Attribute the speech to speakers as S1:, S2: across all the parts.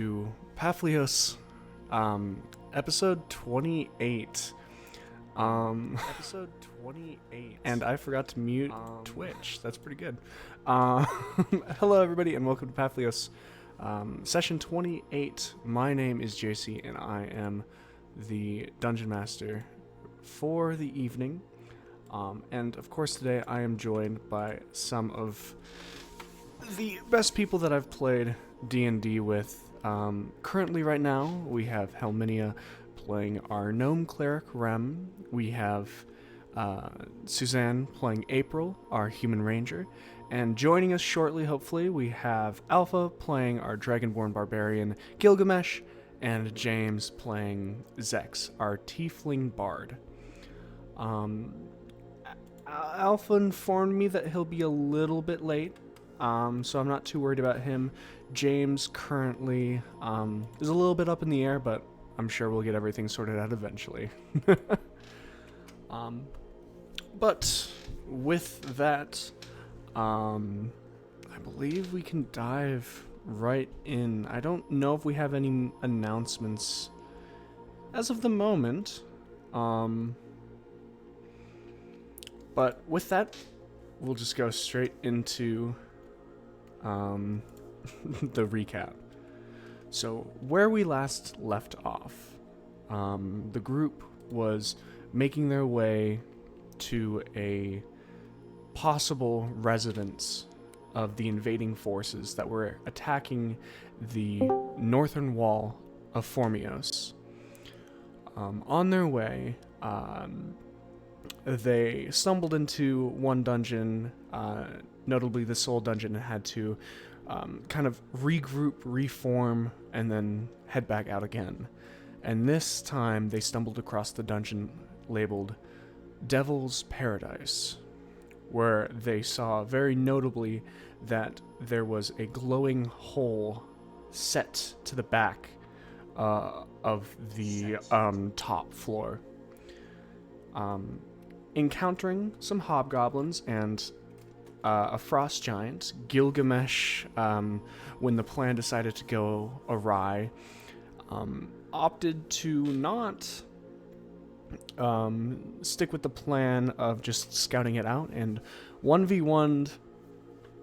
S1: to Papihos, episode 28. Episode 28. And I forgot to mute Twitch. That's pretty good. Hello, everybody, and welcome to Papihos, session 28. My name is JC, and I am the Dungeon Master for the evening. And of course, today I am joined by some of the best people that I've played D&D with. Currently right now, we have Helminia playing our gnome cleric Rem. We have Suzanne playing April, our human ranger. And joining us shortly, hopefully, we have Alpha playing our dragonborn barbarian Gilgamesh, and James playing Zex, our tiefling bard. Alpha informed me that he'll be a little bit late, so I'm not too worried about him. James currently is a little bit up in the air, but I'm sure we'll get everything sorted out eventually. But with that, I believe we can dive right in. I don't know if we have any announcements as of the moment, but with that, we'll just go straight into the recap. So where we last left off, the group was making their way to a possible residence of the invading forces that were attacking the northern wall of Formios. On their way, they stumbled into one dungeon, notably the Soul Dungeon, and had to kind of regroup, reform, and then head back out again. And this time they stumbled across the dungeon labeled Devil's Paradise, where they saw very notably that there was a glowing hole set to the back of the top floor. Encountering some hobgoblins and a frost giant, Gilgamesh, when the plan decided to go awry, opted to not stick with the plan of just scouting it out and 1v1'd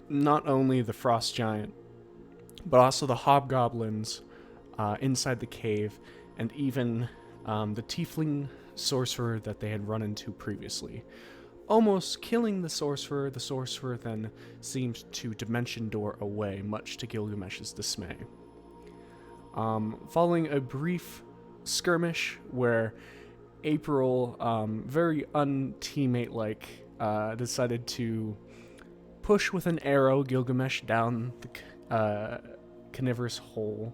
S1: not only the frost giant, but also the hobgoblins inside the cave, and even the tiefling sorcerer that they had run into previously. Almost killing the sorcerer then seemed to dimension door away, much to Gilgamesh's dismay. Following a brief skirmish where April, very un-teammate-like, decided to push with an arrow Gilgamesh down the cavernous hole.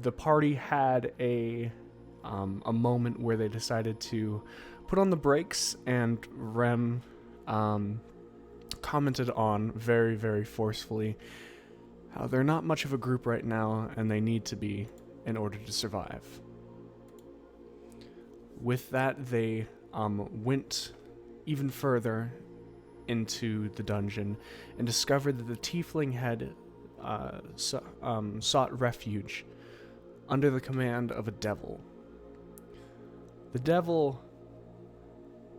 S1: The party had a moment where they decided to put on the brakes, and Rem commented on very, very forcefully how they're not much of a group right now, and they need to be in order to survive. With that, they went even further into the dungeon and discovered that the tiefling had sought refuge under the command of a devil. The devil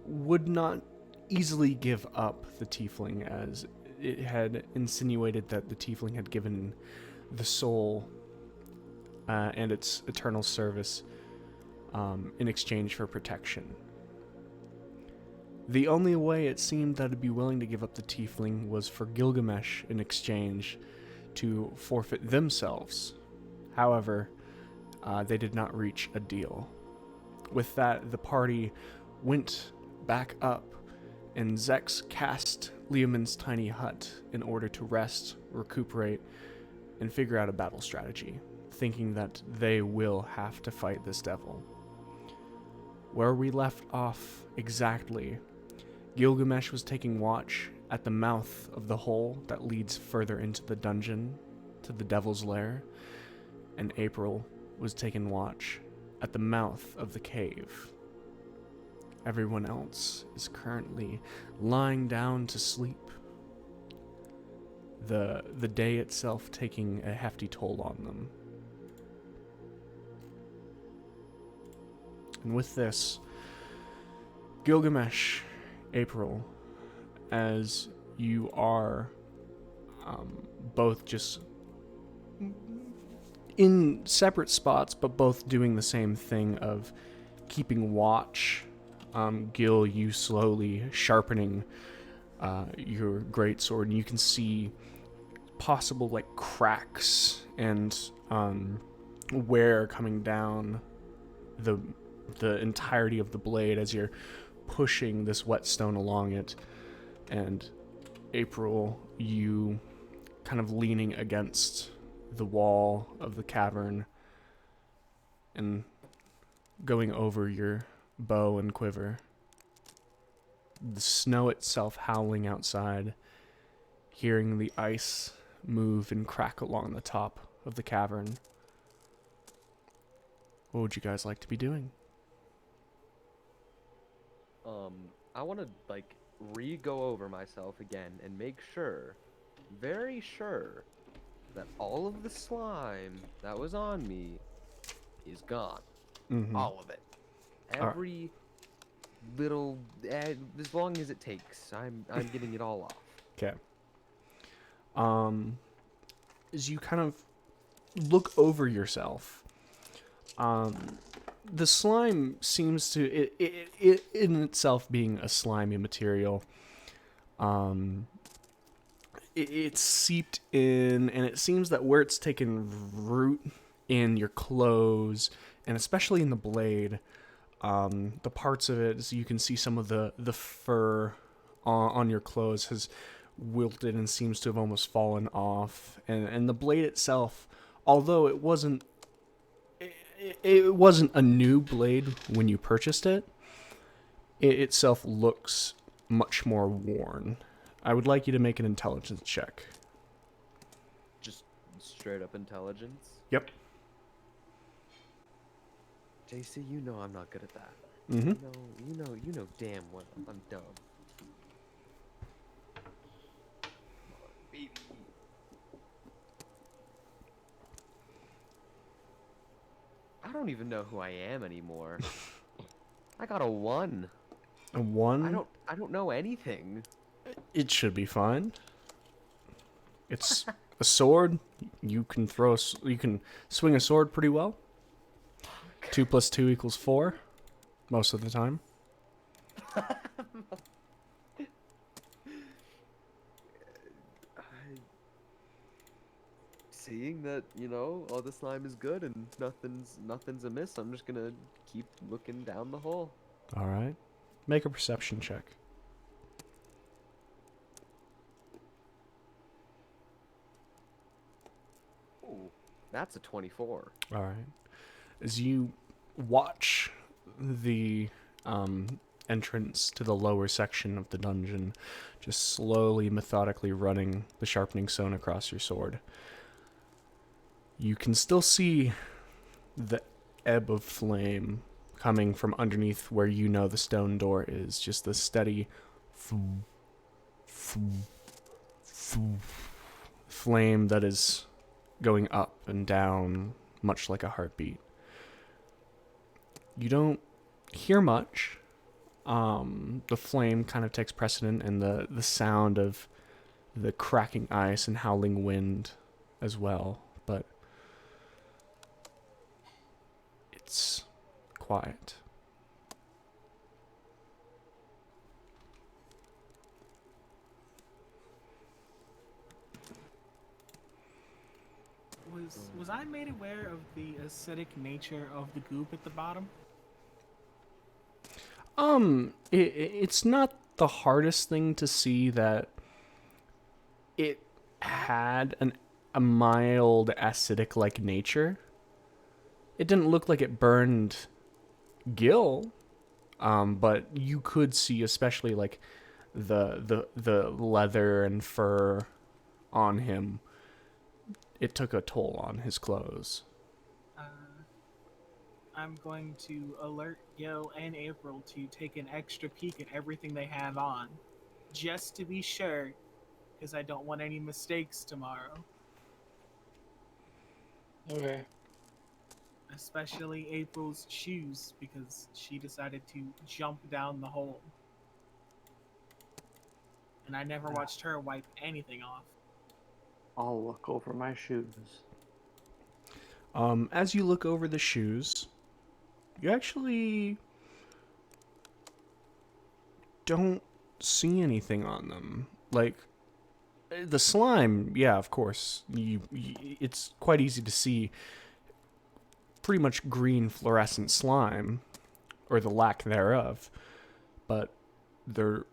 S1: would not easily give up the tiefling, as it had insinuated that the tiefling had given the soul and its eternal service in exchange for protection. The only way it seemed that it'd be willing to give up the tiefling was for Gilgamesh in exchange to forfeit themselves. However, they did not reach a deal. With that, the party went back up, and Zex cast Leomin's tiny hut in order to rest, recuperate, and figure out a battle strategy, thinking that they will have to fight this devil. Where we left off exactly, Gilgamesh was taking watch at the mouth of the hole that leads further into the dungeon to the devil's lair, and April was taking watch at the mouth of the cave. Everyone else is currently lying down to sleep. the day itself taking a hefty toll on them. And with this, Gilgamesh, April, as you are both just in separate spots, but both doing the same thing of keeping watch. Gil, you slowly sharpening your greatsword, and you can see possible like cracks and wear coming down the entirety of the blade as you're pushing this whetstone along it. And April, you kind of leaning against the wall of the cavern and going over your bow and quiver. The snow itself howling outside, hearing the ice move and crack along the top of the cavern. What would you guys like to be doing?
S2: I want to, like, re-go over myself again and make sure, very sure, that all of the slime that was on me is gone.
S1: Mm-hmm.
S2: All of it. Every little, as long as it takes, I'm getting it all off.
S1: Okay. As you kind of look over yourself, the slime seems to it in itself being a slimy material. It's seeped in, and it seems that where it's taken root in your clothes, and especially in the blade, the parts of it, so you can see some of the fur on your clothes has wilted and seems to have almost fallen off, and the blade itself, although it wasn't a new blade when you purchased it, it itself looks much more worn. I would like you to make an intelligence check.
S2: Just straight up intelligence?
S1: Yep.
S2: JC, you know I'm not good at that.
S1: Mm-hmm.
S2: You know damn well I'm dumb. Baby. I don't even know who I am anymore. I got a 1.
S1: A 1?
S2: I don't know anything.
S1: It should be fine. It's a sword. You can swing a sword pretty well. 2 + 2 = 4 most of the time.
S2: Seeing that, all the slime is good and nothing's amiss, I'm just gonna keep looking down the hole.
S1: All right. Make a perception check.
S2: Ooh, that's a 24.
S1: All right. As you watch the entrance to the lower section of the dungeon, just slowly, methodically running the sharpening stone across your sword, you can still see the ebb of flame coming from underneath where you know the stone door is. Just the steady flame that is going up and down, much like a heartbeat. You don't hear much. The flame kind of takes precedent, and the sound of the cracking ice and howling wind as well. But it's quiet.
S3: Was I made aware of the acidic nature of the goop at the bottom?
S1: It's not the hardest thing to see that it had a mild acidic-like nature. It didn't look like it burned Gil, but you could see, especially like the leather and fur on him. It took a toll on his clothes.
S3: I'm going to alert Gil and April to take an extra peek at everything they have on, just to be sure, because I don't want any mistakes tomorrow.
S4: Okay.
S3: Especially April's shoes, because she decided to jump down the hole. And I never watched her wipe anything off.
S4: I'll look over my shoes.
S1: As you look over the shoes, you actually don't see anything on them. Like, the slime, yeah, of course. It's quite easy to see pretty much green fluorescent slime, or the lack thereof. But they're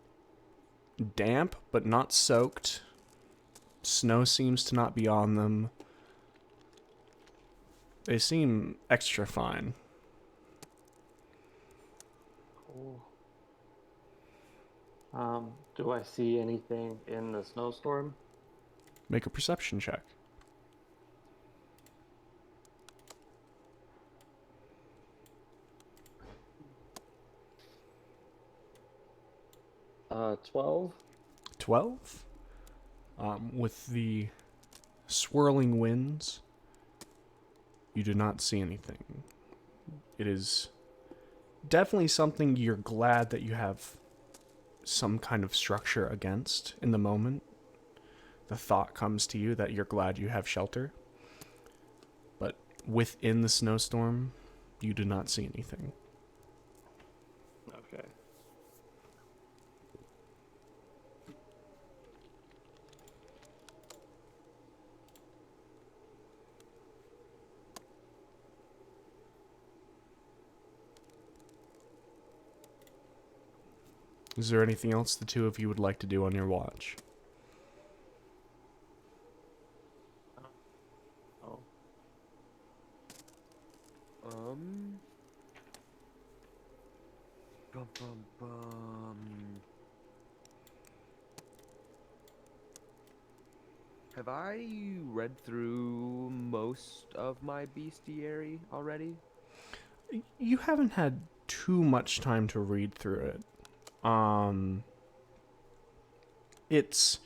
S1: damp, but not soaked. Snow seems to not be on them. They seem extra fine.
S4: Cool. Do I see anything in the snowstorm?
S1: Make a perception check.
S4: 12.
S1: 12? With the swirling winds, you do not see anything. It is definitely something you're glad that you have some kind of structure against in the moment. The thought comes to you that you're glad you have shelter. But within the snowstorm, you do not see anything.
S4: Okay.
S1: Is there anything else the two of you would like to do on your watch?
S4: Oh.
S2: Bum, bum, bum. Have I read through most of my bestiary already?
S1: You haven't had too much time to read through it. It's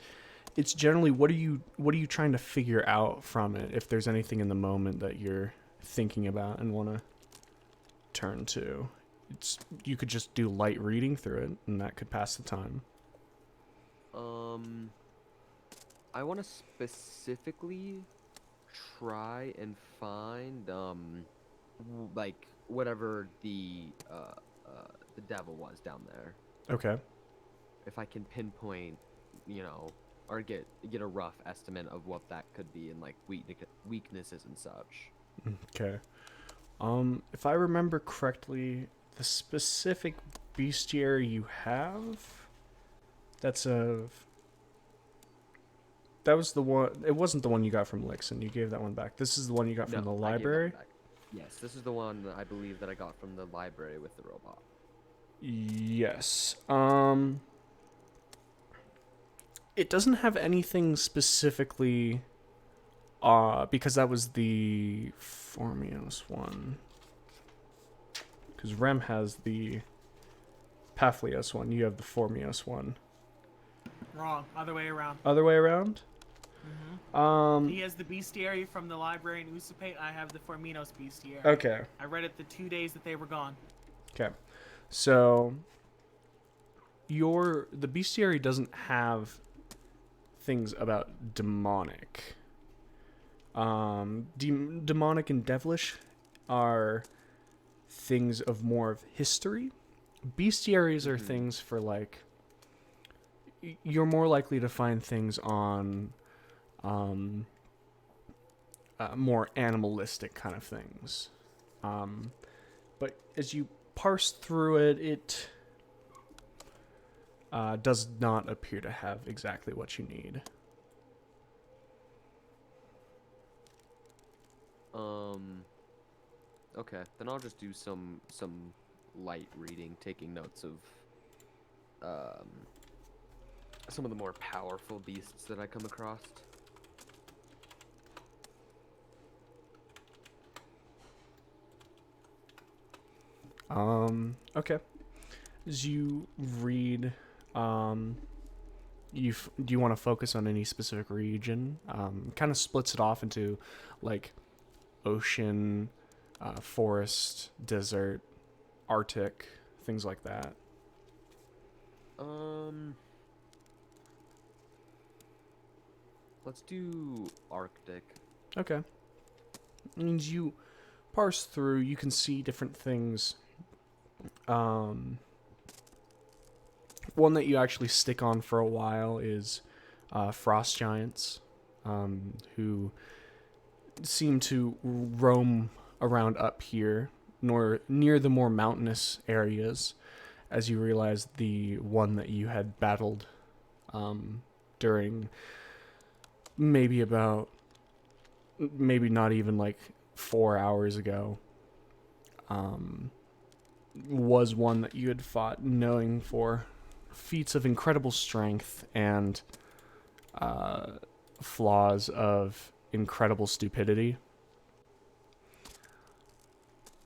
S1: generally what are you trying to figure out from it, if there's anything in the moment that you're thinking about and want to turn to. You could just do light reading through it and that could pass the time.
S2: I want to specifically try and find like whatever the devil was down there.
S1: Okay.
S2: If I can pinpoint, or get a rough estimate of what that could be, and like weaknesses and such.
S1: Okay. If I remember correctly, the specific bestiary you have, that was the one. It wasn't the one you got from Lixon. You gave that one back. This is the one you got from the
S2: I gave that
S1: library.
S2: one back. Yes, this is the one that I believe that I got from the library with the robot.
S1: Yes. It doesn't have anything specifically, because that was the Formios one. Because Rem has the Papihos one. You have the Formios one.
S3: Wrong. Other way around.
S1: Other way around?
S3: Mm-hmm. He has the bestiary from the library in Usape. I have the Forminos bestiary.
S1: Okay.
S3: I read it the 2 days that they were gone.
S1: Okay. So, the bestiary doesn't have things about demonic. Demonic and devilish are things of more of history. Bestiaries are things for, like, you're more likely to find things on more animalistic kind of things. But as you parse through it, it does not appear to have exactly what you need.
S2: Okay, then I'll just do some light reading, taking notes of some of the more powerful beasts that I come across.
S1: Okay. As you read, do you want to focus on any specific region? Kind of splits it off into like ocean, forest, desert, Arctic, things like that.
S2: Let's do Arctic.
S1: Okay. Means you parse through, you can see different things. One that you actually stick on for a while is frost giants, who seem to roam around up here, nor near the more mountainous areas. As you realize, the one that you had battled during maybe not even like 4 hours ago, was one that you had fought knowing for feats of incredible strength and flaws of incredible stupidity.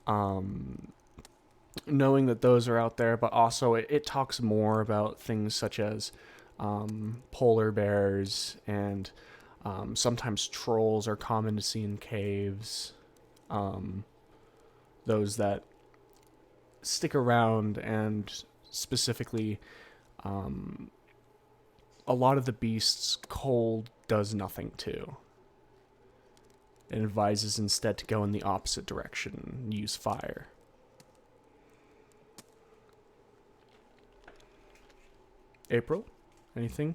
S1: Knowing that those are out there, but also it talks more about things such as polar bears and sometimes trolls are common to see in caves. Those that stick around, and specifically a lot of the beasts cold does nothing to. It advises instead to go in the opposite direction and use fire. April, anything?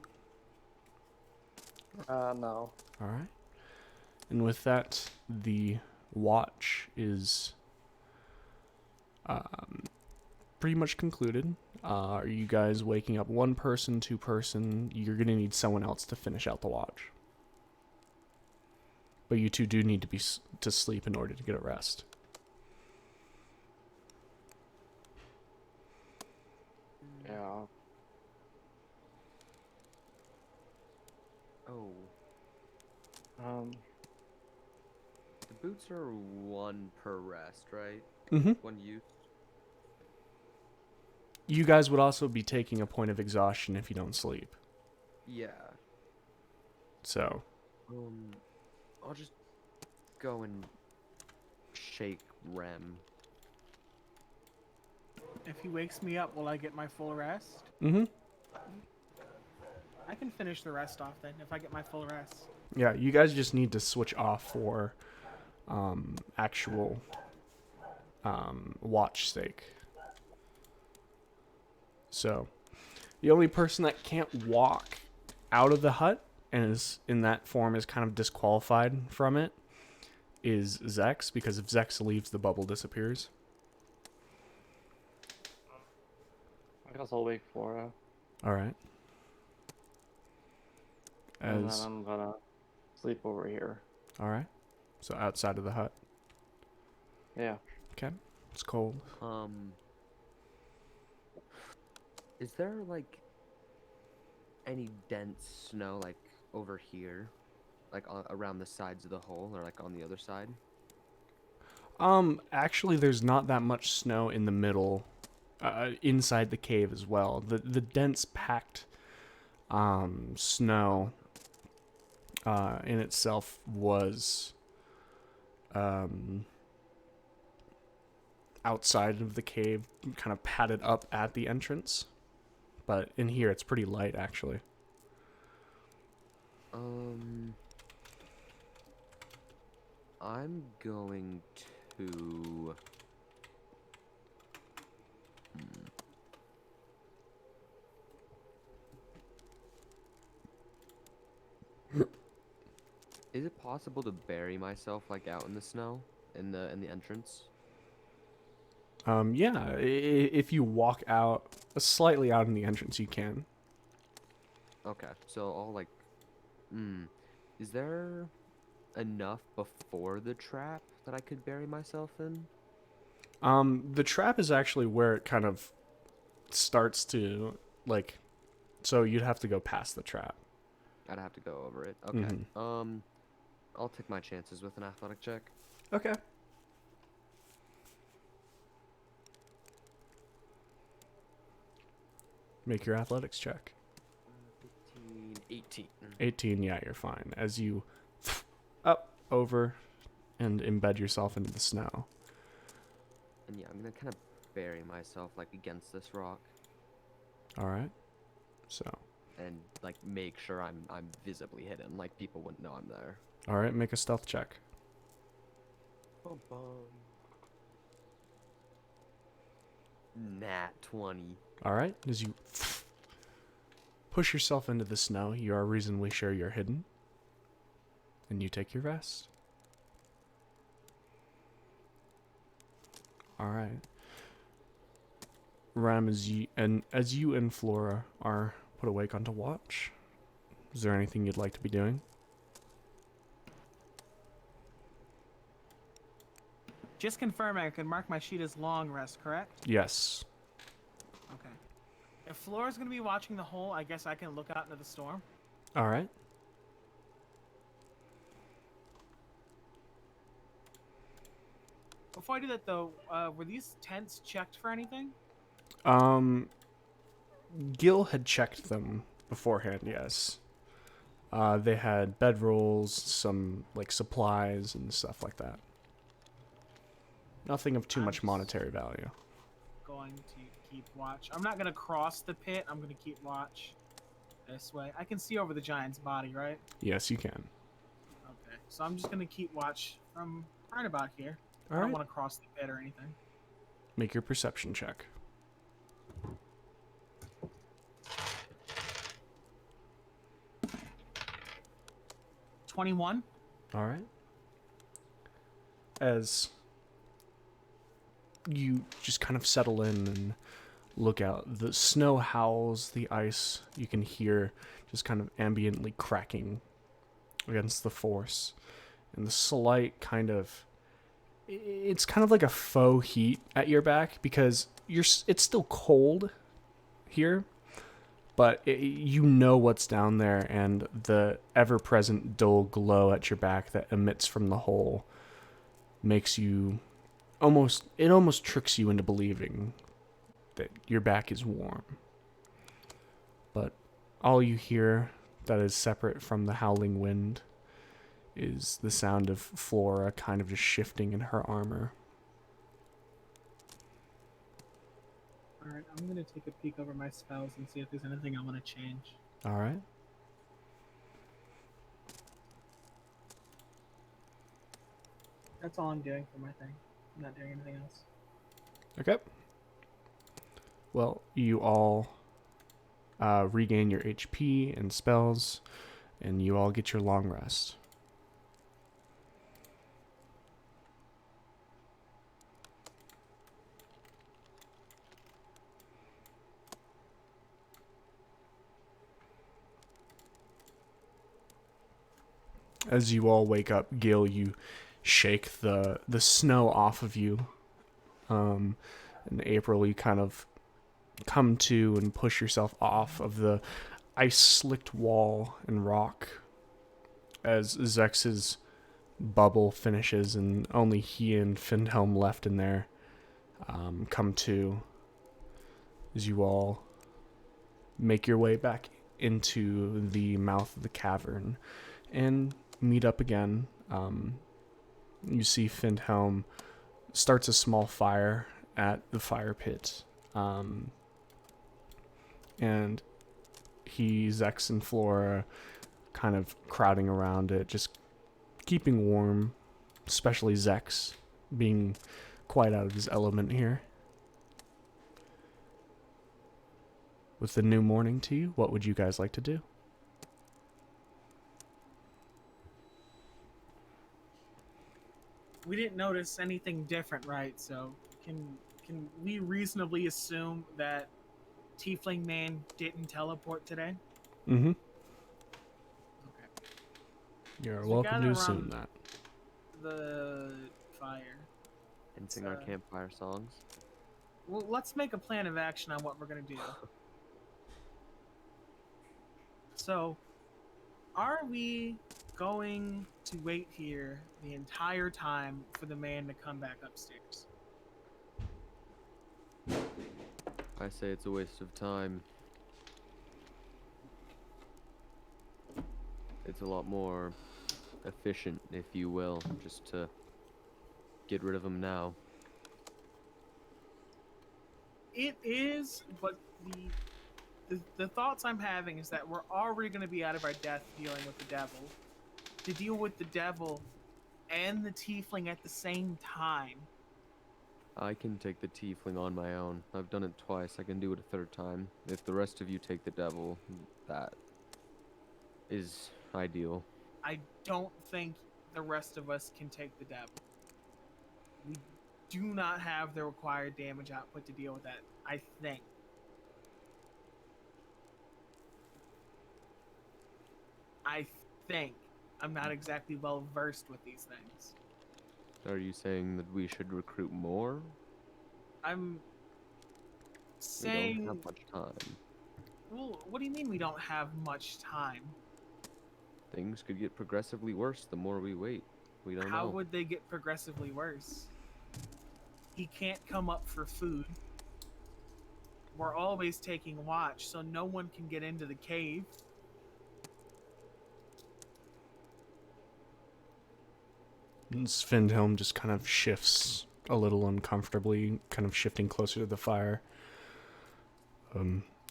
S4: No.
S1: All right. And with that, the watch is pretty much concluded. Are you guys waking up one person, two person? You're going to need someone else to finish out the watch. But you two do need to sleep in order to get a rest.
S4: Yeah.
S2: Oh,
S4: Um.
S2: the boots are one per rest, right?
S1: Mm-hmm.
S2: One use.
S1: You guys would also be taking a point of exhaustion if you don't sleep.
S2: Yeah.
S1: So,
S2: I'll just go and shake Rem.
S3: If he wakes me up, will I get my full rest?
S1: mm-hmm.
S3: I can finish the rest off then if I get my full rest.
S1: Yeah, you guys just need to switch off for actual watch sake. So, the only person that can't walk out of the hut and is in that form is kind of disqualified from it is Zex, because if Zex leaves, the bubble disappears.
S4: I guess I'll wake Flora.
S1: All right.
S4: And then
S1: As
S4: I'm gonna sleep over here.
S1: all right. So outside of the hut.
S4: Yeah.
S1: Okay. It's cold.
S2: Is there like any dense snow like over here, like around the sides of the hole, or like on the other side?
S1: Actually, there's not that much snow in the middle, inside the cave as well. The dense packed, snow, in itself was, outside of the cave, kind of padded up at the entrance. But in here, it's pretty light, actually.
S2: I'm going to. Is it possible to bury myself like out in the snow in the entrance?
S1: Yeah, if you walk out slightly out in the entrance, you can.
S2: Okay, so I'll like. Is there enough before the trap that I could bury myself in?
S1: The trap is actually where it kind of starts to, like, so you'd have to go past the trap.
S2: I'd have to go over it. Okay.
S1: Mm-hmm.
S2: I'll take my chances with an athletic check.
S1: Okay. Make your athletics check.
S2: 15 18.
S1: 18, yeah, you're fine. As you up, over, and embed yourself into the snow.
S2: And yeah, I'm gonna kind of bury myself like against this rock
S1: All right. So,
S2: and like make sure I'm visibly hidden, like people wouldn't know I'm there.
S1: all right, make a stealth check.
S2: Bum, bum. Nat 20.
S1: All right. As you push yourself into the snow, you are reasonably sure you're hidden. And you take your rest. All right. Ram, as you and Flora are put awake onto watch, is there anything you'd like to be doing?
S3: Just confirming, I can mark my sheet as long rest, correct?
S1: Yes.
S3: Okay. If Flora's gonna be watching the hole, I guess I can look out into the storm.
S1: All right.
S3: Before I do that, though, were these tents checked for anything?
S1: Gil had checked them beforehand, yes. They had bedrolls, some like supplies and stuff like that. Nothing of too much monetary value.
S3: Going to keep watch. I'm not gonna cross the pit. I'm gonna keep watch this way. I can see over the giant's body, right?
S1: Yes, you can.
S3: Okay. So I'm just gonna keep watch from right about here.
S1: All
S3: I don't
S1: right.
S3: want to cross the pit or anything.
S1: Make your perception check.
S3: 21.
S1: All right. As you just kind of settle in and look out, the snow howls, the ice you can hear just kind of ambiently cracking against the force, and the slight kind of, it's kind of like a faux heat at your back because it's still cold here, but you know what's down there, and the ever-present dull glow at your back that emits from the hole makes you almost tricks you into believing that your back is warm. But all you hear that is separate from the howling wind is the sound of Flora kind of just shifting in her armor.
S3: Alright, I'm gonna take a peek over my spells and see if there's anything I want to change.
S1: All right.
S3: That's all I'm doing for my thing. I'm not doing anything else.
S1: Okay. Well, you all regain your HP and spells, and you all get your long rest. As you all wake up, Gil, you shake the snow off of you. In April, you kind of come to and push yourself off of the ice-slicked wall and rock as Zex's bubble finishes and only he and Findhelm left in there come to as you all make your way back into the mouth of the cavern and meet up again. You see Findhelm starts a small fire at the fire pit. And Zex and Flora kind of crowding around it, just keeping warm, especially Zex being quite out of his element here. With the new morning to you, what would you guys like to do?
S3: We didn't notice anything different, right? So can we reasonably assume that Tiefling Man didn't teleport today?
S1: Mm-hmm.
S3: Okay.
S1: You're
S3: So we
S1: welcome to
S3: gather
S1: assume
S3: around
S1: that.
S3: The fire.
S2: And sing our campfire songs.
S3: Well, let's make a plan of action on what we're gonna do. So, are we going to wait here the entire time for the man to come back upstairs?
S2: I say it's a waste of time. It's a lot more efficient, if you will, just to get rid of them now.
S3: It is, but the thoughts I'm having is that we're already going to be out of our depth dealing with the devil. To deal with the devil and the tiefling at the same time.
S2: I can take the tiefling on my own. I've done it twice. I can do it a third time. If the rest of you take the devil, that is ideal.
S3: I don't think the rest of us can take the devil. We do not have the required damage output to deal with that, I think. I think. I'm not exactly well versed with these things.
S2: Are you saying that we should recruit more?
S3: I'm
S2: We don't
S3: saying.
S2: have much time.
S3: Well, what do you mean we don't have much time?
S2: Things could get progressively worse the more we wait. We don't
S3: How
S2: know.
S3: would they get progressively worse? He can't come up for food. We're always taking watch, so no one can get into the cave.
S1: And Svindhelm just kind of shifts a little uncomfortably, kind of shifting closer to the fire.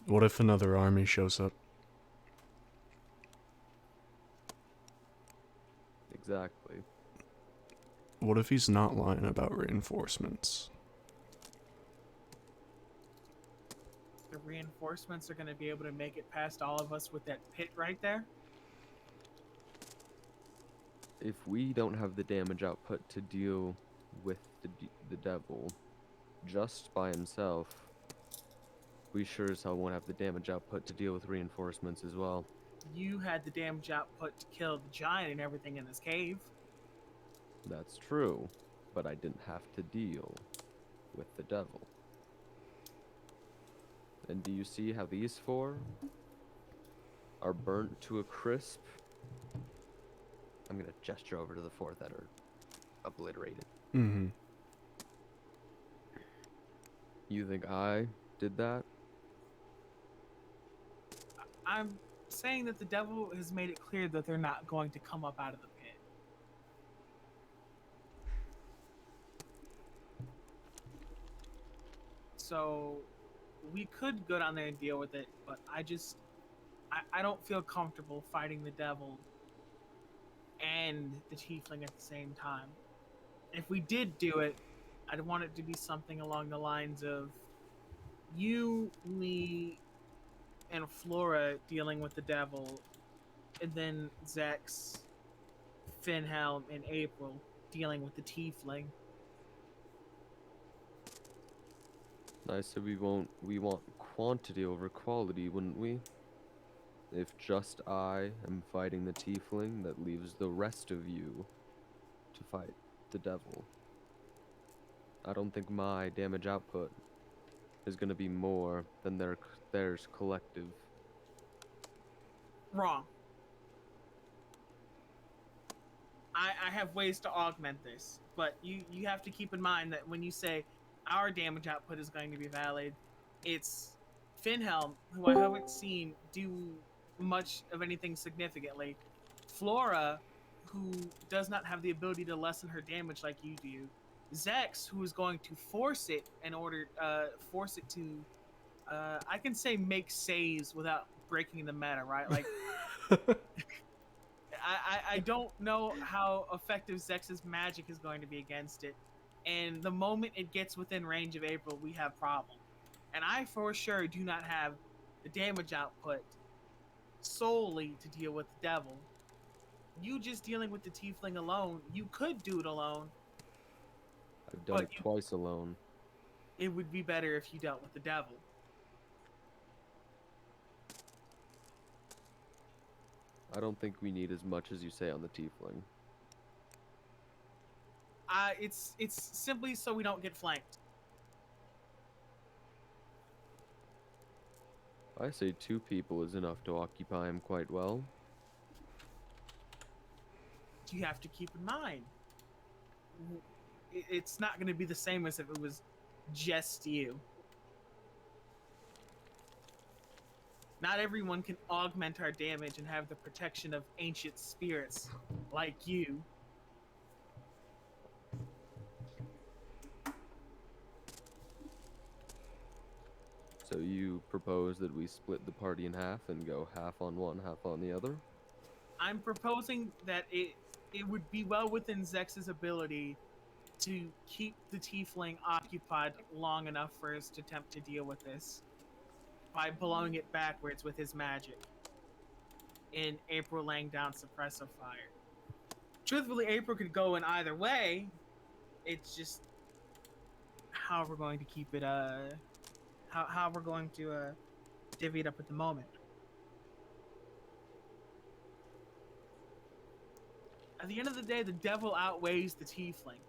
S1: What if another army shows up?
S2: Exactly.
S1: What if he's not lying about reinforcements?
S3: The reinforcements are going to be able to make it past all of us with that pit right there.
S2: If we don't have the damage output to deal with the devil just by himself, we sure as hell won't have the damage output to deal with reinforcements as well.
S3: You had the damage output to kill the giant and everything in this cave.
S2: That's true, but I didn't have to deal with the devil. And do you see how these four are burnt to a crisp? I'm gonna gesture over to the four that are obliterated.
S1: Mm-hmm.
S2: You think I did that?
S3: I'm saying that the devil has made it clear that they're not going to come up out of the pit. So we could go down there and deal with it, but I don't feel comfortable fighting the devil and the tiefling at the same time. If we did do it, I'd want it to be something along the lines of you, me, and Flora dealing with the devil, and then Zex, Finhelm, and April dealing with the tiefling.
S2: I said we want quantity over quality, wouldn't we? If just I am fighting the tiefling, that leaves the rest of you to fight the devil. I don't think my damage output is going to be more than theirs collective.
S3: Wrong. I have ways to augment this, but you have to keep in mind that when you say our damage output is going to be valid, it's Finhelm, who I haven't seen do much of anything significantly, Flora, who does not have the ability to lessen her damage like you do, Zex, who is going to force it in order force it to I can say make saves without breaking the meta, right? Like I don't know how effective Zex's magic is going to be against it. And the moment it gets within range of April, we have problem. And I for sure do not have the damage output solely to deal with the devil. You just dealing with the tiefling alone, you could do it alone.
S2: I've done it twice alone.
S3: It would be better if you dealt with the devil.
S2: I don't think we need as much as you say on the tiefling.
S3: It's simply so we don't get flanked.
S2: I say 2 people is enough to occupy him quite well.
S3: You have to keep in mind, it's not going to be the same as if it was just you. Not everyone can augment our damage and have the protection of ancient spirits like you.
S2: So you propose that we split the party in half and go half on one, half on the other?
S3: I'm proposing that it would be well within Zex's ability to keep the tiefling occupied long enough for us to attempt to deal with this by blowing it backwards with his magic and April laying down suppressive fire. Truthfully, April could go in either way. It's just how we're going to keep it how we're going to divvy it up at the moment. At the end of the day, the devil outweighs the tiefling.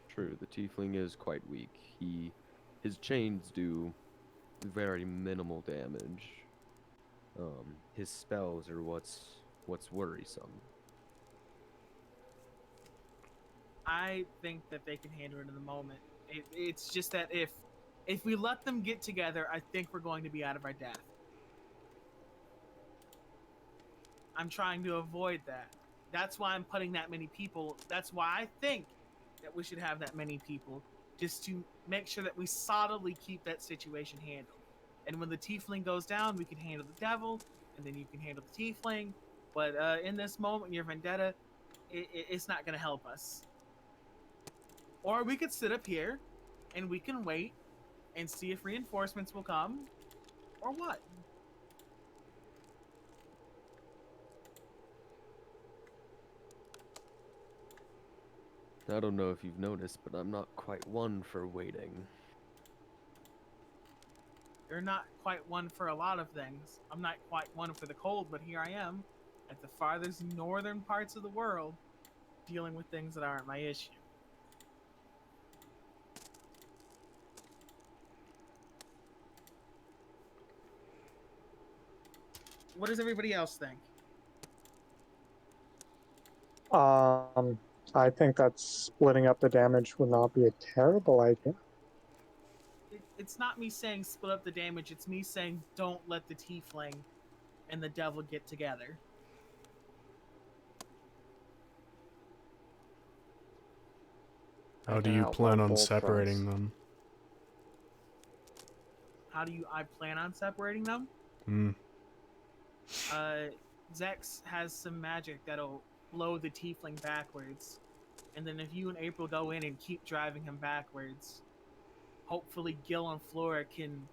S2: True, the tiefling is quite weak. His chains do very minimal damage. His spells are what's worrisome.
S3: I think that they can handle it in the moment. It's just that if we let them get together, I think we're going to be out of our depth. I'm trying to avoid that. That's why I'm putting that many people. That's why I think that we should have that many people, just to make sure that we solidly keep that situation handled. And when the tiefling goes down, we can handle the devil, and then you can handle the tiefling. But in this moment, your vendetta, it's not going to help us. Or we could sit up here, and we can wait and see if reinforcements will come, or what.
S2: I don't know if you've noticed, but I'm not quite one for waiting.
S3: You're not quite one for a lot of things. I'm not quite one for the cold, but here I am, at the farthest northern parts of the world, dealing with things that aren't my issue. What does everybody else think?
S5: I think that splitting up the damage would not be a terrible idea.
S3: It's not me saying split up the damage, it's me saying don't let the tiefling and the devil get together.
S1: How do you plan on separating them?
S3: How do I plan on separating them? Zex has some magic that'll blow the tiefling backwards. And then if you and April go in and keep driving him backwards, hopefully Gil and Flora can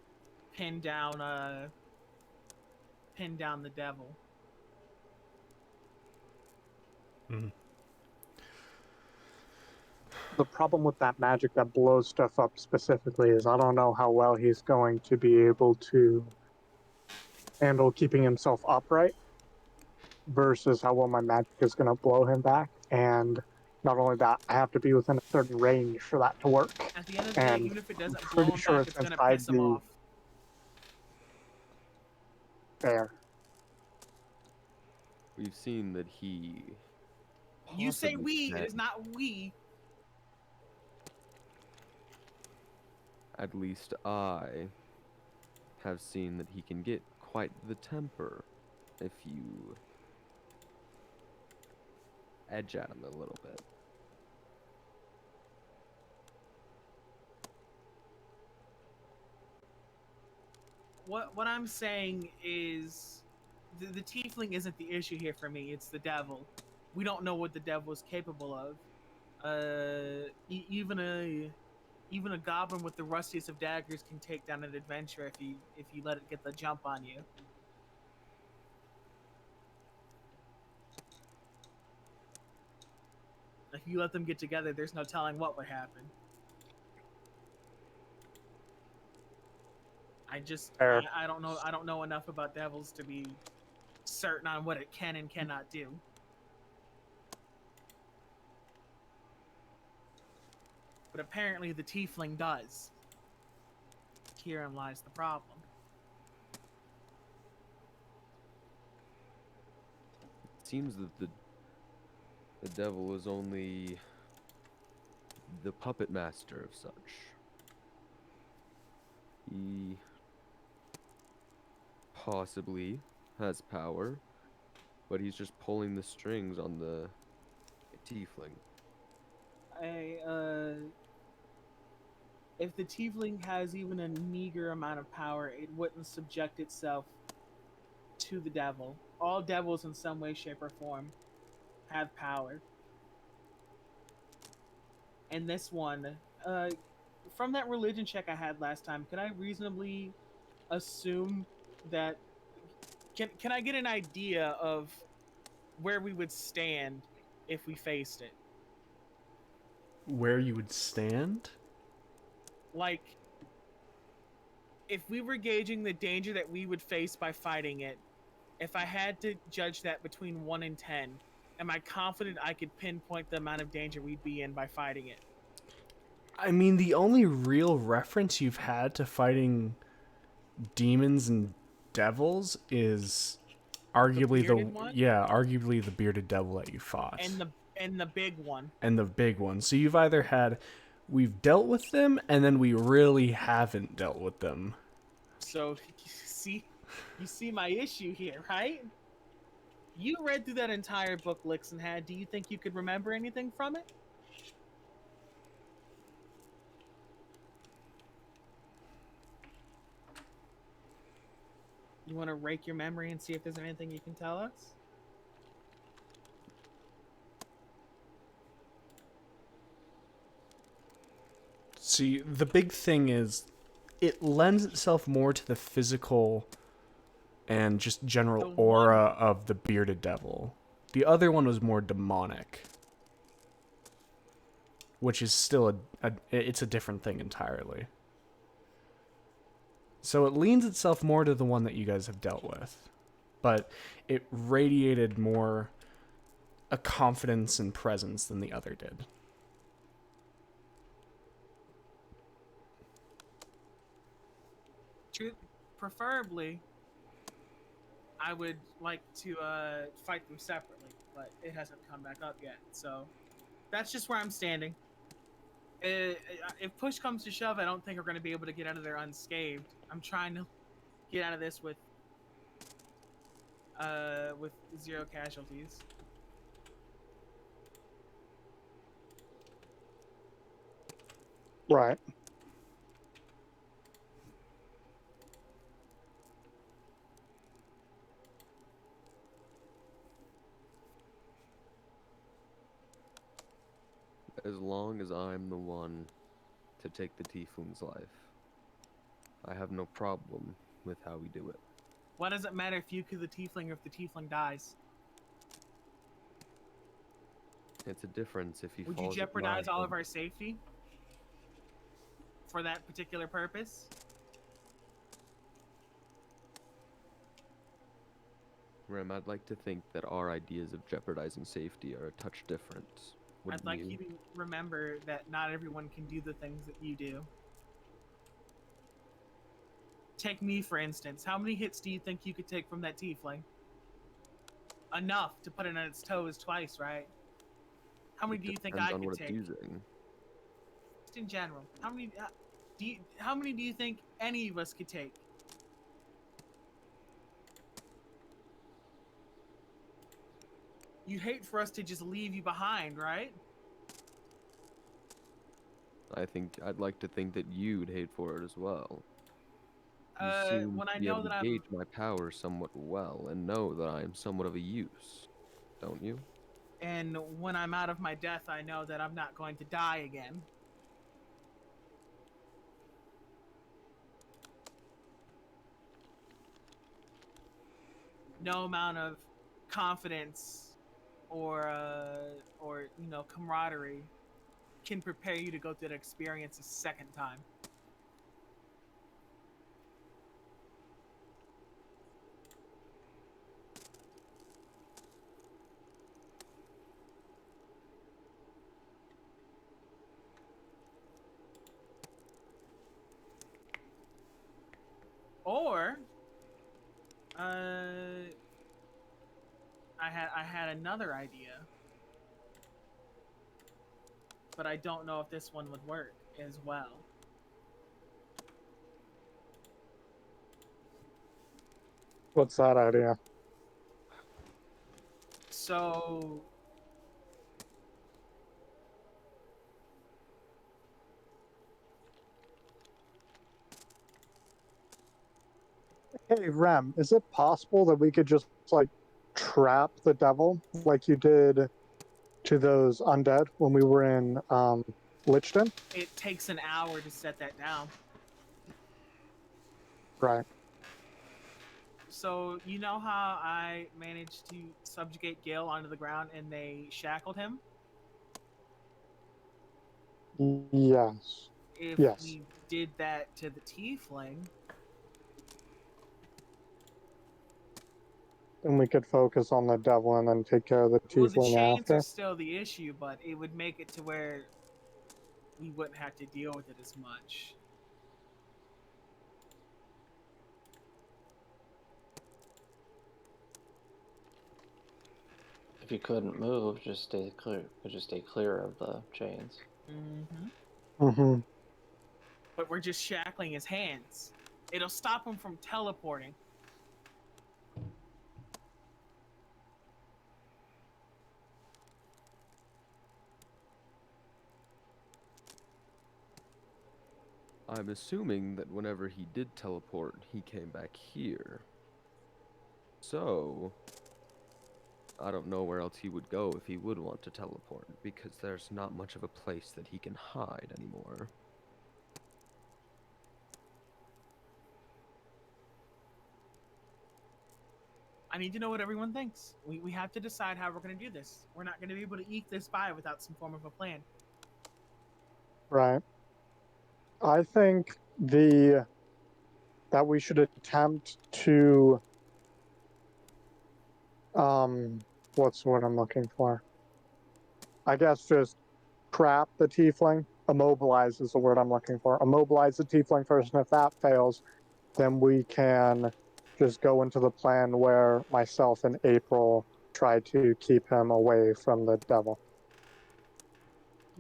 S3: pin down the devil.
S5: The problem with that magic that blows stuff up specifically is I don't know how well he's going to be able to handle keeping himself upright versus how well my magic is going to blow him back. And not only that, I have to be within a certain range for that to work.
S3: At the end of the day, even if it doesn't blow
S5: pretty
S3: him
S5: sure
S3: back, it's going to piss him off.
S5: Fair.
S2: We've seen that he...
S3: You say
S2: possibly
S3: we,
S2: can.
S3: it is not we.
S2: At least I have seen that he can get quite the temper if you edge at him a little bit.
S3: What I'm saying is the tiefling isn't the issue here for me, it's the devil. We don't know what the devil is capable of. Even a goblin with the rustiest of daggers can take down an adventurer if you let it get the jump on you. If you let them get together, there's no telling what would happen. I don't know enough about devils to be certain on what it can and cannot do. But apparently the tiefling does. Herein lies the problem.
S2: It seems that the devil is only the puppet master of such. possibly has power, but he's just pulling the strings on the tiefling.
S3: If the tiefling has even a meager amount of power, it wouldn't subject itself to the devil. All devils in some way, shape, or form have power. And this one, from that religion check I had last time, can I reasonably assume that can I get an idea of where we would stand if we faced it?
S1: Where you would stand?
S3: Like, if we were gauging the danger that we would face by fighting it, if I had to judge that between 1 and 10, am I confident I could pinpoint the amount of danger we'd be in by fighting it?
S1: I mean, the only real reference you've had to fighting demons and devils is arguably arguably the bearded devil that you fought.
S3: And the big one.
S1: And the big one. So you've either had we've dealt with them and then we really haven't dealt with them.
S3: So you see my issue here, right? You read through that entire book, Lixenhad. Do you think you could remember anything from it? You want to rake your memory and see if there's anything you can tell us?
S1: See, the big thing is it lends itself more to the physical and just general aura of the bearded devil. The other one was more demonic, which is still it's a different thing entirely. So it leans itself more to the one that you guys have dealt with, but it radiated more a confidence and presence than the other did.
S3: Preferably, I would like to fight them separately, but it hasn't come back up yet. So that's just where I'm standing. If push comes to shove, I don't think we're going to be able to get out of there unscathed. I'm trying to get out of this with 0 casualties.
S5: Right.
S2: As long as I'm the one to take the tiefling's life, I have no problem with how we do it.
S3: What does it matter if you kill the tiefling or if the tiefling dies?
S2: It's a difference if he
S3: Would
S2: falls
S3: you
S2: at my
S3: jeopardize all of
S2: hand.
S3: our safety for that particular purpose?
S2: Rem, I'd like to think that our ideas of jeopardizing safety are a touch different.
S3: I'd like you to remember that not everyone can do the things that you do. Take me, for instance. How many hits do you think you could take from that tiefling? Enough to put it on its toes twice, right? How many do you think I could take?
S2: Using.
S3: Just in general. How many do you think any of us could take? You'd hate for us to just leave you behind, right?
S2: I'd like to think that you'd hate for it as well. You seem
S3: when I
S2: to be
S3: know
S2: able
S3: that
S2: to
S3: I'm
S2: gauge my power somewhat well and know that I am somewhat of a use, don't you?
S3: And when I'm out of my death, I know that I'm not going to die again. No amount of confidence or camaraderie can prepare you to go through that experience a second time. Or I had another idea, but I don't know if this one would work as well.
S5: What's that idea?
S3: So
S5: Hey, Rem, is it possible that we could just, like, trap the devil like you did to those undead when we were in Lichton?
S3: it takes an hour to set that down.
S5: Right.
S3: So you know how I managed to subjugate Gale onto the ground and they shackled him?
S5: Yes.
S3: If
S5: Yes.
S3: we did that to the tiefling,
S5: And we could focus on the devil and then take care of the
S3: well, the
S5: tiefling
S3: chains are
S5: after.
S3: still the issue, but it would make it to where we wouldn't have to deal with it as much.
S4: If you couldn't move, just stay clear. Just stay clear of the chains.
S3: Mm-hmm.
S5: Mm-hmm.
S3: But we're just shackling his hands. It'll stop him from teleporting.
S2: I'm assuming that whenever he did teleport, he came back here. So, I don't know where else he would go if he would want to teleport, because there's not much of a place that he can hide anymore.
S3: I need to know what everyone thinks. We have to decide how we're going to do this. We're not going to be able to eke this by without some form of a plan.
S5: Right. I think that we should attempt to what's what I'm looking for? I guess just trap the tiefling. Immobilize is the word I'm looking for. Immobilize the tiefling first, and if that fails, then we can just go into the plan where myself and April try to keep him away from the devil.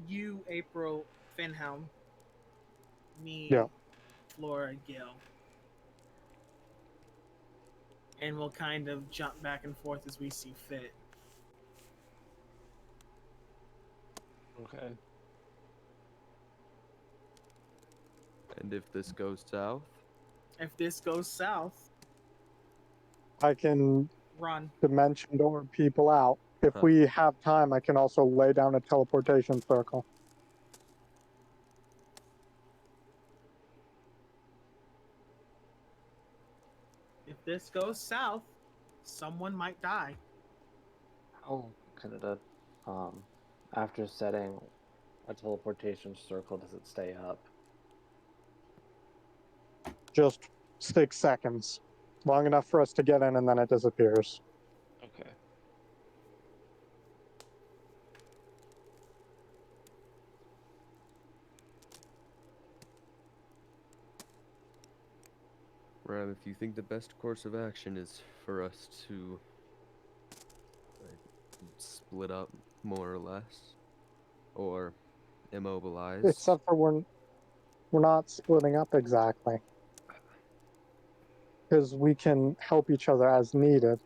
S3: You, April, Finhelm, me,
S5: Yeah.
S3: Flora, Gil. And we'll kind of jump back and forth as we see fit.
S4: Okay.
S2: And if this goes south,
S3: If this goes south,
S5: I can
S3: run.
S5: dimension door people out. If
S2: Huh.
S5: we have time, I can also lay down a teleportation circle.
S3: If this goes south, someone might die.
S4: How can it, after setting a teleportation circle, does it stay up?
S5: Just 6 seconds. Long enough for us to get in, and then it disappears.
S4: Okay.
S2: Ram, if you think the best course of action is for us to like, split up more or less, or immobilize,
S5: Except for we're not splitting up exactly. Because we can help each other as needed.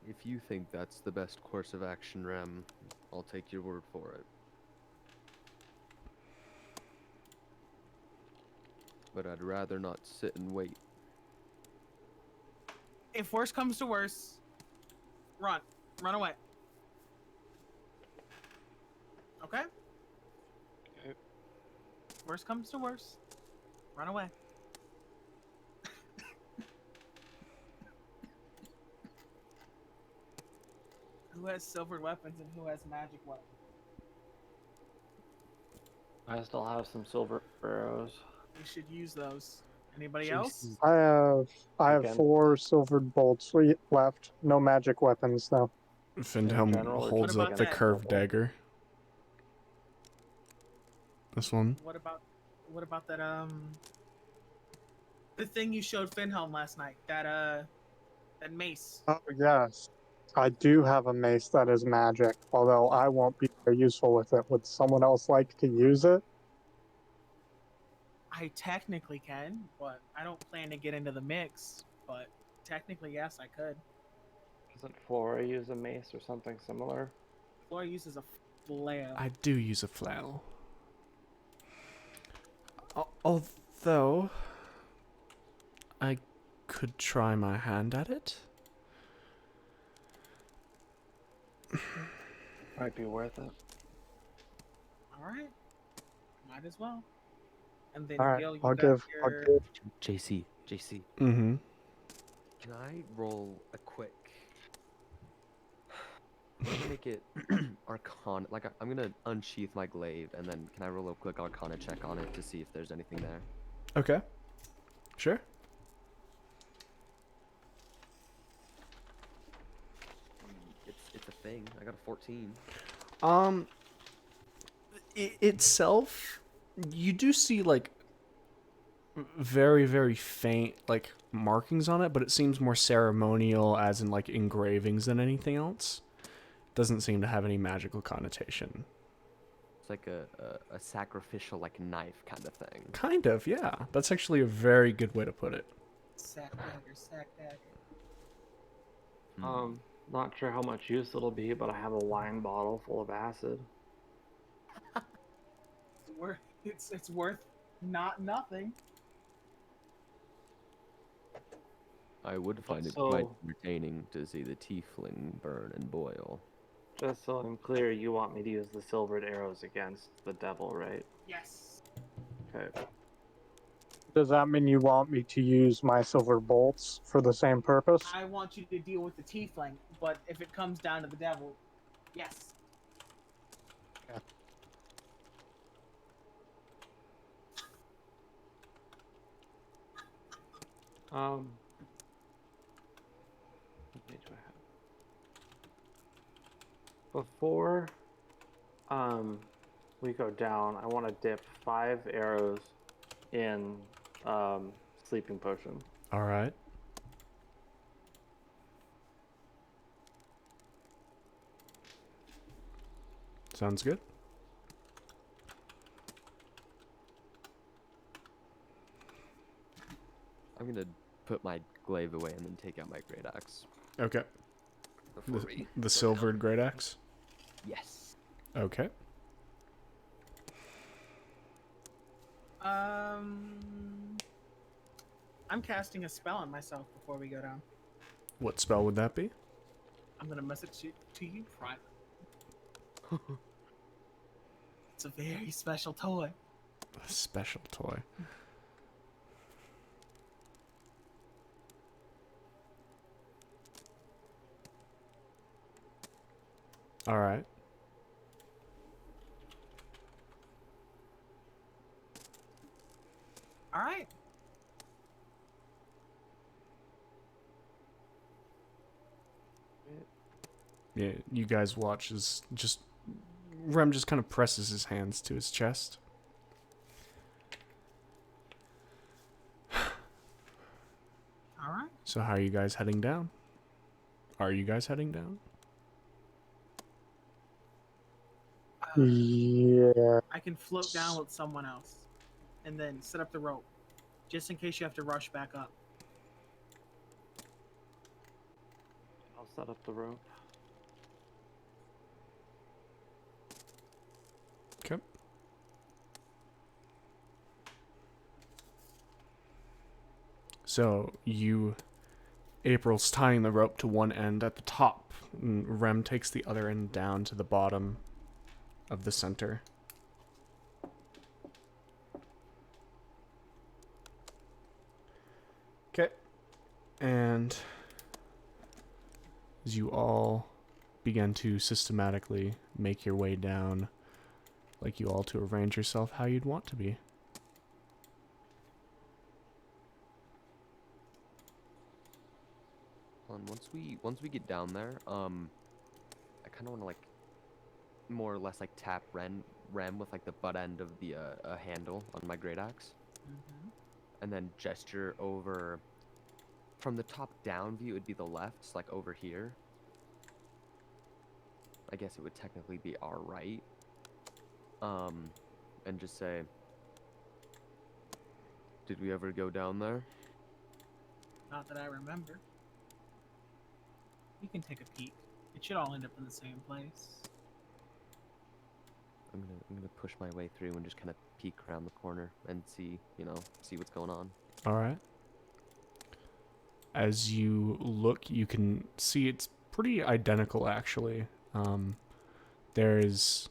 S2: if you think that's the best course of action, Ram, I'll take your word for it. But I'd rather not sit and wait.
S3: If worse comes to worse, run. Run away. Okay?
S4: Okay.
S3: Worst comes to worst, run away. Who has silvered weapons and who has magic weapons?
S4: I still have some silver arrows.
S3: We should use those. Anybody
S2: Should
S3: else?
S2: use-
S5: I have
S4: Again.
S5: 4 silvered bolts left. No magic weapons, though.
S1: Findhelm
S4: general, or
S1: holds
S3: just
S1: up the
S3: against
S1: curved
S4: purple?
S1: dagger. This one.
S3: What about that the thing you showed Finhelm last night? That mace.
S5: Oh, yes. I do have a mace that is magic, although I won't be very useful with it. Would someone else like to use it?
S3: I technically can, but I don't plan to get into the mix. But technically, yes, I could.
S4: Doesn't Flora use a mace or something similar?
S3: Flora uses a flail.
S1: I do use a flail. Although, I could try my hand at it.
S4: Might be worth it.
S3: All right, might as well. And then
S5: All right,
S3: Gil, you
S5: I'll
S3: got
S5: give.
S3: your.
S2: JC.
S1: Mm-hmm.
S2: Can I roll a quick? I'm gonna make it Arcana. Like I'm gonna unsheath my glaive, and then can I roll a quick Arcana check on it to see if there's anything there?
S1: Okay. Sure.
S2: It's a thing. I got a 14.
S1: Itself, you do see like very, very faint like markings on it, but it seems more ceremonial, as in like engravings, than anything else. Doesn't seem to have any magical connotation.
S2: It's like a sacrificial like knife kind of thing.
S1: Kind of, yeah. That's actually a very good way to put it.
S3: Sack dagger, sack dagger.
S4: Not sure how much use it'll be, but I have a wine bottle full of acid.
S3: It's worth not nothing.
S2: I would find it
S4: So-
S2: quite entertaining to see the tiefling burn and boil.
S4: Just so I'm clear, you want me to use the silvered arrows against the devil, right?
S3: Yes.
S4: Okay.
S5: Does that mean you want me to use my silver bolts for the same purpose?
S3: I want you to deal with the tiefling, but if it comes down to the devil, yes.
S4: How many do I have? Before we go down, I want to dip 5 arrows in sleeping potion.
S1: All right. Sounds good.
S2: I'm gonna put my glaive away and then take out my great axe.
S1: Okay.
S2: Before we
S1: The
S2: go
S1: silvered
S2: down.
S1: great axe.
S2: Yes.
S1: Okay.
S3: I'm casting a spell on myself before we go down.
S1: What spell would that be?
S3: I'm gonna message it to you private. It's a very special toy.
S1: A special toy. All right.
S3: All right.
S1: Yeah, you guys watch as Rem just kind of presses his hands to his chest.
S3: All right.
S1: So how are you guys heading down? Are you guys heading down?
S5: Yeah.
S3: I can float down with someone else, and then set up the rope, just in case you have to rush back up.
S4: I'll set up the rope.
S1: Okay. So April's tying the rope to one end at the top, and Rem takes the other end down to the bottom of the center. Okay. And as you all begin to systematically make your way down, I'd like you all to arrange yourself how you'd want to be.
S2: And once we get down there, I kind of want to like more or less like tap Rem with like the butt end of the handle on my great axe, and then gesture over from the top down view. It'd be the left, so like over here. I guess it would technically be our right. And just say, Did we ever go down there?
S3: Not that I remember. We can take a peek. It should all end up in the same place.
S2: I'm gonna push my way through and just kind of peek around the corner and see what's going on.
S1: All right. As you look, you can see it's pretty identical, actually. There is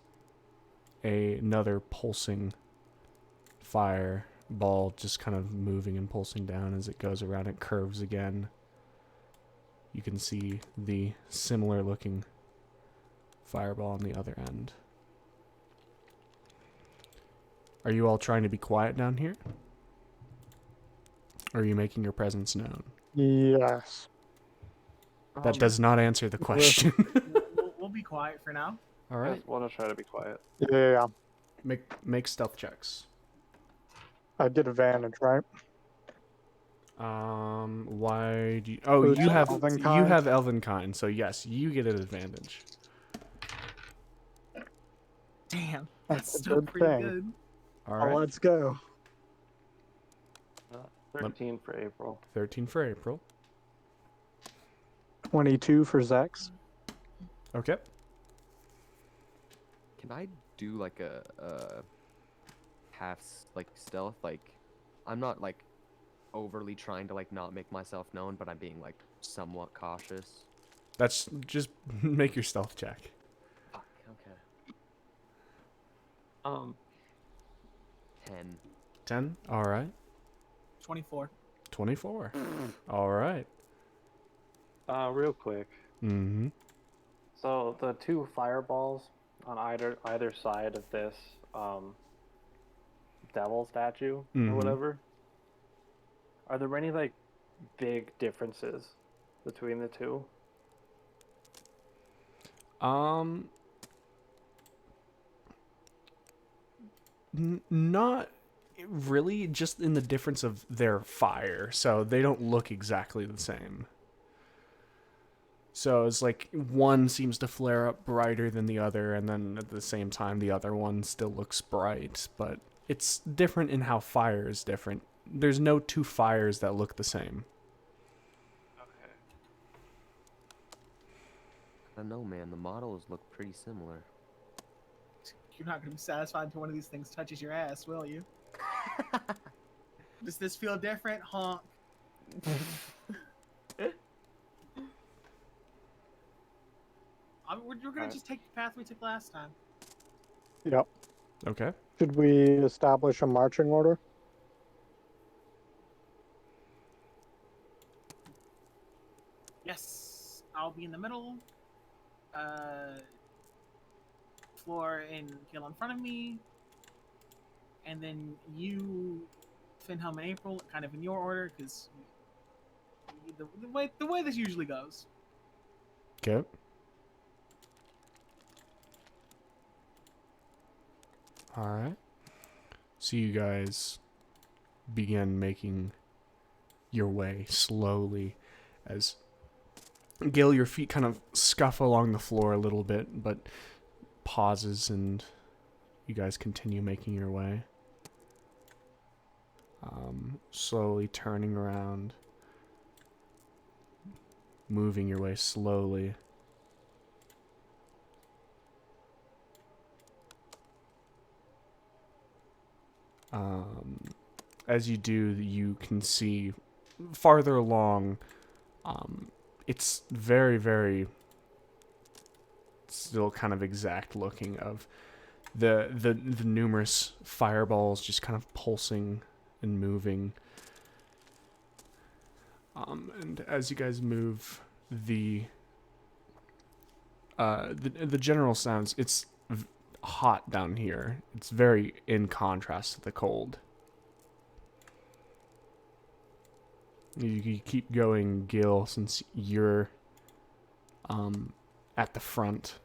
S1: another pulsing fireball just kind of moving and pulsing down as it goes around. It curves again. You can see the similar looking fireball on the other end. Are you all trying to be quiet down here? Or are you making your presence known?
S5: Yes.
S1: That does not answer the question.
S3: We'll be quiet for now.
S1: All
S4: I
S1: right.
S4: just want to try to be quiet.
S5: Yeah.
S1: Make stealth checks.
S5: I get advantage, right?
S1: Why do you... Oh,
S5: Who's
S1: you have
S5: Elvenkind?
S1: Elvenkind, so yes, you get an advantage.
S3: Damn,
S5: That's
S3: that's
S5: a
S3: still
S5: good
S3: pretty
S5: thing.
S3: good.
S1: All
S5: Oh,
S1: right.
S5: let's go.
S4: 13 for April.
S1: 13 for April.
S5: 22 for Zex.
S1: Okay.
S2: Can I do like a half stealth? Like, I'm not like overly trying to like not make myself known, but I'm being like somewhat cautious.
S1: That's just make your stealth check.
S2: Fuck. Okay. 10.
S1: 10. All right.
S3: 24.
S1: 24. All right.
S4: Real quick.
S1: Mm-hmm.
S4: So the two fireballs on either side of this devil statue
S1: Mhm.
S4: or whatever. Are there any like big differences between the two?
S1: Not really, just in the difference of their fire. So they don't look exactly the same. So it's like one seems to flare up brighter than the other, and then at the same time the other one still looks bright, but it's different in how fire is different. There's no two fires that look the same.
S4: Okay.
S2: I don't know, man. The models look pretty similar.
S3: You're not going to be satisfied until one of these things touches your ass, will you? Does this feel different? Honk. We're going to just take the path we took last time.
S5: Yep.
S1: Okay.
S5: Should we establish a marching order?
S3: Yes, I'll be in the middle. Floor and Gil in front of me. And then you, Finhelm and April, kind of in your order, because the way this usually goes.
S1: Okay. All right. So you guys begin making your way slowly as Gil, your feet kind of scuff along the floor a little bit, but pauses and you guys continue making your way. Slowly turning around, moving your way slowly. As you do, you can see farther along. It's very, very still kind of exact looking of the numerous fireballs just kind of pulsing and moving. And as you guys move, the general sounds, it's hot down here. It's very in contrast to the cold. You keep going, Gil, since you're at the front.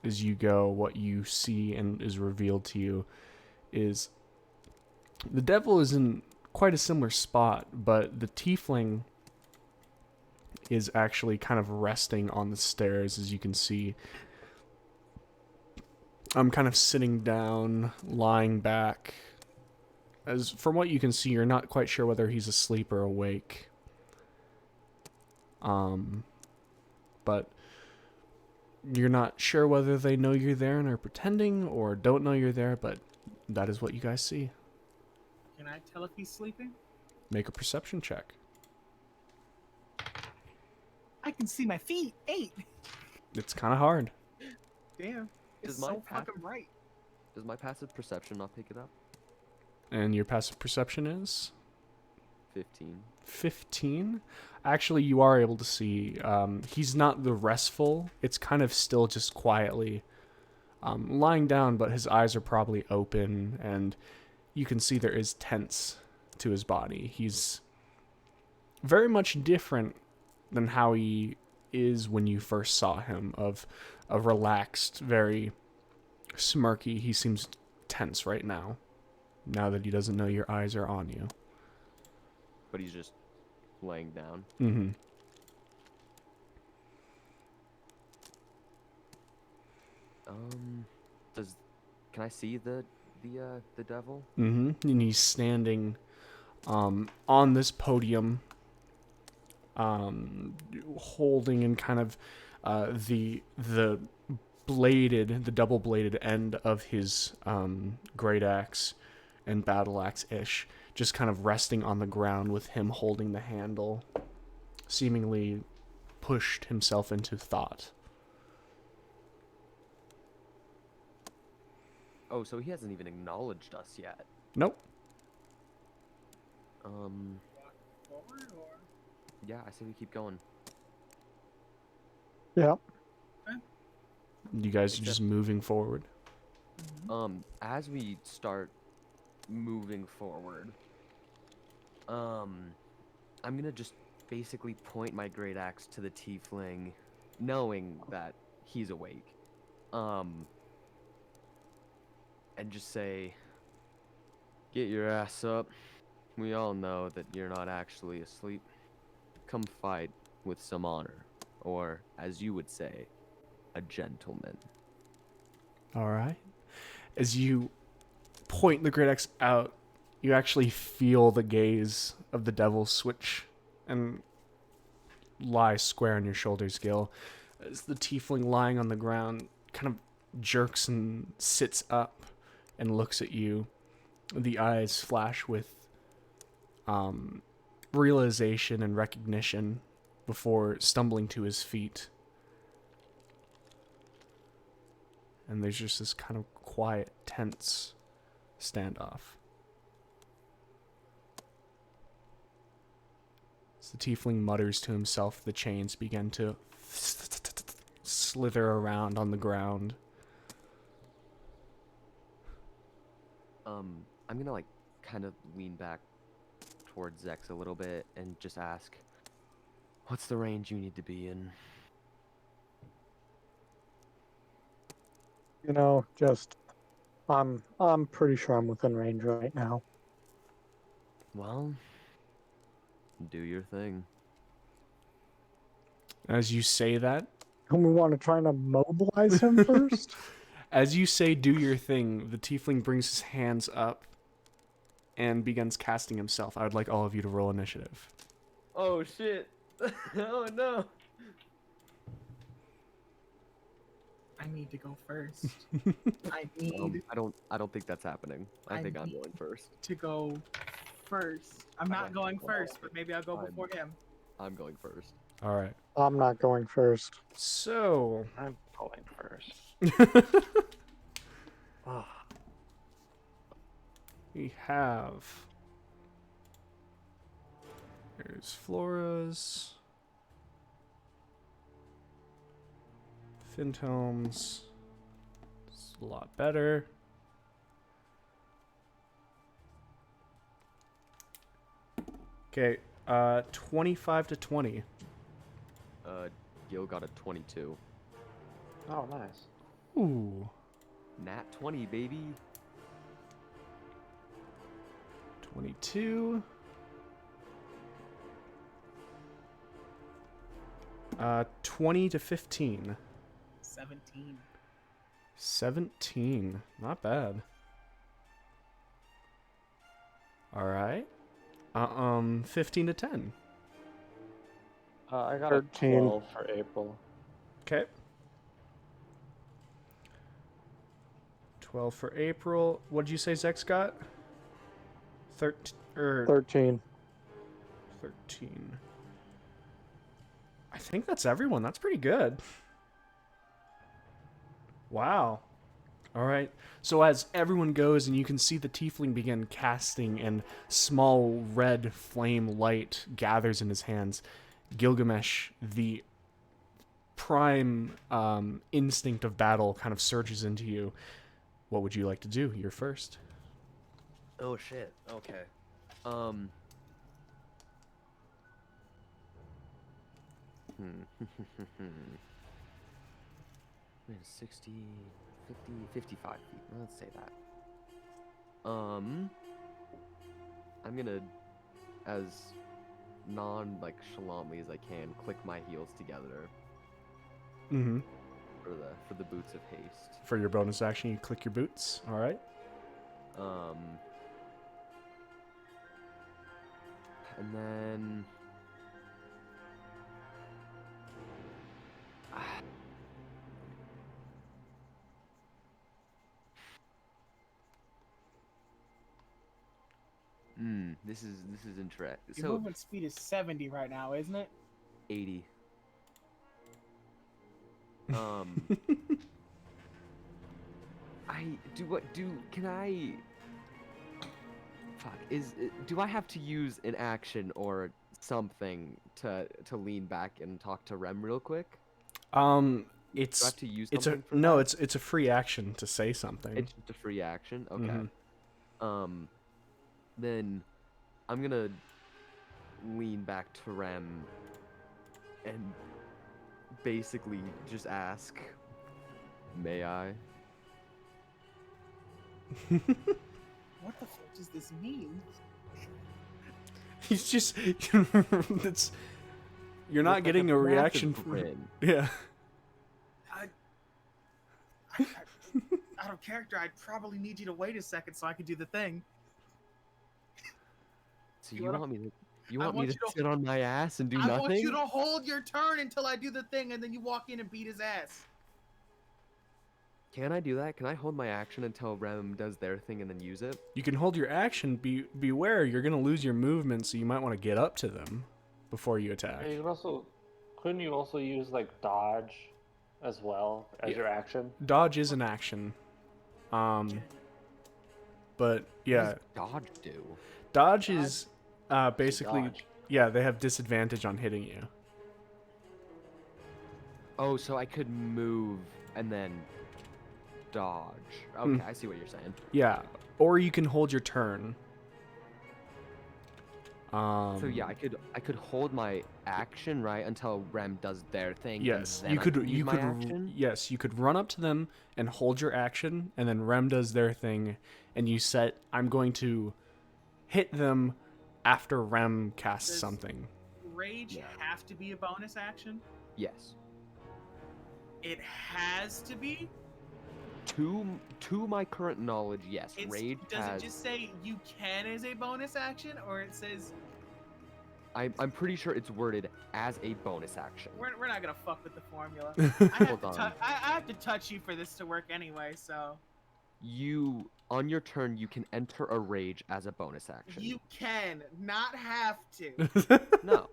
S1: As you go, what you see and is revealed to you is the devil is in quite a similar spot, but the tiefling is actually kind of resting on the stairs, as you can see. I'm kind of sitting down, lying back, as from what you can see, you're not quite sure whether he's asleep or awake. But you're not sure whether they know you're there and are pretending or don't know you're there, but that is what you guys see.
S3: Can I tell if he's sleeping?
S1: Make a perception check.
S3: I can see my feet. 8.
S1: It's kind of hard.
S3: Damn. It's
S2: Does my
S3: so fucking bright.
S2: Does my passive perception not pick it up?
S1: And your passive perception is
S2: 15.
S1: 15. Actually, you are able to see. He's not the restful. It's kind of still just quietly lying down, but his eyes are probably open, and you can see there is tense to his body. He's very much different than how he is when you first saw him, of a relaxed, very smirky. He seems tense right now that he doesn't know your eyes are on you.
S2: But he's just laying down.
S1: Mm-hmm.
S2: Can I see the devil?
S1: Mm-hmm. And he's standing on this podium, holding in kind of the double bladed end of his great axe and battle axe ish, just kind of resting on the ground with him holding the handle, seemingly pushed himself into thought.
S2: Oh, so he hasn't even acknowledged us yet.
S1: Nope.
S3: Forward or?
S2: Yeah, I say we keep going.
S5: Yeah.
S1: You guys are just moving forward.
S2: As we start moving forward, I'm gonna just basically point my great axe to the tiefling, knowing that he's awake. And just say, get your ass up. We all know that you're not actually asleep. Come fight with some honor, or as you would say, a gentleman.
S1: All right. As you point the great axe out, you actually feel the gaze of the devil switch and lie square on your shoulders, Gil. As the tiefling lying on the ground kind of jerks and sits up and looks at you. The eyes flash with realization and recognition before stumbling to his feet. And there's just this kind of quiet, tense standoff. As the tiefling mutters to himself, the chains begin to slither around on the ground.
S2: I'm gonna like kind of lean back towards Zex a little bit and just ask, what's the range you need to be in?
S5: You know, just I'm pretty sure I'm within range right now.
S2: Well, do your thing.
S1: As you say that,
S5: Don't we want to try to mobilize him first?
S1: as you say do your thing, the tiefling brings his hands up and begins casting himself. I would like all of you to roll initiative.
S2: Oh shit! Oh no!
S3: I need to go first. I need
S2: I don't think that's happening. I think I'm
S3: need-
S2: going first.
S3: to go first. I'm not going first, but maybe I'll go before him.
S2: I'm going first.
S1: All right.
S5: I'm not going first.
S1: So,
S4: I'm going first. Oh,
S1: we have... There's Flora's. Fintomes. It's a lot better. Okay, 25 to 20.
S2: Gil got a 22.
S4: oh, nice.
S1: Ooh.
S2: Nat 20, baby.
S1: 22. 20 to 15.
S3: 17.
S1: 17. Not bad. All right. 15 to 10.
S4: I got
S5: 13.
S4: a 12 for April.
S1: Okay. 12 for April. What did you say Zex got?
S5: 13.
S1: 13. I think that's everyone. That's pretty good. Wow. All right. So as everyone goes and you can see the tiefling begin casting and small red flame light gathers in his hands, Gilgamesh, the prime instinct of battle kind of surges into you. What would you like to do? You're first.
S2: Oh shit. Okay. 60, 50, 55 feet. Let's say that. I'm gonna, as shalomly as I can, click my heels together.
S1: Mm-hmm.
S2: For the boots of haste.
S1: For your bonus action, you click your boots. All right.
S2: And then this is interesting.
S3: Your
S2: So
S3: movement speed is 70 right now, isn't it?
S2: 80. Do I have to use an action or something to lean back and talk to Rem real quick? Do I
S1: It's
S2: have to use
S1: it's
S2: something
S1: a
S2: for
S1: no.
S2: that?
S1: It's a free action to say something.
S2: It's just a free action. Okay.
S1: Mhm.
S2: Then I'm gonna lean back to Rem and basically just ask, "May I?"
S3: What the fuck does this mean?
S1: He's just it's you're not
S2: With,
S1: getting
S2: a
S1: a
S2: massive
S1: reaction from
S2: grin.
S1: yeah.
S3: Out of character, I'd probably need you to wait a second so I could do the thing.
S2: So
S3: You
S2: you
S3: wanna-
S2: want me to
S3: I
S2: want me
S3: want
S2: to
S3: you to-
S2: sit on my ass and do
S3: I
S2: nothing?
S3: want you to hold your turn until I do the thing, and then you walk in and beat his ass.
S2: Can I do that? Can I hold my action until Rem does their thing and then use it?
S1: You can hold your action. Beware, you're gonna lose your movement, so you might want to get up to them before you attack.
S4: You can couldn't you also use dodge as well as
S1: Yeah.
S4: your action?
S1: Dodge is an action. But yeah,
S2: What does dodge do?
S1: dodge is basically
S4: Dodge.
S1: yeah, they have disadvantage on hitting you.
S2: Oh, so I could move and then dodge. Okay, I see what you're saying.
S1: Yeah, or you can hold your turn.
S2: So yeah, I could hold my action right until Rem does their thing.
S1: Yes,
S2: and
S1: you
S2: then I
S1: could.
S2: can use
S1: You
S2: my
S1: could.
S2: action?
S1: Yes, you could run up to them and hold your action, and then Rem does their thing, and you set. I'm going to hit them after Rem casts
S3: Does-
S1: something.
S3: Rage
S2: Yeah.
S3: have to be a bonus action?
S2: Yes.
S3: It has to be?
S2: To my current knowledge, yes. Rage
S3: Does
S2: has.
S3: it just say you can as a bonus action, or it says
S2: I'm pretty sure it's worded as a bonus action.
S3: we're not gonna fuck with the formula? I
S2: Hold on.
S3: I have to touch you for this to work anyway, so
S2: You on your turn you can enter a rage as a bonus action.
S3: you can not have to.
S2: No.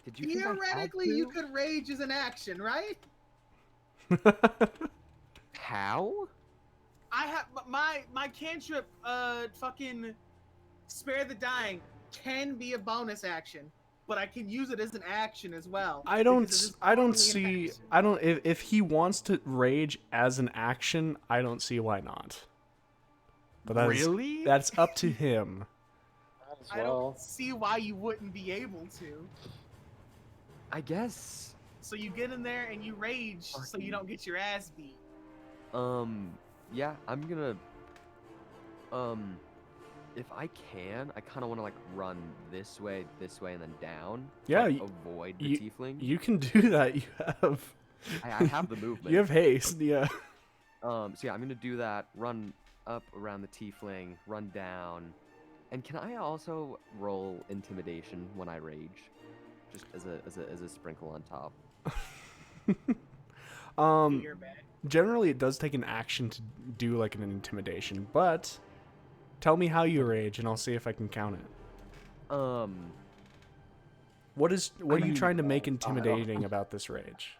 S2: Did you think I had
S3: Theoretically, you
S2: to?
S3: could rage as an action, right?
S2: How?
S3: I have my cantrip, fucking spare the dying can be a bonus action, but I can use it as an action as well.
S1: I
S3: because
S1: don't.
S3: it is
S1: I don't
S3: normally an
S1: see.
S3: action.
S1: I don't. If he wants to rage as an action, I don't see why not. But
S2: Really?
S1: that's up to him.
S4: As
S3: I
S4: well.
S3: don't see why you wouldn't be able to.
S2: I guess.
S3: So you get in there and you rage, so you don't get your ass beat.
S2: Yeah, I'm gonna. If I can, I kind of want to run this way, and then down. To,
S1: Yeah,
S2: avoid the
S1: you-
S2: tiefling.
S1: You can do that. You have.
S2: I have the movement.
S1: You have haste. Yeah.
S2: So yeah, I'm gonna do that. Run up around the tiefling, run down, And can I also roll intimidation when I rage, just as a sprinkle on top?
S3: You're bad.
S1: Generally it does take an action to do like an intimidation, but tell me how you rage and I'll see if I can count it. What are you
S2: mean,
S1: trying to make intimidating about this rage?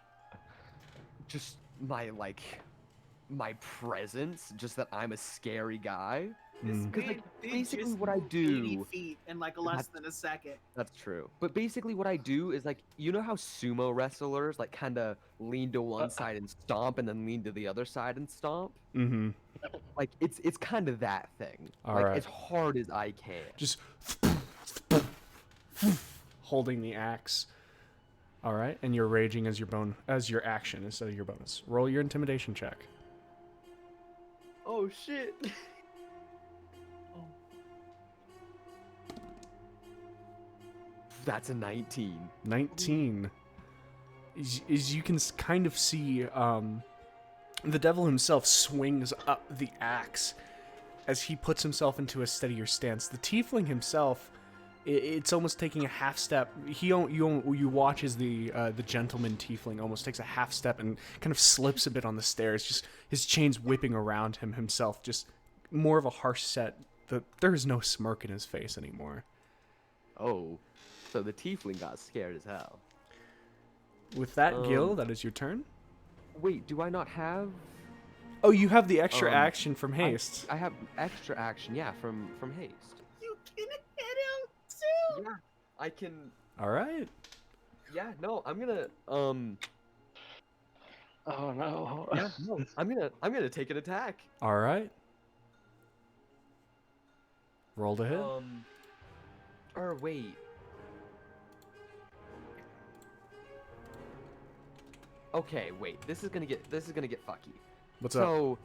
S2: Just my presence, just that I'm a scary guy.
S3: This
S1: Mm.
S2: Because
S3: man did
S2: basically
S3: just
S2: what I
S3: move
S2: do.
S3: 80 feet in like less than a second.
S2: That's true. But basically what I do is like, you know how sumo wrestlers like kind of lean to one side and stomp and then lean to the other side and stomp?
S1: Mm-hmm.
S2: Like it's kind of that thing.
S1: All
S2: like
S1: right.
S2: as hard as I can.
S1: Just holding the axe. All right, and you're raging as your action instead of your bonus. Roll your intimidation check.
S2: Oh shit. That's a 19.
S1: 19. As you can kind of see, the devil himself swings up the axe as he puts himself into a steadier stance. The tiefling himself, it's almost taking a half step. You watch as the gentleman tiefling almost takes a half step and kind of slips a bit on the stairs. Just his chains whipping around him himself. Just more of a harsh set. There is no smirk in his face anymore.
S2: Oh, so the tiefling got scared as hell.
S1: With that, Gil, that is your turn.
S2: Wait, do I not have?
S1: Oh, you have the extra action from haste.
S2: I have extra action, yeah, from haste.
S3: You can hit him too.
S2: Yeah, I can.
S1: All right.
S2: Yeah, no, I'm gonna
S4: Oh no.
S2: Yeah, no, I'm gonna take an attack.
S1: All right. Roll to hit.
S2: Or wait. Okay, wait. This is gonna get fucky.
S1: What's up?
S2: So,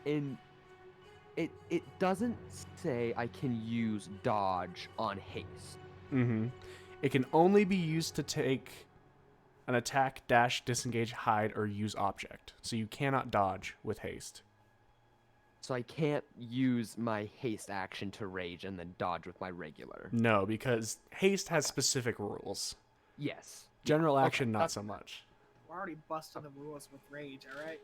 S2: it doesn't say I can use dodge on haste.
S1: Mm-hmm. It can only be used to take an attack, dash, disengage, hide, or use object. So you cannot dodge with haste.
S2: So I can't use my haste action to rage and then dodge with my regular.
S1: No, because haste has specific rules.
S2: Yes.
S1: General action, not so much.
S3: We're already busting the rules with rage, all right?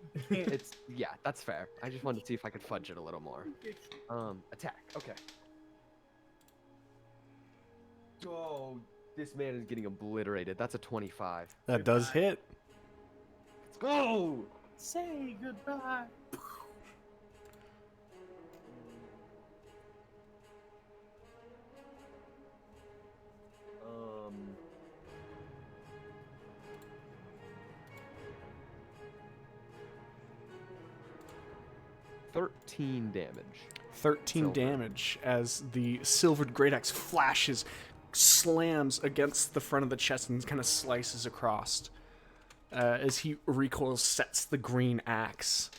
S2: Yeah, that's fair. I just wanted to see if I could fudge it a little more. Attack. Okay. Oh, this man is getting obliterated. That's a 25.
S1: That does hit.
S2: Let's go.
S3: Say goodbye.
S2: 13 damage.
S1: 13
S2: Silver.
S1: damage as the silvered great axe flashes, slams against the front of the chest and kind of slices across. As he recoils, sets the green axe.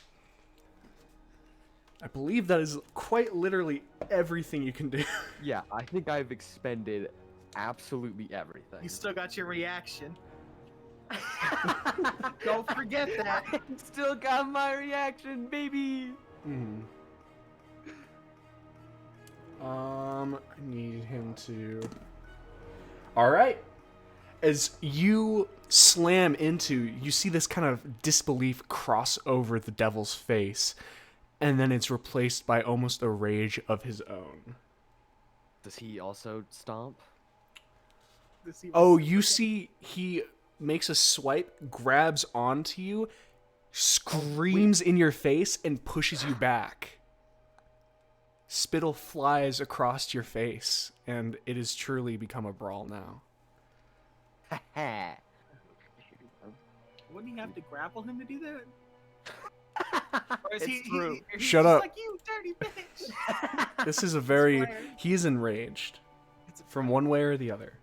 S1: I believe that is quite literally everything you can do.
S2: Yeah, I think I've expended absolutely everything.
S3: You still got your reaction. Don't forget that.
S2: I still got my reaction, baby.
S1: I need him to... Alright. As you slam into, you see this kind of disbelief cross over the devil's face, and then it's replaced by almost a rage of his own.
S2: Does he also stomp?
S1: Oh, you see he makes a swipe, grabs onto you, screams in your face, and pushes you back. Spittle flies across your face, and it has truly become a brawl now.
S3: Wouldn't he have to grapple him to do that? Or is
S2: It's true.
S3: he's
S1: Shut
S3: just
S1: up.
S3: like, you dirty bitch.
S1: This is a very...
S3: Swear.
S1: He is enraged. From one way or the other.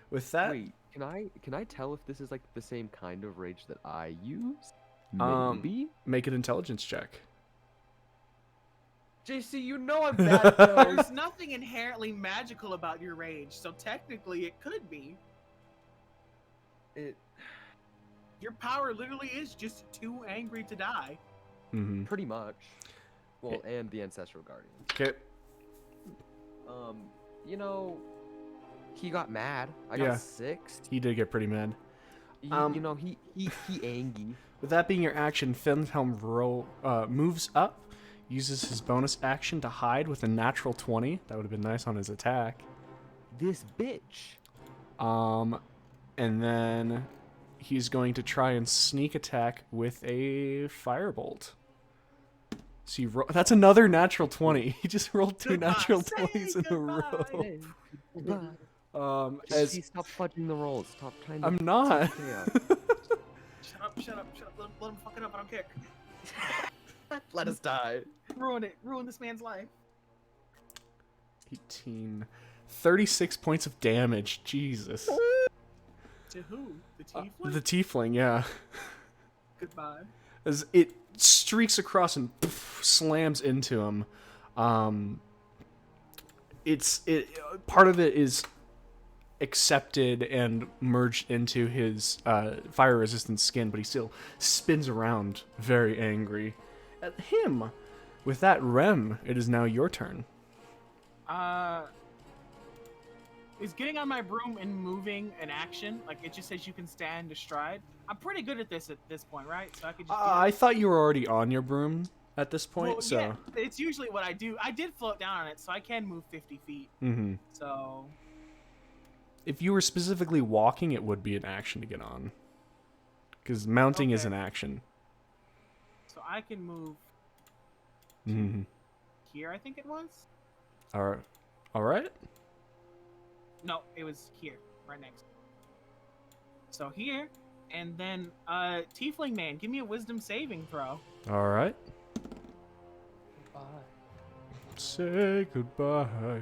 S1: With that...
S2: Wait, can I tell if this is like the same kind of rage that I use?
S1: Um,
S2: Maybe?
S1: Make an intelligence check.
S2: JC, you know I'm bad at those.
S3: There's nothing inherently magical about your rage, so technically it could be. Your power literally is just too angry to die.
S1: Mm-hmm.
S2: Pretty much. Well, and the Ancestral Guardian.
S1: Okay.
S2: You know, he got mad. I
S1: Yeah.
S2: got 6.
S1: He did get pretty mad.
S2: He,
S1: Um,
S2: you know, he angry.
S1: With that being your action, Finhelm moves up, uses his bonus action to hide with a natural 20. That would have been nice on his attack.
S2: This bitch.
S1: And then he's going to try and sneak attack with a firebolt. So that's another natural 20. He just rolled 2
S3: Goodbye.
S1: natural
S3: Say
S1: 20s in a row.
S3: goodbye.
S2: As stop fudging the rolls. Stop trying to.
S1: I'm not.
S3: Shut up. Let him fuck it up. I don't care.
S2: Let us die.
S3: Ruin it. Ruin this man's life.
S1: 18. 36 points of damage. Jesus.
S3: To who? The tiefling?
S1: The tiefling, yeah.
S3: Goodbye.
S1: As it streaks across and slams into him. Part of it is accepted and merged into his fire resistant skin, but he still spins around very angry at him. With that, Rem, it is now your turn.
S3: Is getting on my broom and moving an action? Like, it just says you can stand astride. I'm pretty good at this point, right? So I could just.
S1: I thought you were already on your broom at this point,
S3: Well,
S1: so.
S3: yeah, it's usually what I do. I did float down on it, so I can move 50 feet.
S1: Mm-hmm.
S3: So.
S1: If you were specifically walking, it would be an action to get on. Because mounting is an
S3: Okay.
S1: action.
S3: So I can move
S1: Mm-hmm.
S3: here, I think it was?
S1: All right.
S3: No, it was here, right next. So here, and then, Tiefling Man, give me a wisdom saving throw.
S1: All right.
S4: Bye.
S1: Say goodbye.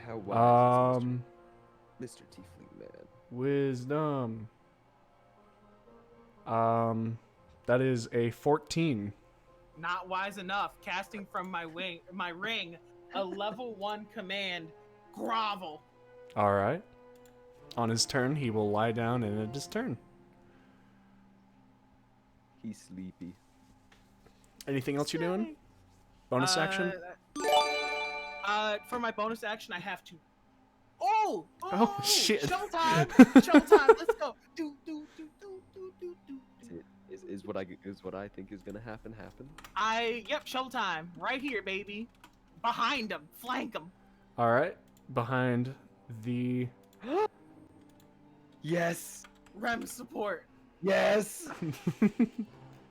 S2: How wise
S1: Um,
S2: is Mr. Tiefling Man?
S1: wisdom. That is a 14.
S3: Not wise enough. Casting from my ring, a level 1 command, grovel.
S1: All right. On his turn, he will lie down and end his turn.
S2: He's sleepy.
S1: Anything else you're doing? Bonus action?
S3: For my bonus action, I have to. Oh,
S1: shit.
S3: Shovel time! Shovel time! Let's go! Do.
S2: Is what I think is gonna happen.
S3: Yep, shovel time. Right here, baby. Behind him. Flank him.
S1: All right. Behind the...
S2: Yes.
S3: Rem support.
S2: Yes.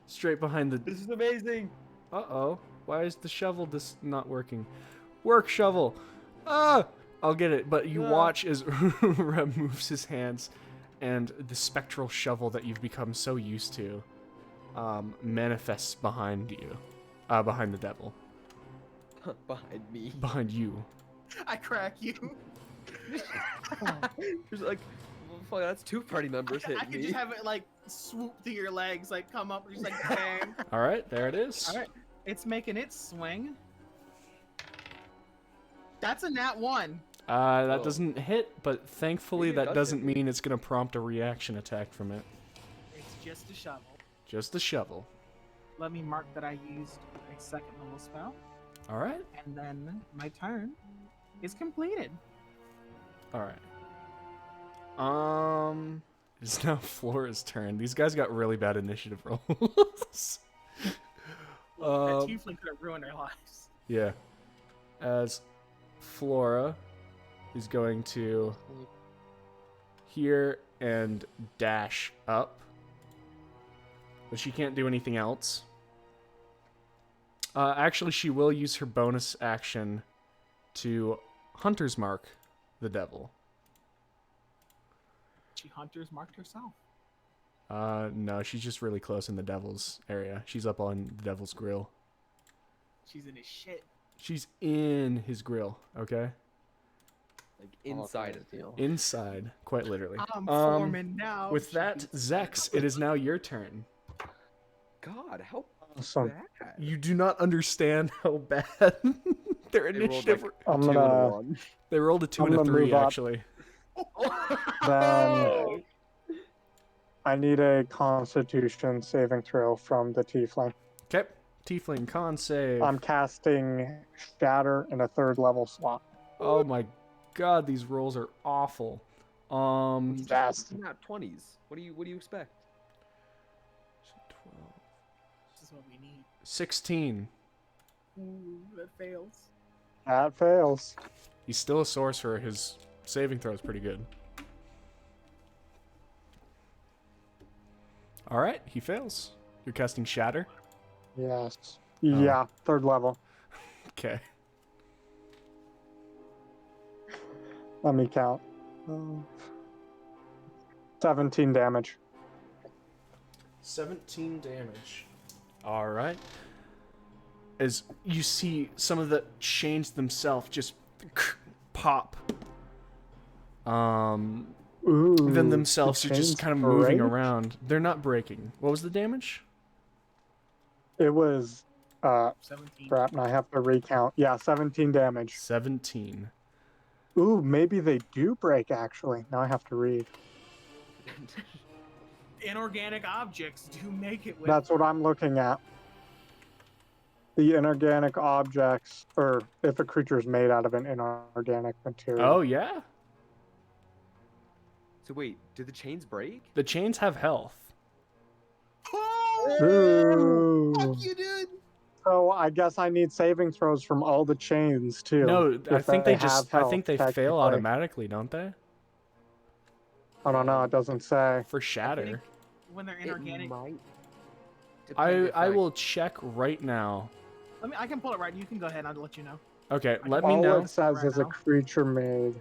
S1: Straight behind the...
S2: This is amazing.
S1: Uh-oh. Why is the shovel not working? Work, shovel! Ah! I'll get it, but you watch as Rem moves his hands, and the spectral shovel that you've become so used to manifests behind you. Behind the devil.
S2: Behind me.
S1: Behind you.
S3: I crack you.
S2: There's like, well, fuck, that's 2 party members
S3: I
S2: hitting
S3: can
S2: me.
S3: just have it like swoop through your legs, like come up, just like bang.
S1: All right, there it is.
S3: All right, it's making its swing. That's a nat 1.
S1: That
S2: Oh.
S1: doesn't hit, but thankfully
S2: Maybe it
S1: that
S2: does
S1: doesn't
S2: hit.
S1: mean it's going to prompt a reaction attack from it.
S3: It's just a shovel.
S1: Just the shovel.
S3: Let me mark that I used a second level spell,
S1: All right.
S3: and then my turn is completed.
S1: All right. It's now Flora's turn. These guys got really bad initiative rolls.
S3: That tiefling could have ruined our lives.
S1: Yeah. As Flora is going to here and dash up. But she can't do anything else. Actually, she will use her bonus action to Hunter's Mark the devil.
S3: She hunters marked herself.
S1: No, she's just really close in the devil's area. She's up on the devil's grill.
S3: She's in his shit.
S1: She's in his grill, okay?
S2: Like inside of
S4: deal.
S1: Inside, quite literally.
S3: I'm forming now.
S1: With that, Zex, it is now your turn.
S2: God, how
S5: Awesome.
S2: bad.
S1: You do not understand how bad their
S2: They rolled,
S1: initiative.
S2: like,
S5: I'm
S2: 2 and a
S5: gonna-
S2: 1.
S1: They rolled a 2
S5: I'm
S1: and a
S5: gonna
S1: 3,
S5: move up.
S1: actually.
S5: Then I need a Constitution saving throw from the Tiefling.
S1: Okay. Tiefling con save.
S5: I'm casting Shatter in a 3rd level slot.
S1: Oh my god, these rolls are awful.
S5: Fast.
S2: Not 20s. What do you expect?
S1: 12,
S3: This is what we need.
S1: 16.
S3: Ooh, that fails.
S5: That fails.
S1: He's still a sorcerer. His saving throw is pretty good. All right, he fails. You're casting Shatter?
S5: Yes. Yeah, 3rd level.
S1: Okay.
S5: Let me count. 17 damage.
S1: 17 damage. All right. As you see some of the chains themselves just pop.
S5: Ooh.
S1: Then
S5: the
S1: themselves are just
S5: chains
S1: kind of moving
S5: break?
S1: around. They're not breaking. What was the damage?
S5: It was
S3: 17.
S5: crap, and I have to recount. Yeah, 17 damage.
S1: 17.
S5: Ooh, maybe they do break actually. Now I have to read.
S3: Inorganic objects do make it with.
S5: That's what I'm looking at. The inorganic objects, or if a creature is made out of an inorganic material.
S1: Oh, yeah?
S2: So wait, did the chains break?
S1: The chains have health.
S5: Ooh.
S3: Fuck you, dude!
S5: So I guess I need saving throws from all the chains too.
S1: No, I
S5: if
S1: think they just
S5: have
S1: I think they
S5: health,
S1: fail
S5: technically.
S1: automatically, don't they?
S5: I don't know. It doesn't say.
S1: For
S3: I
S1: Shatter.
S3: think when they're inorganic.
S2: It might.
S1: I
S2: depend if, like-
S1: will check right now.
S3: I can pull it right. You can go ahead and I'll let you know.
S1: Okay, let me
S5: All
S1: know.
S5: it says
S3: right
S5: is a
S3: now.
S5: creature made.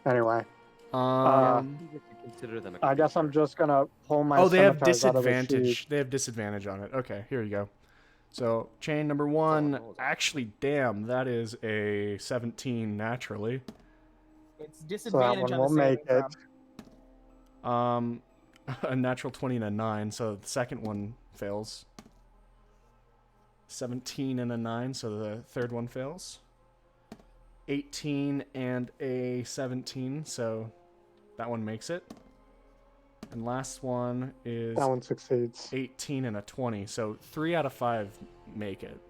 S5: Anyway,
S2: You get to consider them a
S5: I guess I'm
S2: creature.
S5: just gonna pull my.
S1: Oh, they have
S5: scimitars out of the
S1: disadvantage.
S5: sheath.
S1: They have disadvantage on it. Okay, here you go. So, chain number 1. Actually, damn, that is a 17 naturally.
S3: It's
S5: So that
S3: disadvantage
S5: one
S3: on
S5: will
S3: the
S5: make
S3: saving
S5: it.
S3: throw.
S1: A natural 20 and a 9, so the second one fails. 17 and a 9, so the third one fails. 18 and a 17, so that one makes it. And last one is
S5: That one succeeds.
S1: 18 and a 20, so 3 out of 5 make it.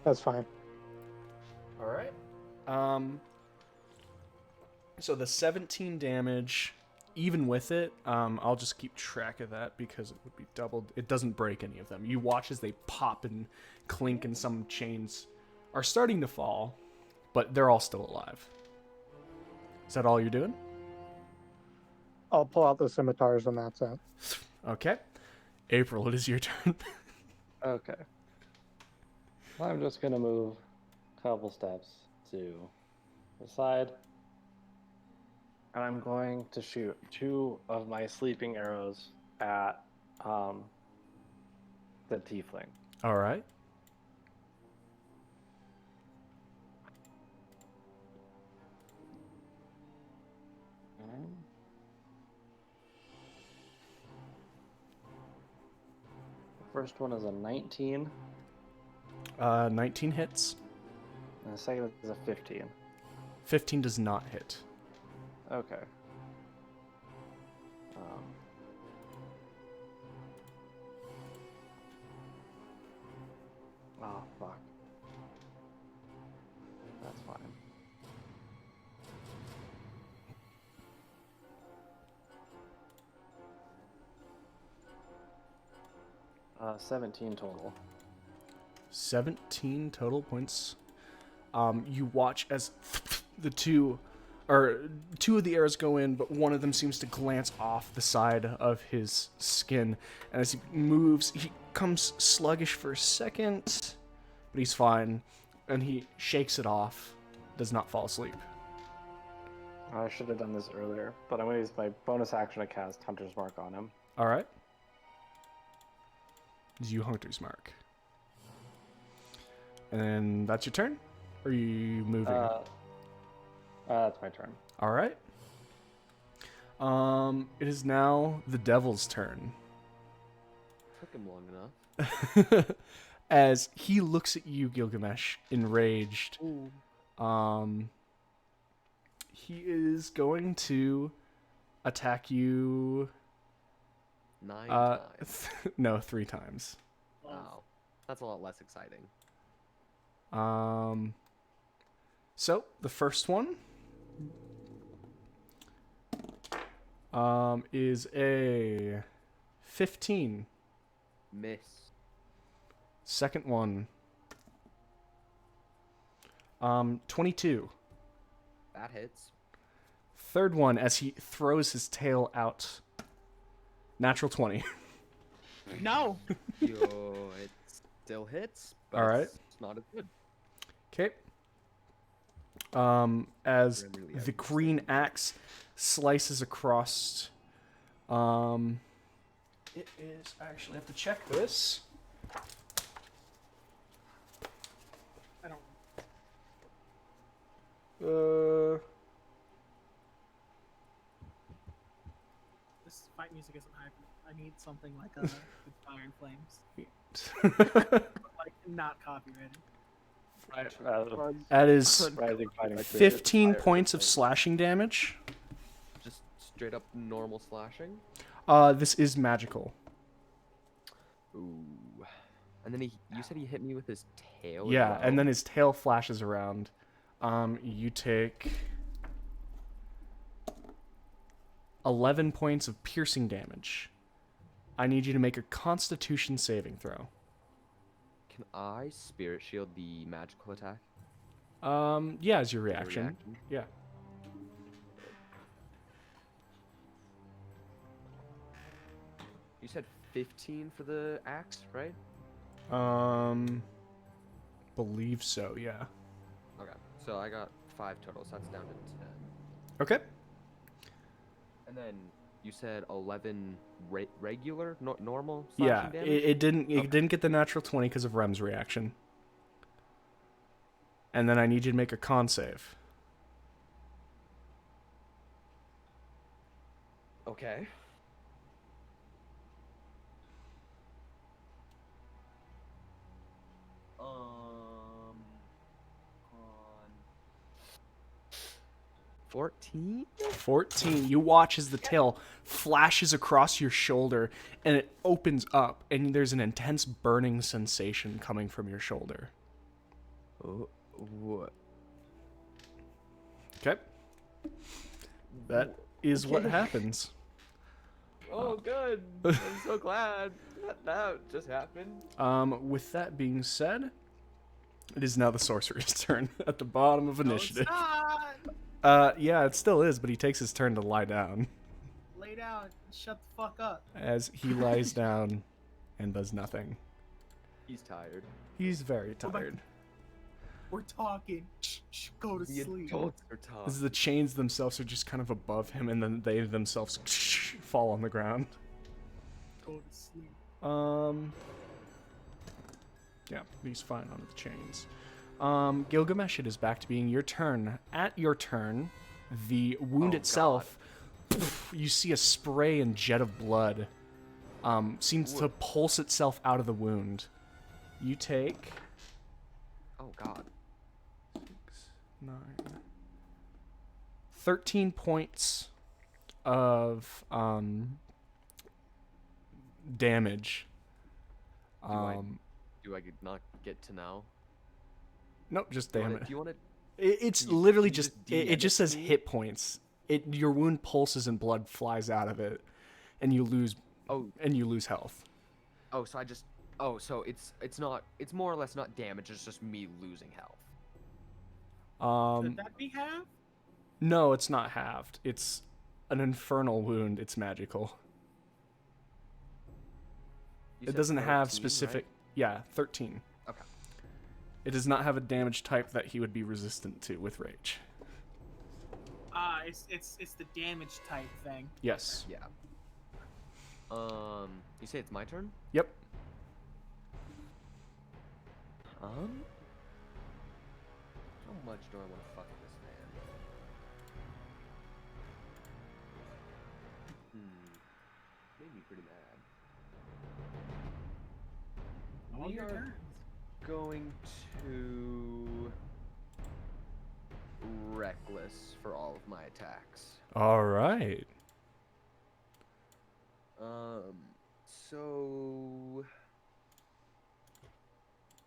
S5: That's fine.
S1: All right. So the 17 damage, even with it, I'll just keep track of that because it would be doubled. It doesn't break any of them. You watch as they pop and clink, and some chains are starting to fall, but they're all still alive. Is that all you're doing?
S5: I'll pull out the scimitars and that's it.
S1: Okay. April, it is your turn.
S4: Okay. I'm just gonna move a couple steps to the side. And I'm going to shoot 2 of my sleeping arrows at the tiefling.
S1: All right.
S4: The first one is a 19,
S1: 19 hits.
S4: and the second is a 15.
S1: 15 does not hit.
S4: Okay. Oh, fuck. That's fine. Uh, 17 total.
S1: 17 total points. You watch as the two of the arrows go in, but one of them seems to glance off the side of his skin. And as he moves, he comes sluggish for a second, but he's fine. And he shakes it off, does not fall asleep.
S4: I should have done this earlier, but I'm going to use my bonus action to cast Hunter's Mark on him.
S1: All right. You Hunter's Mark. And that's your turn? Or are you moving?
S4: That's my turn.
S1: All right. It is now the devil's turn.
S2: Took him long enough.
S1: As he looks at you, Gilgamesh, enraged. He is going to attack you.
S2: 9 times.
S1: No, 3 times.
S2: Wow. That's a lot less exciting.
S1: So the first one is a 15.
S2: Miss.
S1: Second one, 22.
S2: That hits.
S1: Third one, as he throws his tail out, natural 20.
S3: No.
S2: Yo, it still hits, but
S1: All right.
S2: it's not as good.
S1: Okay. As
S2: Really
S1: the green axe slices across, it is, I actually have to check this.
S3: I don't. This fight music isn't hype. I need something like with Fire and Flames, but like not copyrighted.
S1: That is
S4: Rising fighting spirit.
S1: 15
S4: Fire.
S1: points of slashing damage.
S2: Just straight up normal slashing.
S1: This is magical.
S2: Ooh. And then you said he hit me with his tail.
S1: Yeah,
S2: as well?
S1: and then his tail flashes around. You take 11 points of piercing damage. I need you to make a Constitution saving throw.
S2: Can I spirit shield the magical attack?
S1: Yeah, as your
S2: As a
S1: reaction. Yeah.
S2: You said 15 for the axe, right?
S1: Believe so, yeah.
S2: Okay, so I got 5 total, so that's down to 10.
S1: Okay.
S2: And then you said 11 regular, normal
S1: Yeah,
S2: slashing damage?
S1: it didn't get the natural 20 because of Rem's reaction. And then I need you to make a con save.
S2: Okay. On 14?
S1: 14. You watch as the tail flashes across your shoulder and it opens up and there's an intense burning sensation coming from your shoulder.
S2: Oh, what?
S1: Okay. That is what
S2: Okay.
S1: happens.
S2: Oh, good. I'm so glad that just happened.
S1: With that being said, it is now the sorcerer's turn at the bottom of
S3: No, it's
S1: initiative.
S3: not.
S1: Yeah, it still is, but he takes his turn to lie down.
S3: Lay down. And shut the fuck up.
S1: As he lies down and does nothing.
S2: He's tired.
S1: He's very
S3: Oh my-
S1: tired.
S3: We're talking. Shh, go to
S2: The
S3: sleep.
S2: adults are tough.
S1: As the chains themselves are just kind of above him, and then they themselves fall on the ground.
S3: Go to sleep.
S1: Yeah, he's fine under the chains. Gilgamesh, it is back to being your turn. At your turn, the wound
S2: Oh,
S1: itself, you see a spray and jet of blood seems to pulse itself out of the wound. You take
S2: Oh, God.
S1: 9, 13 points of damage.
S2: Do I not get to know?
S1: Nope, just
S2: Do you wanna-
S1: damage.
S2: Do you want to?
S1: It's
S2: Can you-
S1: literally
S2: can you
S1: just
S2: just
S1: it
S2: DM
S1: just
S2: it
S1: says
S2: to me?
S1: hit points. Your wound pulses and blood flies out of it, and you lose
S2: Oh,
S1: health.
S2: oh, so I just. Oh, so it's not. It's more or less not damage. It's just me losing health.
S3: Could that be half?
S1: No, it's not halved. It's an infernal wound. It's magical.
S2: You
S1: It
S2: said
S1: doesn't have
S2: 13,
S1: specific.
S2: right?
S1: Yeah, 13.
S2: Okay.
S1: It does not have a damage type that he would be resistant to with rage.
S3: It's the damage type thing.
S1: Yes.
S2: Yeah. You say it's my turn?
S1: Yep.
S2: How much do I want to fuck this man? Made me pretty mad.
S3: All
S2: We
S3: your
S2: are
S3: turns.
S2: going to reckless for all of my attacks.
S1: All right.
S2: So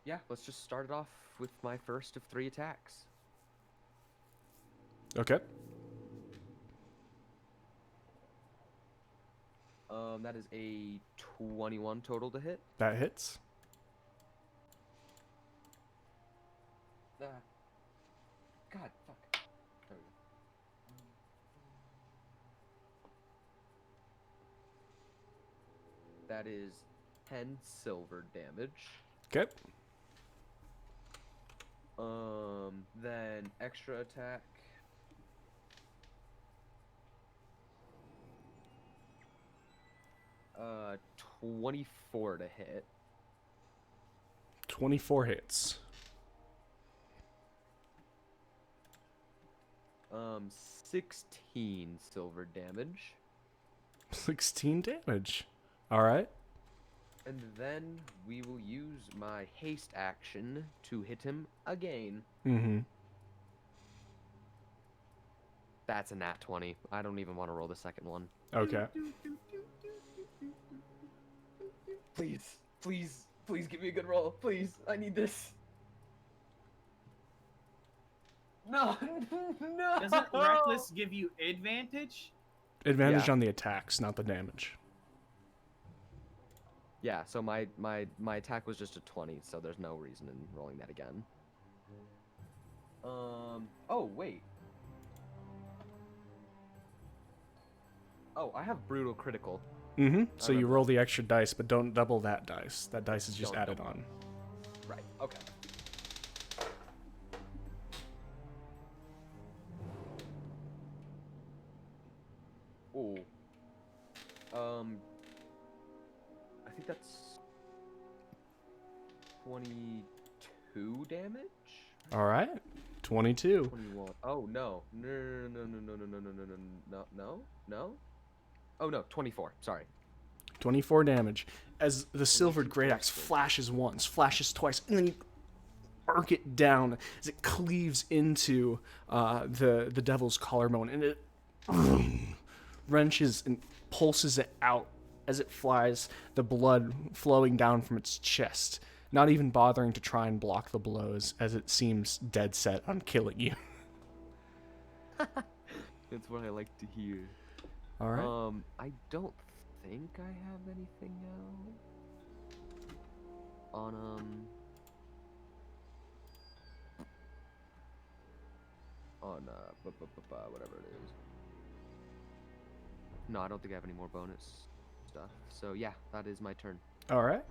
S2: yeah, let's just start it off with my first of 3 attacks.
S1: Okay.
S2: That is a 21 total to hit.
S1: That hits.
S2: God, fuck. There we go. That is 10 silver damage.
S1: Okay.
S2: Then extra attack. 24 to hit.
S1: 24 hits.
S2: 16 silver damage.
S1: 16 damage. All right.
S2: And then we will use my haste action to hit him again.
S1: Mm-hmm.
S2: That's a nat 20. I don't even want to roll the second one.
S1: Okay.
S2: Please, please, please give me a good roll. Please, I need this. No, no.
S3: Doesn't reckless give you advantage?
S1: Advantage
S2: Yeah.
S1: on the attacks, not the damage.
S2: Yeah, so my attack was just a 20, so there's no reason in rolling that again. Oh, wait. Oh, I have brutal critical.
S1: Mm-hmm. So you
S2: remember
S1: roll the extra dice, but don't double that dice. That dice is just
S2: Don't
S1: added
S2: double
S1: on.
S2: Right, okay. Ooh. I think that's 22 damage?
S1: All right. 22.
S2: 21. Oh, no. No. Oh, no, 24. Sorry.
S1: 24 damage. As the silvered great axe flashes once, flashes twice, and then you arc it down as it cleaves into the devil's collarbone, and it wrenches and pulses it out as it flies, the blood flowing down from its chest, not even bothering to try and block the blows, as it seems dead set on killing you.
S2: That's what I like to hear.
S1: All right.
S2: I don't think I have anything else on whatever it is. No, I don't think I have any more bonus stuff. So yeah, that is my turn.
S1: All right.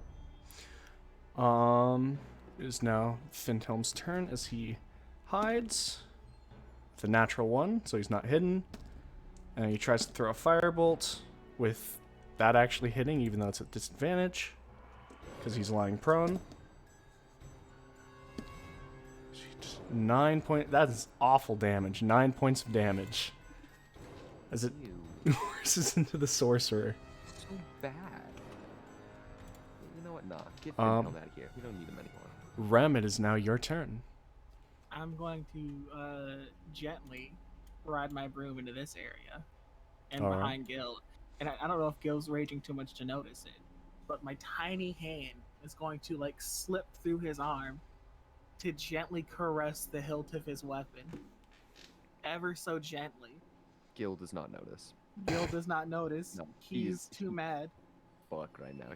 S1: It is now Finthelm's turn as he hides. It's a natural one, so he's not hidden. And he tries to throw a firebolt with that actually hitting, even though it's at disadvantage, because he's lying prone. 9 point. That's awful damage. 9 points of damage. As it
S2: Ew,
S1: horses into the sorcerer.
S2: so bad. You know what? Nah, get Finhelm out of here. We don't need him anymore.
S1: Rem, it is now your turn.
S3: I'm going to gently ride my broom into this area and
S1: All right.
S3: behind Gil. And I don't know if Gil's raging too much to notice it, but my tiny hand is going to like slip through his arm to gently caress the hilt of his weapon. Ever so gently.
S2: Gil does not notice.
S3: Gil does not notice.
S2: No,
S3: He's too mad.
S2: Fuck right now.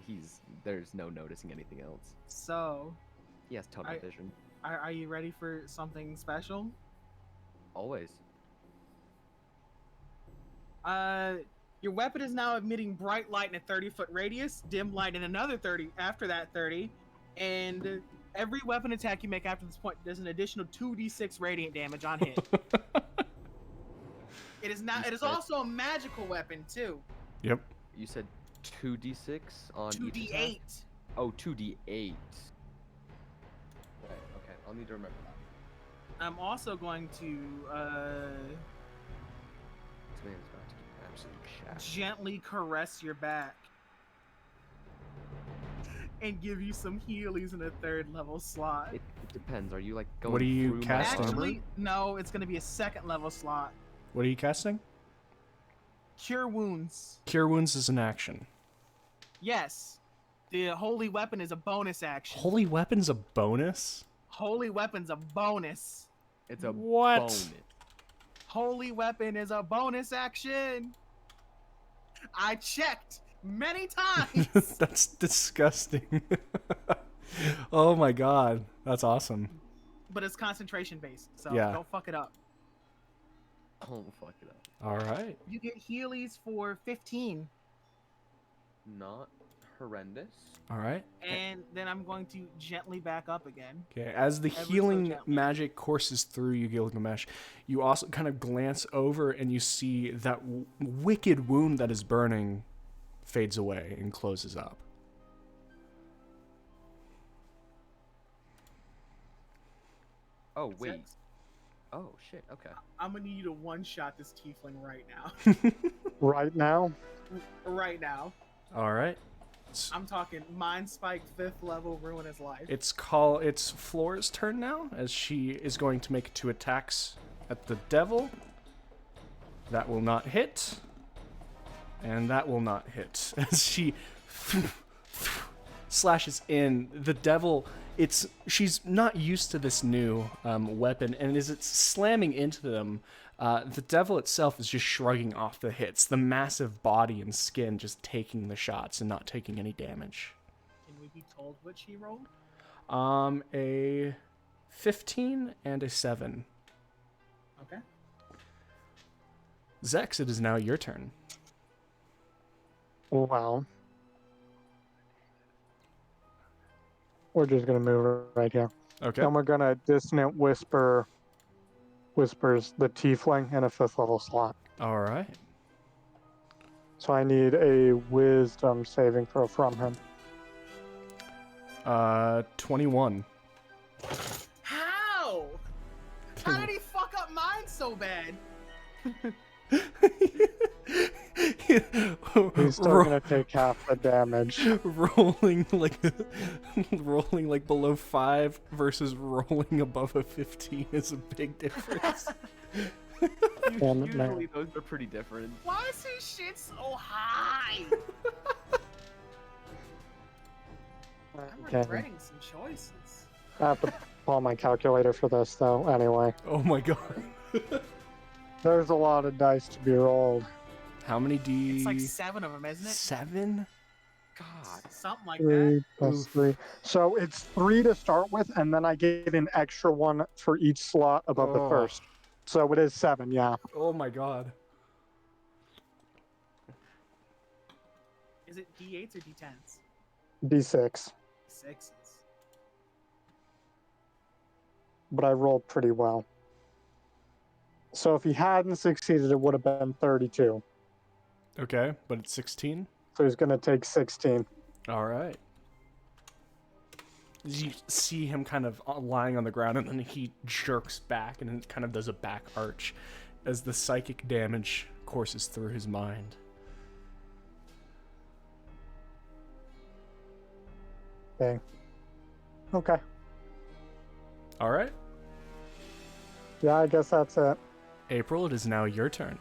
S2: There's no noticing anything else.
S3: So,
S2: He has tunnel vision.
S3: are you ready for something special?
S2: Always.
S3: Your weapon is now emitting bright light in a 30-foot radius, dim light in another 30 after that 30, and every weapon attack you make after this point does an additional 2d6 radiant damage on hit. It is also a magical weapon too.
S1: Yep.
S2: You said 2d6 on each attack?
S3: 2d8.
S2: Oh, 2d8. Okay, I'll need to remember that.
S3: I'm also going to
S2: This man is about to get absolute shaft.
S3: gently caress your back and give you some healies in a 3rd level slot.
S2: It depends. Are you like going
S1: What are you
S2: through my
S1: casting?
S2: armor?
S3: Actually, no, it's going to be a 2nd level slot.
S1: What are you casting?
S3: Cure wounds.
S1: Cure Wounds is an action.
S3: Yes. The holy weapon is a bonus action.
S1: Holy weapon's a bonus?
S3: Holy weapon's a bonus.
S2: It's a
S1: What?
S2: bonus.
S3: Holy weapon is a bonus action. I checked many times.
S1: That's disgusting. Oh my god. That's awesome.
S3: But it's concentration based, so
S1: Yeah.
S3: don't fuck it up.
S2: Don't fuck it up.
S1: All right.
S3: You get Heelys for 15,
S2: Not horrendous.
S1: All right.
S3: and then I'm going to gently back up again.
S1: Okay, as the
S3: Ever so
S1: healing
S3: gently.
S1: magic courses through you, Gilgamesh, you also kind of glance over and you see that wicked wound that is burning fades away and closes up.
S2: Oh wait.
S3: Six.
S2: Oh shit. Okay.
S3: I'm gonna need you to one-shot this tiefling right now.
S5: Right now,
S3: Right now.
S1: All right.
S3: I'm talking Mind Spike 5th level, ruin his life.
S1: It's Flora's turn now, as she is going to make 2 attacks at the devil. That will not hit. And that will not hit. As she slashes in, the devil, she's not used to this new weapon, and as it's slamming into them, the devil itself is just shrugging off the hits, the massive body and skin just taking the shots and not taking any damage.
S3: Can we be told what she rolled?
S1: A 15 and a 7.
S3: Okay.
S1: Zex, it is now your turn.
S5: well, we're just gonna move right here.
S1: Okay.
S5: And we're gonna dissonant whispers the tiefling in a 5th level slot.
S1: All right.
S5: So I need a wisdom saving throw from him.
S1: 21.
S3: How? How did he fuck up mine so bad?
S5: He's still gonna take half the damage.
S1: rolling like below 5 versus rolling above a 15 is a big difference.
S5: Damn it, man.
S2: Usually those are pretty different.
S3: Why is his shit so high? I'm
S5: Okay.
S3: regretting some choices.
S5: I have to pull my calculator for this, though. Anyway,
S1: Oh my god.
S5: there's a lot of dice to be rolled.
S1: How many D?
S3: It's like 7 of them, isn't it?
S1: 7?
S2: God.
S3: Something like that.
S5: 3 plus
S1: Oof.
S5: 3. So it's 3 to start with, and then I get an extra 1 for each slot above the
S1: Oh.
S5: first. So it is 7, yeah.
S1: Oh my god.
S3: Is it D8s or D10s?
S5: D6.
S3: 6s.
S5: But I rolled pretty well. So if he hadn't succeeded, it would have been 32.
S1: Okay, but it's 16.
S5: So he's going to take 16.
S1: All right. You see him kind of lying on the ground, and then he jerks back, and it kind of does a back arch as the psychic damage courses through his mind.
S5: Dang. Okay.
S1: All right.
S5: Yeah, I guess that's it.
S1: April, it is now your turn.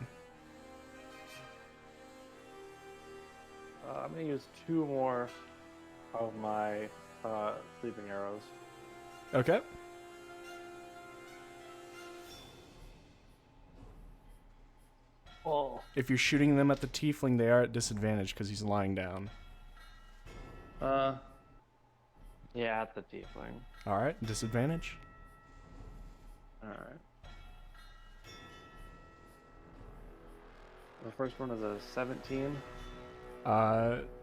S4: I'm gonna use 2 more of my sleeping arrows.
S1: Okay.
S4: Oh.
S1: If you're shooting them at the tiefling, they are at disadvantage because he's lying down.
S4: Yeah, at the tiefling.
S1: All right, disadvantage.
S4: All right. The first one is a 17.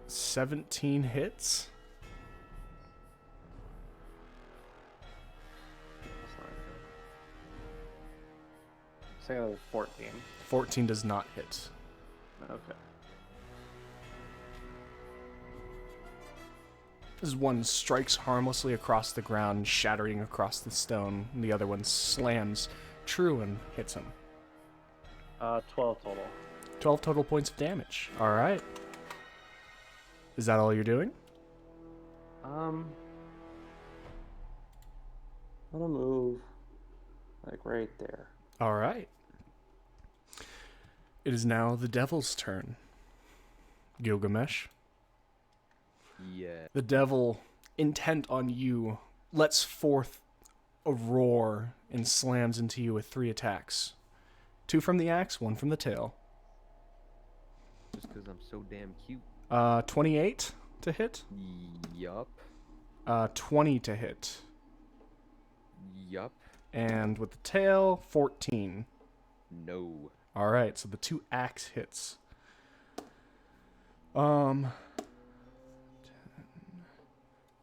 S1: 17 hits.
S4: That's not good. Second one is 14.
S1: 14 does not hit.
S4: Okay.
S1: As one strikes harmlessly across the ground, shattering across the stone, and the other one slams true and hits him.
S4: 12 total.
S1: 12 total points of damage. All right. Is that all you're doing?
S4: I'm gonna move like right there.
S1: All right. It is now the devil's turn. Gilgamesh.
S2: Yeah.
S1: The devil, intent on you, lets forth a roar and slams into you with 3 attacks. 2 from the axe, 1 from the tail.
S2: Just because I'm so damn cute.
S1: 28 to hit.
S2: Yup.
S1: 20 to hit.
S2: Yup.
S1: And with the tail, 14.
S2: No.
S1: All right, so the 2 axe hits.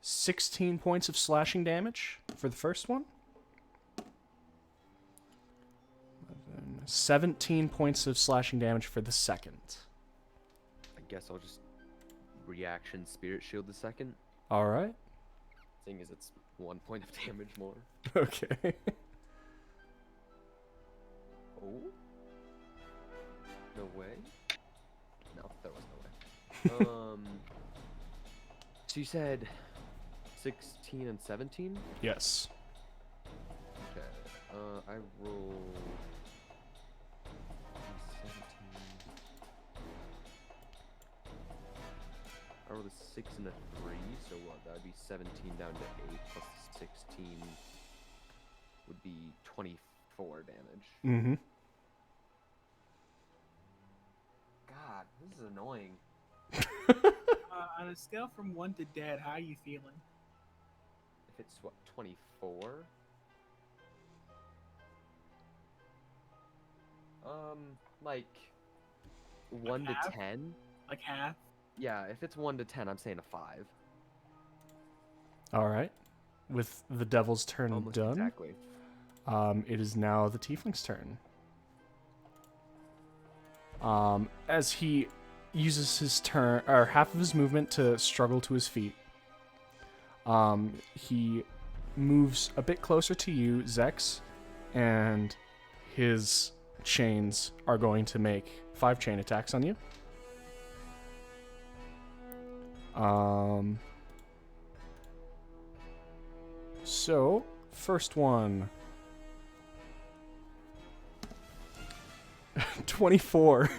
S1: 16 points of slashing damage for the first one. 17 points of slashing damage for the second.
S2: I guess I'll just reaction spirit shield the second.
S1: All right.
S2: Seeing as it's 1 point of damage more.
S1: Okay.
S2: Oh? No way? No, there was no way. So you said 16 and 17?
S1: Yes.
S2: Okay. I rolled 17. I rolled a 6 and a 3, so what? That'd be 17 down to 8 plus 16 would be 24 damage.
S1: Mm-hmm.
S2: God, this is annoying.
S3: On a scale from 1 to dead, how are you feeling?
S2: If it's what, 24? Like 1
S3: half?
S2: to 10?
S3: Like half?
S2: Yeah, if it's 1 to 10, I'm saying a 5.
S1: All right. With the devil's turn
S2: Almost
S1: done,
S2: exactly.
S1: it is now the tiefling's turn. As he uses his turn, or half of his movement to struggle to his feet, he moves a bit closer to you, Zex, and his chains are going to make 5 chain attacks on you. So, first one. 24.
S2: God.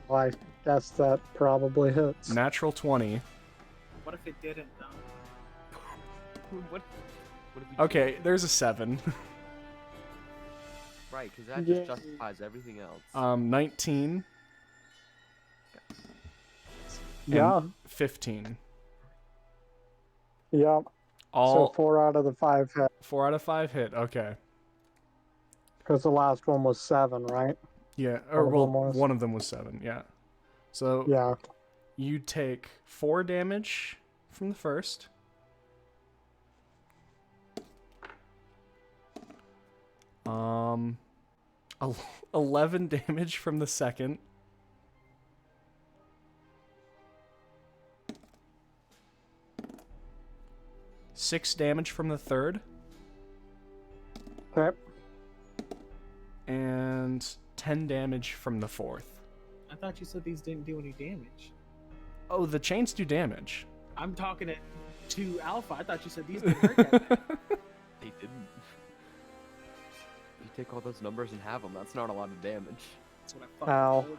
S5: Well, I guess that probably hits.
S1: Natural 20.
S3: What if it didn't, though?
S2: What if we
S1: Okay, there's a 7.
S2: Right, because that
S5: Yeah.
S2: just justifies everything else.
S1: 19.
S5: Yeah.
S1: And 15.
S5: Yeah.
S1: All
S5: So 4 out of the 5 hit.
S1: 4 out of 5 hit. Okay.
S5: Because the last one was 7, right?
S1: Yeah, or
S5: One of
S1: well,
S5: them was.
S1: one of them was 7, yeah. So
S5: Yeah.
S1: you take 4 damage from the first. 11 damage from the second. 6 damage from the third.
S5: Okay.
S1: And 10 damage from the fourth.
S3: I thought you said these didn't do any damage.
S1: Oh, the chains do damage.
S3: I'm talking to Alpha. I thought you said these didn't hurt that bad.
S2: They didn't. You take all those numbers and have them, that's not a lot of damage.
S3: That's what I fucking
S5: Ow.
S3: told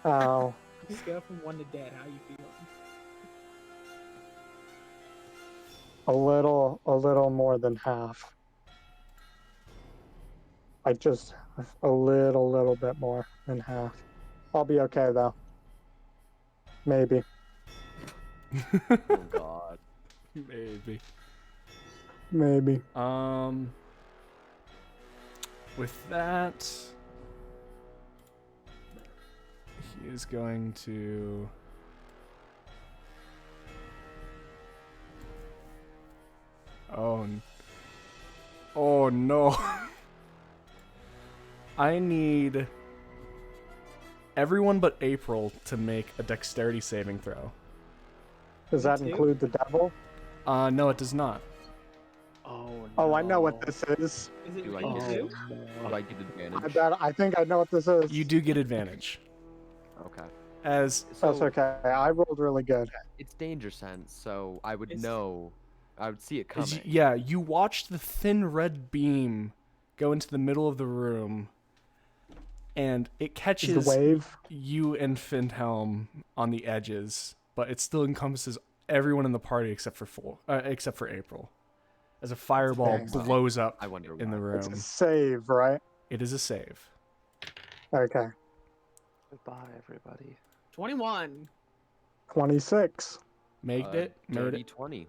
S3: you.
S5: Ow.
S3: Scale from 1 to dead, how you feeling?
S5: A little more than half. Like just a little bit more than half. I'll be okay though. Maybe.
S2: Oh god.
S1: Maybe.
S5: Maybe.
S1: With that, he is going to... Oh no. I need everyone but April to make a dexterity saving throw.
S5: Does that
S3: Me too.
S5: include the devil?
S1: No, it does not.
S5: Oh, I know what this is.
S3: Is it
S2: Do I
S3: me
S2: get
S3: too?
S2: Do I get advantage?
S5: I think I know what this is.
S1: You do get advantage.
S2: Okay.
S1: As
S5: That's okay. I rolled really good.
S2: It's danger sense, so I would
S3: It's-
S2: know. I would see it
S1: as
S2: coming.
S1: yeah, you watch the thin red beam go into the middle of the room, and it
S5: Is
S1: catches
S5: the wave?
S1: you and Findhelm on the edges, but it still encompasses everyone in the party except for April, as a fireball
S5: Dang.
S1: blows up
S2: I wonder
S1: in the
S2: why.
S5: It's
S1: room.
S5: a save, right?
S1: It is a save.
S5: Okay.
S4: Goodbye, everybody.
S3: 21.
S5: 26.
S1: Made it.
S2: Dirty 20.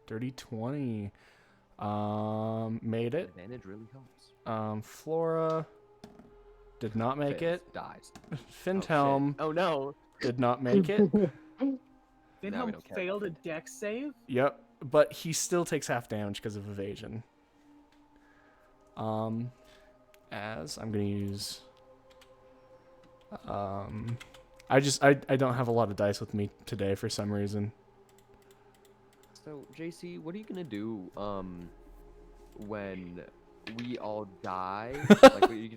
S1: Dirty 20. Made it.
S2: Advantage really helps.
S1: Flora did not make
S2: Fails,
S1: it.
S2: Dies.
S1: Findhelm
S2: Oh no.
S1: did not make it.
S3: Finhelm
S2: don't care.
S3: failed a dex save?
S1: Yep, but he still takes half damage because of evasion. As I'm gonna use. I don't have a lot of dice with me today for some reason.
S2: So, JC, what are you gonna do when we all die? Like, are you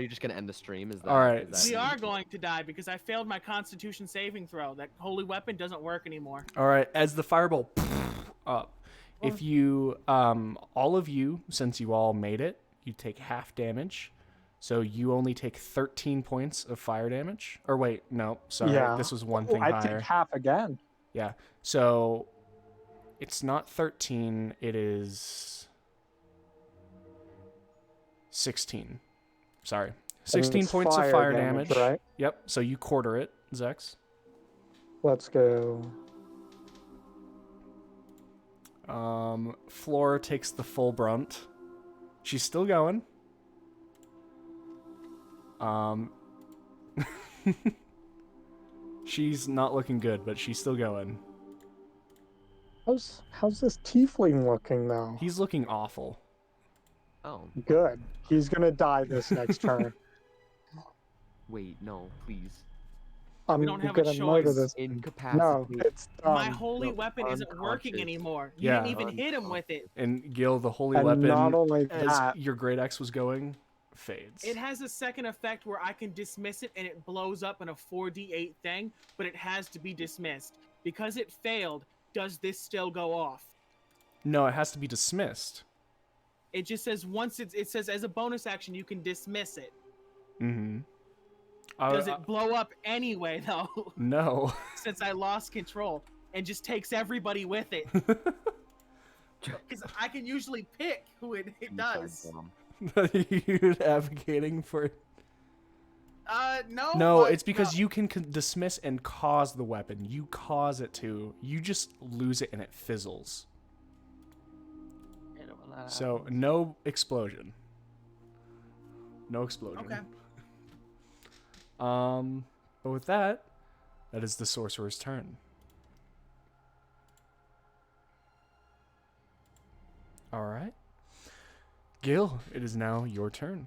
S2: just gonna end the stream? Is that
S1: All right,
S2: is that
S3: We
S2: it?
S3: are going to die because I failed my Constitution saving throw. That holy weapon doesn't work anymore.
S1: All right, as the fireball up, if you all of you, since you all made it, you take half damage. So you only take 13 points of fire damage. Or wait, no, sorry,
S5: Yeah.
S1: this was one
S5: Oh,
S1: thing
S5: I
S1: higher.
S5: take half again.
S1: Yeah. So it's not 13, it is 16. Sorry. 16
S5: it's
S1: points of
S5: fire
S1: fire
S5: damage,
S1: damage.
S5: right?
S1: Yep. So you quarter it, Zex.
S5: Let's go.
S1: Flora takes the full brunt. She's still going. She's not looking good, but she's still going.
S5: How's this tiefling looking though?
S1: He's looking awful.
S2: Oh,
S5: Good. He's gonna die this next turn.
S2: wait, no, please.
S5: I'm
S3: don't have a
S5: gonna murder
S3: choice.
S5: this.
S2: Incapacitate.
S5: No, it's
S3: My
S5: done.
S3: holy
S2: no,
S3: weapon isn't working
S2: unconscious.
S3: anymore. You
S1: Yeah.
S3: didn't even hit him with it.
S1: And Gil, the holy
S5: And
S1: weapon,
S5: not only
S1: as
S5: that,
S1: your great axe was going, fades.
S3: It has a second effect where I can dismiss it and it blows up in a 4d8 thing, but it has to be dismissed. Because it failed, does this still go off?
S1: No, it has to be dismissed.
S3: It just says it says as a bonus action you can dismiss it.
S1: Mm-hmm.
S3: Does it blow up anyway though?
S1: No.
S3: Since I lost control and just takes everybody with it. Because I can usually pick who it does.
S1: You're advocating for.
S3: No.
S1: No,
S3: but-
S1: it's because you can dismiss and cause the weapon. You cause it to. You just lose it and it fizzles. So no explosion. No explosion.
S3: Okay.
S1: But with that, that is the sorcerer's turn. All right. Gil, it is now your turn.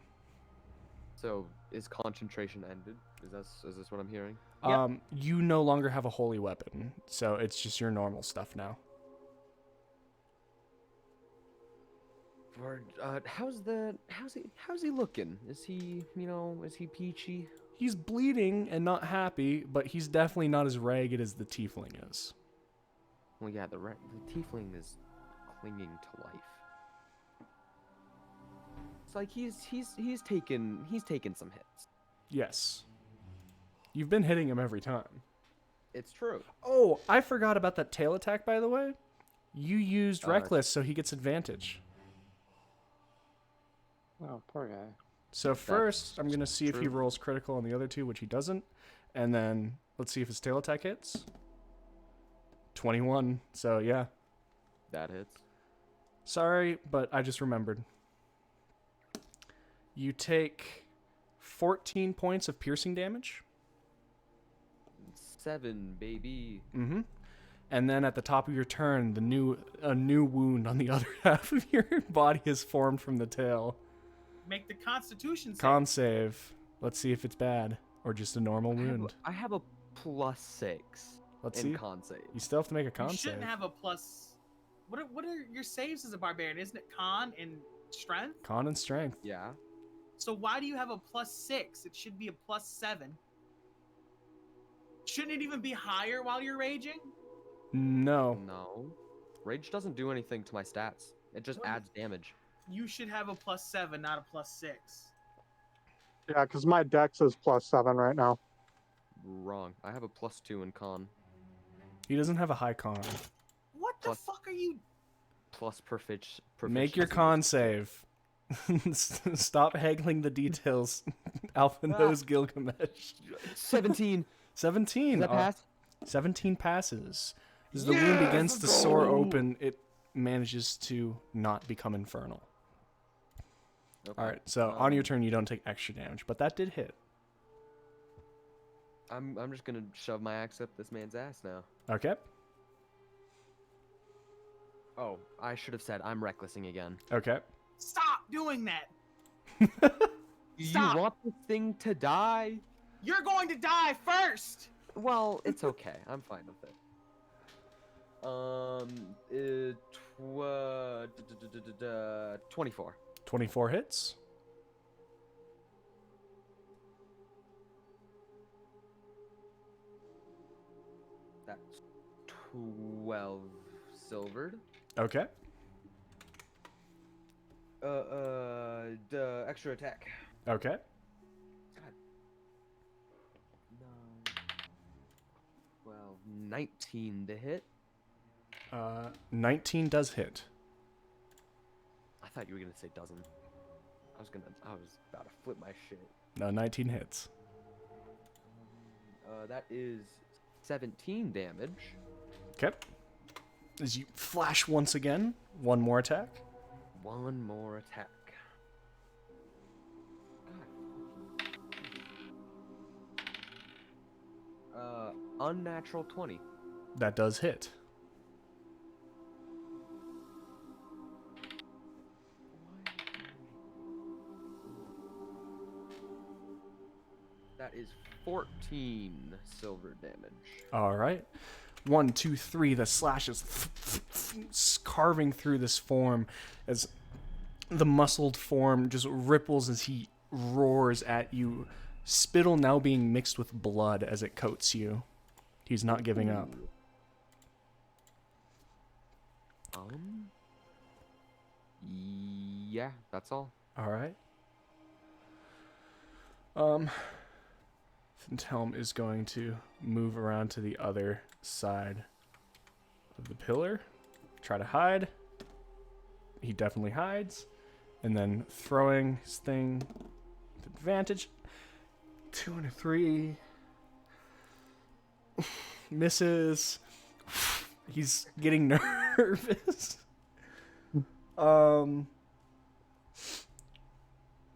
S2: So, is concentration ended? Is this what I'm hearing?
S3: Yep.
S1: You no longer have a holy weapon, so it's just your normal stuff now.
S2: How's he looking? Is he peachy?
S1: He's bleeding and not happy, but he's definitely not as ragged as the tiefling is.
S2: Well, yeah, the tiefling is clinging to life. It's like he's taken some hits.
S1: Yes. You've been hitting him every time.
S2: It's true.
S1: Oh, I forgot about that tail attack, by the way. You used Reckless, so he gets advantage.
S4: Oh, poor guy.
S1: So first, I'm going to see if he
S2: true.
S1: rolls critical on the other two, which he doesn't. And then let's see if his tail attack hits. 21. So, yeah.
S2: That hits.
S1: Sorry, but I just remembered. You take 14 points of piercing damage.
S2: 7, baby.
S1: Mm-hmm. And then at the top of your turn, a new wound on the other half of your body is formed from the tail.
S3: Make the Constitution save.
S1: Con save. Let's see if it's bad or just a normal wound.
S2: I have a +6
S1: Let's
S2: in
S1: see.
S2: con save.
S1: You still have to make a
S3: You
S1: con
S3: shouldn't
S1: save.
S3: have a plus. What are your saves as a barbarian? Isn't it con and strength?
S1: Con and strength.
S2: Yeah.
S3: So why do you have a +6? It should be a +7. Shouldn't it even be higher while you're raging?
S1: No.
S2: No. Rage doesn't do anything to my stats. It just
S3: What?
S2: adds damage.
S3: You should have a +7, not a +6.
S5: Yeah, because my dex is +7 right now.
S2: Wrong. I have a +2 in con.
S1: He doesn't have a high con.
S3: What the
S2: Plus-
S3: fuck are you?
S2: Plus proficiency.
S1: Make your con save. Stop haggling the details. Alpha knows Gilgamesh.
S2: 17.
S1: 17.
S2: Does that pass?
S1: 17 passes. As the wound begins to soar open, it manages to not become infernal.
S2: Okay.
S1: All right, so on your turn, you don't take extra damage, but that did hit.
S2: I'm just gonna shove my axe up this man's ass now.
S1: Okay.
S2: Oh, I should have said I'm recklessing again.
S1: Okay.
S3: Stop doing that.
S2: You
S3: Stop.
S2: want this thing to die?
S3: You're going to die first.
S2: Well, it's okay. I'm fine with it. 24.
S1: 24 hits.
S2: That's 12 silvered.
S1: Okay.
S2: The extra attack.
S1: Okay.
S2: 9, 12, 19 to hit.
S1: 19 does hit.
S2: I thought you were gonna say doesn't. I was about to flip my shit.
S1: No, 19 hits.
S2: That is 17 damage.
S1: Okay. As you flash once again, one more attack.
S2: One more attack. Unnatural 20.
S1: That does hit.
S2: That is 14 silver damage.
S1: All right. 1, 2, 3. The slash is carving through this form as the muscled form just ripples as he roars at you. Spittle now being mixed with blood as it coats you. He's not giving up.
S2: Yeah, that's all.
S1: All right. Helm is going to move around to the other side of the pillar. Try to hide. He definitely hides. And then throwing his thing with advantage. 2 and a 3. Misses. He's getting nervous.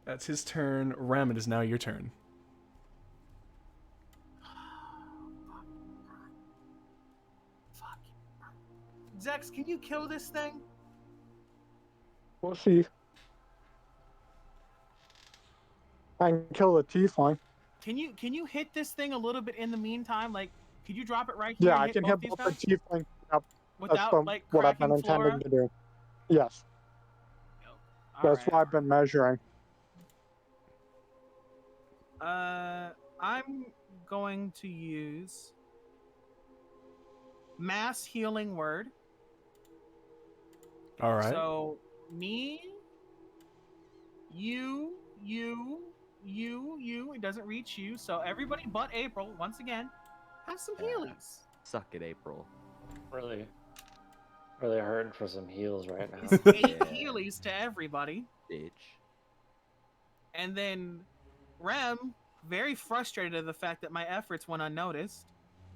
S1: That's his turn. Rem, it is now your turn.
S3: Fuck. Zex, can you kill this thing?
S5: We'll see. I can kill the tiefling.
S3: Can you hit this thing a little bit in the meantime? Like, could you drop it right here?
S5: Yeah,
S3: and
S5: I can hit
S3: these
S5: both the
S3: guys
S5: tiefling. Yep, that's
S3: without like
S5: what I've been
S3: cracking flora?
S5: intending to do. Yes, that's
S3: Alright.
S5: why I've been measuring.
S3: I'm going to use mass healing word.
S1: All right.
S3: So me, you. It doesn't reach you. So everybody but April, once again, have some healies.
S2: Suck it, April.
S4: Really hurting for some heals right now.
S3: 8 healies to everybody.
S2: Bitch.
S3: And then Rem, very frustrated at the fact that my efforts went unnoticed,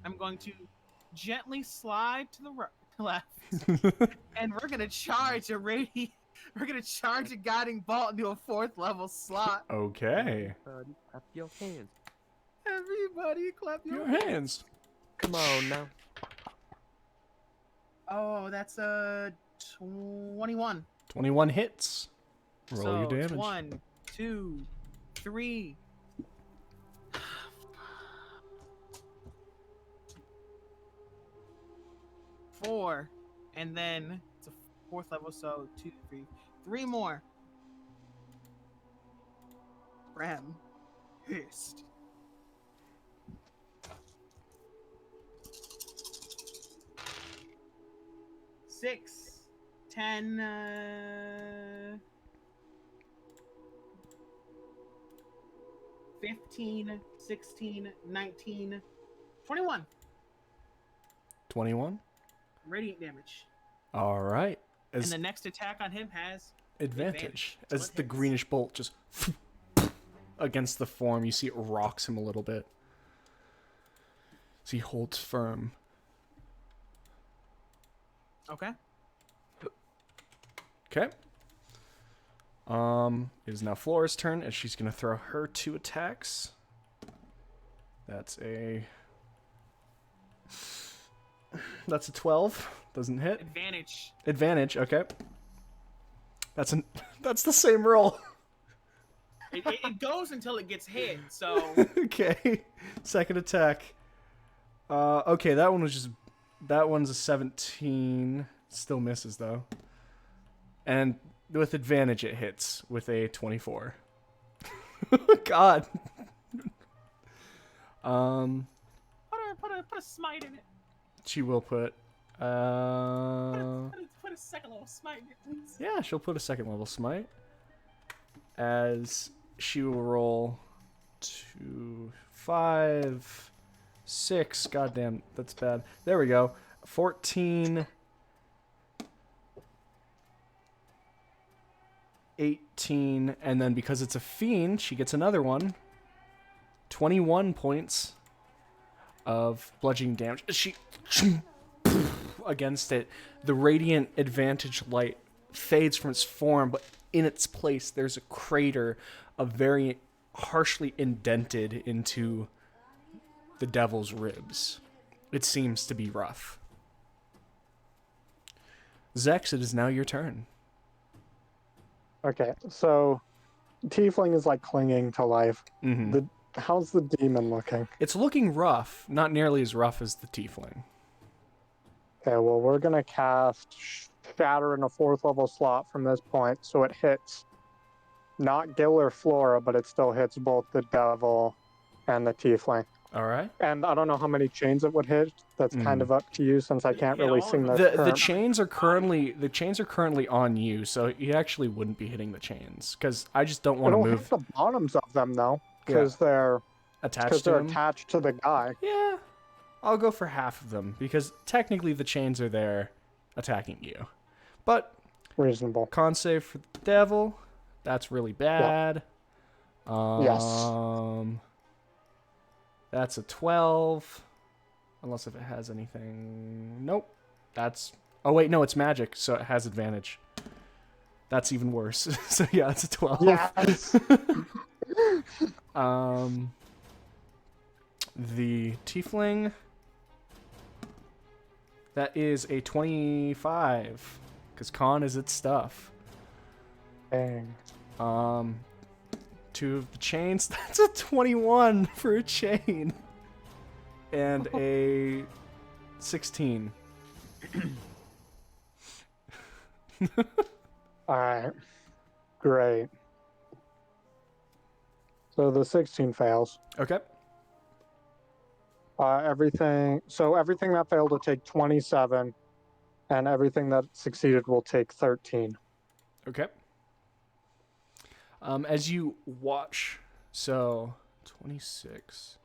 S3: I'm going to gently slide to the left, and we're gonna charge a guiding bolt into a 4th level slot.
S1: Okay.
S2: Everybody clap your hands.
S3: Everybody clap
S1: Your
S3: hands.
S1: hands.
S2: Come on now.
S3: Oh, that's 21.
S1: 21 hits. Roll
S3: so
S1: your damage.
S3: It's 1, 2, 3. 4, and then it's a 4th level, so 2, 3, 3 more. Rem, pissed. Six, 10, 14, 15, 16, 19, 21.
S1: 21.
S3: Radiant damage.
S1: All right.
S3: And the next attack on him has
S1: advantage.
S3: So
S1: As
S3: it
S1: the
S3: hits.
S1: greenish bolt just against the form, you see it rocks him a little bit. So he holds firm.
S3: Okay.
S1: Okay. It is now Flora's turn, and she's gonna throw her 2 attacks. That's a 12. Doesn't hit.
S3: Advantage.
S1: Advantage. Okay. That's the same roll.
S3: It goes until it gets hit. So
S1: Okay. Second attack. Okay, that one's a 17. Still misses though. And with advantage it hits with a 24. God.
S3: put a smite in it.
S1: She will put
S3: Put a second level smite in it, please.
S1: yeah, she'll put a second level smite. As she will roll 2, 5, 6. Goddamn, that's bad. There we go. 14, 18, and then because it's a fiend, she gets another one. 21 points of bludgeoning damage. She against it. The radiant advantage light fades from its form, but in its place there's a crater, a very harshly indented into the devil's ribs. It seems to be rough. Zex, it is now your turn.
S5: Okay, so Tiefling is like clinging to life.
S1: Mm-hmm.
S5: How's the demon looking?
S1: It's looking rough, not nearly as rough as the tiefling.
S5: Okay, well, we're going to cast Shatter in a 4th level slot from this point, so it hits not Gil or Flora, but it still hits both the devil and the tiefling.
S1: All right.
S5: And I don't know how many chains it would hit. That's kind of up to you, since I can't
S3: Hit
S5: really
S3: all
S5: see
S3: of
S5: the
S3: them.
S1: The
S5: current...
S1: chains are currently on you, so you actually wouldn't be hitting the chains because I just don't want to
S5: It'll
S1: move
S5: hit the bottoms of them, though, because they're
S1: attached to them.
S5: attached to the guy.
S1: Yeah, I'll go for half of them because technically the chains are there attacking you. But
S5: Reasonable.
S1: con save for the devil, that's really bad.
S5: Yes.
S1: That's a 12. Unless if it has anything. Nope. Oh wait, no, it's magic, so it has advantage. That's even worse. So yeah, it's a 12.
S5: Yes!
S1: The tiefling, that is a 25, because con is its stuff.
S5: Dang.
S1: 2 of the chains, that's a 21 for a chain. And a 16.
S5: Alright. Great. So the 16 fails.
S1: Okay.
S5: Everything that failed will take 27, and everything that succeeded will take 13.
S1: Okay. As you watch, so 26,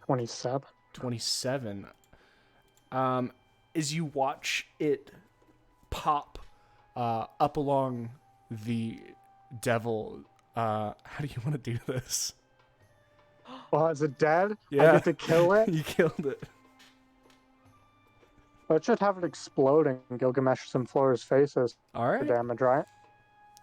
S5: 27.
S1: 27. As you watch it pop up along the devil, how do you want to do this?
S5: Well, is it dead?
S1: Yeah.
S5: I get to kill it?
S1: You killed it.
S5: It should have it exploding Gilgamesh's and Flora's faces
S1: All
S5: for
S1: right.
S5: damage, right?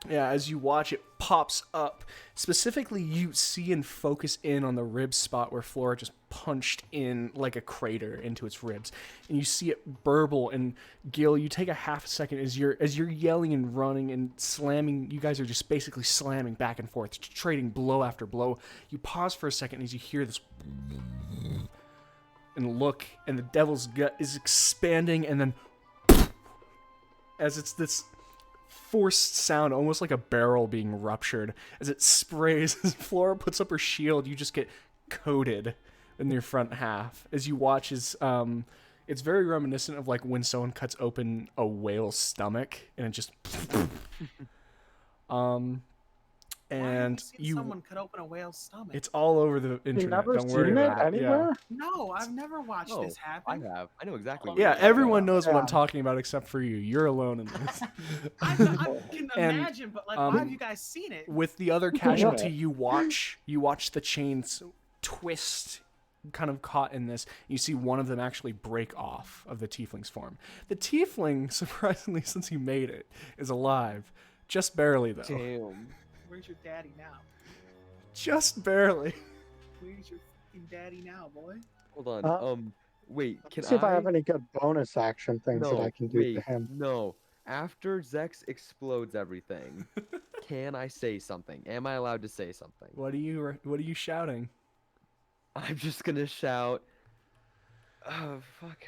S1: Yeah, as you watch, it pops up. Specifically, you see and focus in on the rib spot where Flora just punched in like a crater into its ribs, and you see it burble. And Gil, you take a half a second as you're yelling and running and slamming. You guys are just basically slamming back and forth, trading blow after blow. You pause for a second as you hear this, and look, and the devil's gut is expanding, and then as it's this forced sound, almost like a barrel being ruptured, as it sprays. As Flora puts up her shield, you just get coated in your front half. As you watch, it's very reminiscent of like when someone cuts open a whale's stomach and it just and
S3: seen someone cut open a whale's stomach?
S1: it's all over the internet.
S5: never
S1: Don't worry
S5: seen it
S1: about it.
S5: anywhere?
S3: No, I've never watched
S2: No,
S3: this
S2: I
S3: happen.
S2: have. I know exactly.
S1: Yeah,
S2: what you're
S1: everyone
S2: talking
S1: knows what I'm
S5: Yeah.
S1: talking about except for you. You're alone in this.
S3: I can
S1: And,
S3: imagine, but like, why have you guys seen it?
S1: With the other casualty, you watch the chains twist, kind of caught in this. You see one of them actually break off of the tiefling's form. The tiefling, surprisingly, since he made it, is alive. Just barely, though.
S2: about. Damn.
S3: Where's your daddy now?
S1: Just barely.
S3: Where's your fucking daddy now, boy?
S2: Hold on.
S5: Uh,
S2: Wait. Can
S5: See if I have any good bonus action things
S2: No,
S5: that I can do
S2: wait,
S5: to him.
S2: No. After Zex explodes everything, can I say something? Am I allowed to say something?
S1: What are you shouting?
S2: I'm just gonna shout. Oh fuck!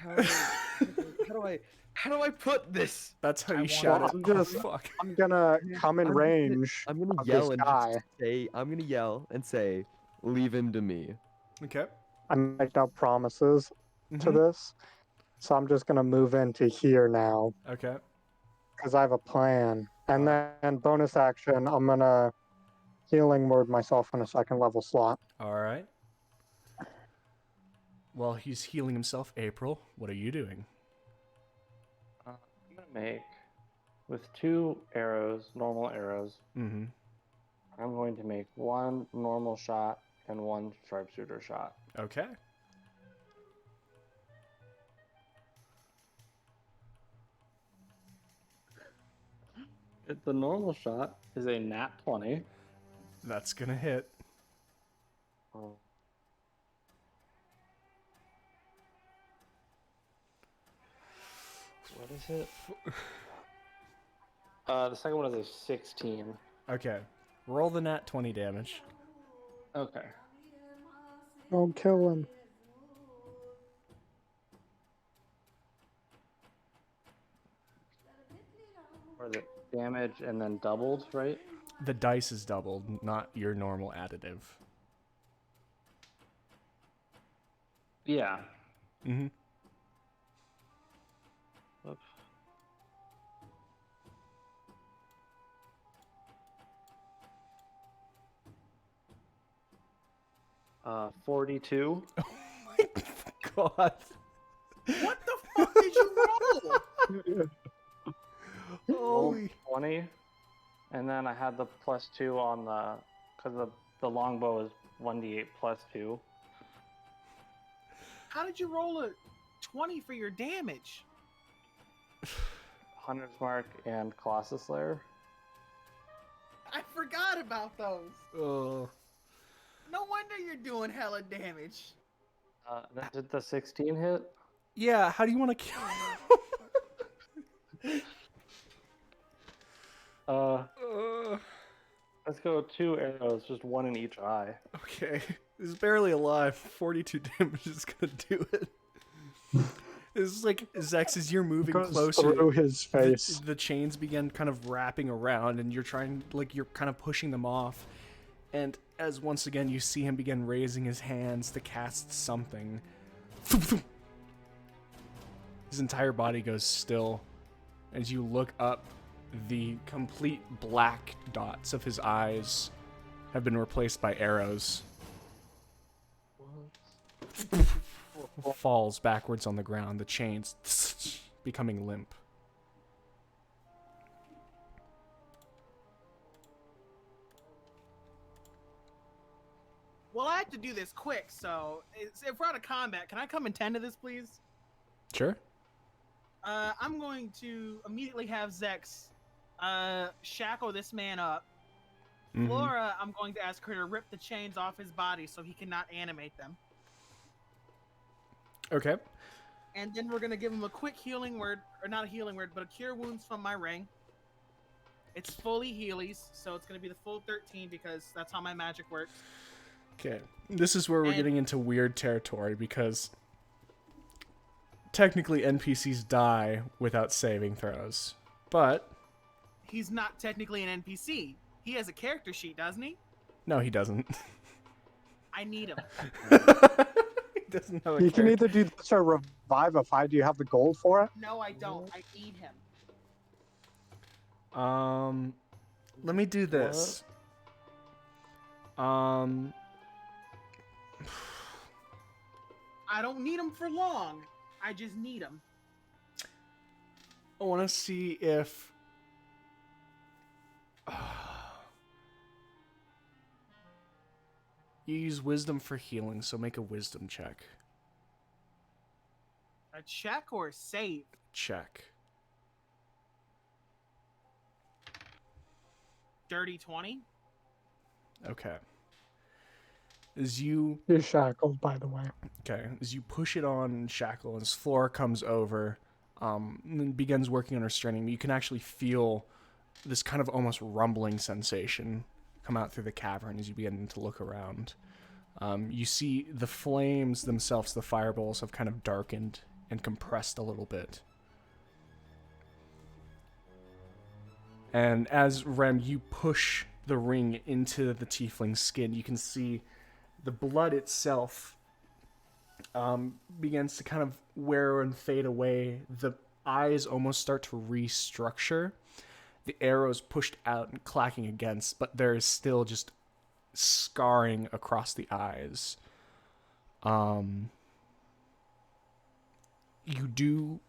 S2: How do I put this?
S1: That's how you
S3: want-
S1: shout
S5: Well,
S1: it.
S5: I'm
S1: Oh,
S5: just-
S1: fuck.
S5: I'm gonna come in
S2: I'm gonna-
S5: range
S2: I'm gonna
S5: of
S2: yell
S5: this
S2: and
S5: guy.
S2: just say. I'm gonna yell and say, "Leave him to me."
S1: Okay.
S5: I make no promises to
S1: Mhm.
S5: this, so I'm just gonna move into here now
S1: Okay.
S5: because I have a plan. And then bonus action, I'm gonna healing word myself in a second level slot.
S1: All right. While he's healing himself, April, what are you doing?
S4: I'm gonna make with 2 arrows, normal arrows.
S1: Mm-hmm.
S4: I'm going to make 1 normal shot and 1 sharpshooter shot.
S1: Okay.
S4: The normal shot is a nat 20.
S1: That's gonna hit.
S4: Oh. What is it? The second one is a 16.
S1: Okay. Roll the nat 20 damage.
S4: Okay.
S5: Don't kill him.
S4: Or the damage and then doubled, right?
S1: The dice is doubled, not your normal additive.
S4: Yeah.
S1: Mm-hmm.
S4: Oops. 42.
S1: Oh my god.
S3: What the fuck did you roll?
S1: Holy.
S4: 20. And then I had the +2 on the... Because the longbow is 1d8 +2.
S3: How did you roll a 20 for your damage?
S4: Hunter's Mark and Colossus Slayer.
S3: I forgot about those.
S1: Oh.
S3: No wonder you're doing hella damage.
S4: Did the 16 hit?
S1: Yeah, how do you want to kill him?
S4: Let's go 2 arrows, just 1 in each eye.
S1: Okay. He's barely alive. 42 damage is gonna do it. This is like, Zex, as you're moving
S5: Goes
S1: closer,
S5: through his face.
S1: the chains begin kind of wrapping around, and you're trying, like, you're kind of pushing them off. And as once again you see him begin raising his hands to cast something, his entire body goes still. As you look up, the complete black dots of his eyes have been replaced by arrows. Falls backwards on the ground, the chains becoming limp.
S3: Well, I have to do this quick, so if we're out of combat, can I come and tend to this, please?
S1: Sure.
S3: I'm going to immediately have Zex shackle this man up.
S1: Mhm.
S3: Flora, I'm going to ask her to rip the chains off his body so he cannot animate them.
S1: Okay.
S3: And then we're going to give him a quick healing word, or not a healing word, but a cure wounds from my ring. It's fully healies, so it's going to be the full 13 because that's how my magic works.
S1: Okay. This is where we're
S3: And-
S1: getting into weird territory because technically NPCs die without saving throws. But
S3: He's not technically an NPC. He has a character sheet, doesn't he?
S1: no, he doesn't.
S3: I need him.
S1: He doesn't have a
S5: You can
S1: character.
S5: either do this or revivify. Do you have the gold for it?
S3: No, I don't. I need him.
S1: Let me do this. Um,
S3: I don't need them for long. I just need them.
S1: I want to see if... You use wisdom for healing, so make a wisdom check.
S3: A check or a save?
S1: Check.
S3: Dirty 20?
S1: Okay. As you...
S5: You're shackled, by the way.
S1: Okay, as you push it on Shackle, and Flora comes over, and begins working on restraining, you can actually feel this kind of almost rumbling sensation come out through the cavern as you begin to look around. You see the flames themselves, the fireballs, have kind of darkened and compressed a little bit. And as Rem, you push the ring into the tiefling's skin, you can see the blood itself begins to kind of wear and fade away. The eyes almost start to restructure. The arrows pushed out and clacking against, but there is still just scarring across the eyes. You do,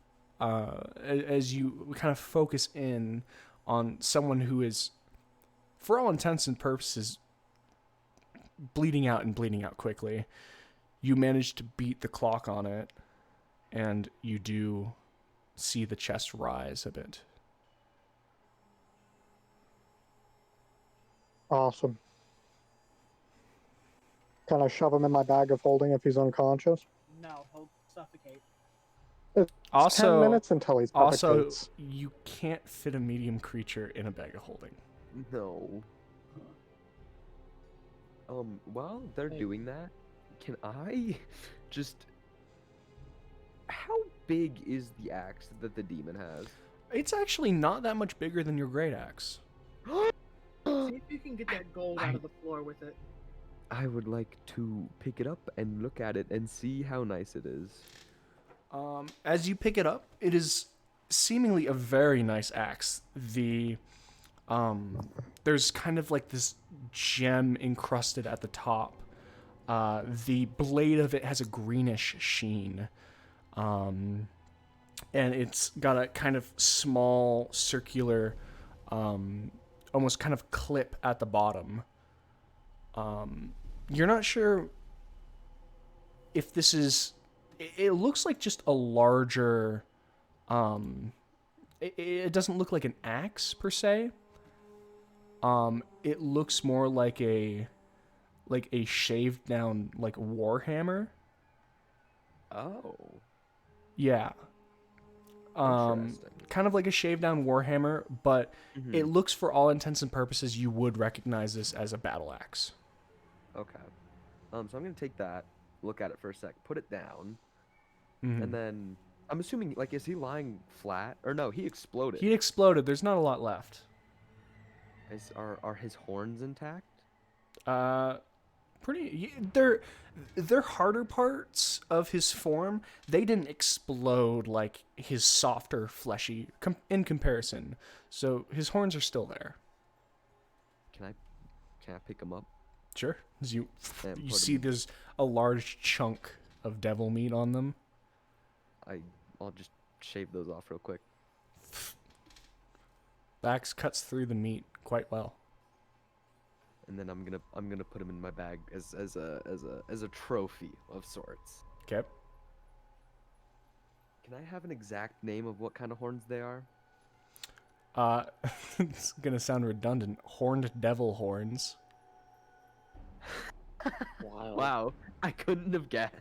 S1: as you kind of focus in on someone who is, for all intents and purposes, bleeding out and bleeding out quickly, you manage to beat the clock on it, and you do see the chest rise a bit.
S5: Awesome. Can I shove him in my bag of holding if he's unconscious?
S3: No, he'll suffocate.
S5: It's
S1: Also,
S5: 10 minutes until he's
S1: Also,
S5: suffocates.
S1: you can't fit a medium creature in a bag of holding.
S2: No. While they're doing that, can I just... How big is the axe that the demon has?
S1: It's actually not that much bigger than your great axe.
S3: See if you can get that gold out of the floor with it.
S2: I would like to pick it up and look at it and see how nice it is.
S1: As you pick it up, it is seemingly a very nice axe. There's kind of like this gem encrusted at the top. The blade of it has a greenish sheen. And it's got a kind of small circular, almost kind of clip at the bottom. You're not sure if this is... It looks like just a larger... It doesn't look like an axe, per se. It looks more like a shaved down, like, warhammer.
S2: Oh.
S1: Yeah.
S2: Interesting.
S1: Kind of like a shaved down warhammer, but
S2: Mhm.
S1: it looks, for all intents and purposes, you would recognize this as a battle axe.
S2: Okay. So I'm gonna take that, look at it for a sec, put it down,
S1: Mhm.
S2: and then I'm assuming, like, is he lying flat? Or no, he exploded.
S1: He exploded. There's not a lot left.
S2: Are his horns intact?
S1: They're harder parts of his form. They didn't explode like his softer, fleshy in comparison. So his horns are still there.
S2: Can I pick him up?
S1: Sure. As you
S2: And
S1: you
S2: put
S1: see,
S2: 'em-
S1: there's a large chunk of devil meat on them.
S2: I'll just shave those off real quick.
S1: The axe cuts through the meat quite well.
S2: And then I'm gonna put him in my bag as a trophy of sorts.
S1: Okay.
S2: Can I have an exact name of what kind of horns they are?
S1: It's gonna sound redundant. Horned devil horns.
S4: Wild.
S2: Wow, I couldn't have guessed.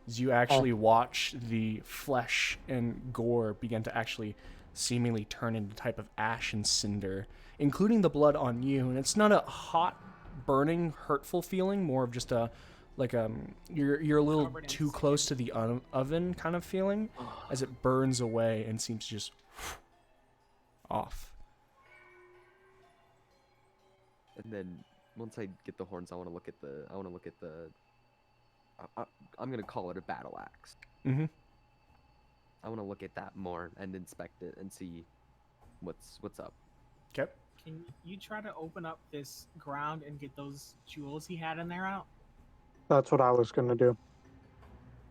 S1: As you actually watch the flesh and gore begin to actually seemingly turn into a type of ash and cinder, including the blood on you. And it's not a hot, burning, hurtful feeling, more of just a, like, you're a little
S3: Covered in
S1: too
S3: skin.
S1: close to the oven kind of feeling, as it burns away and seems to just off.
S2: And then once I get the horns, I want to look at the. I'm gonna call it a battle axe.
S1: Mm-hmm.
S2: I want to look at that more and inspect it and see what's up.
S1: Okay.
S3: Can you try to open up this ground and get those jewels he had in there out?
S5: That's what I was gonna do.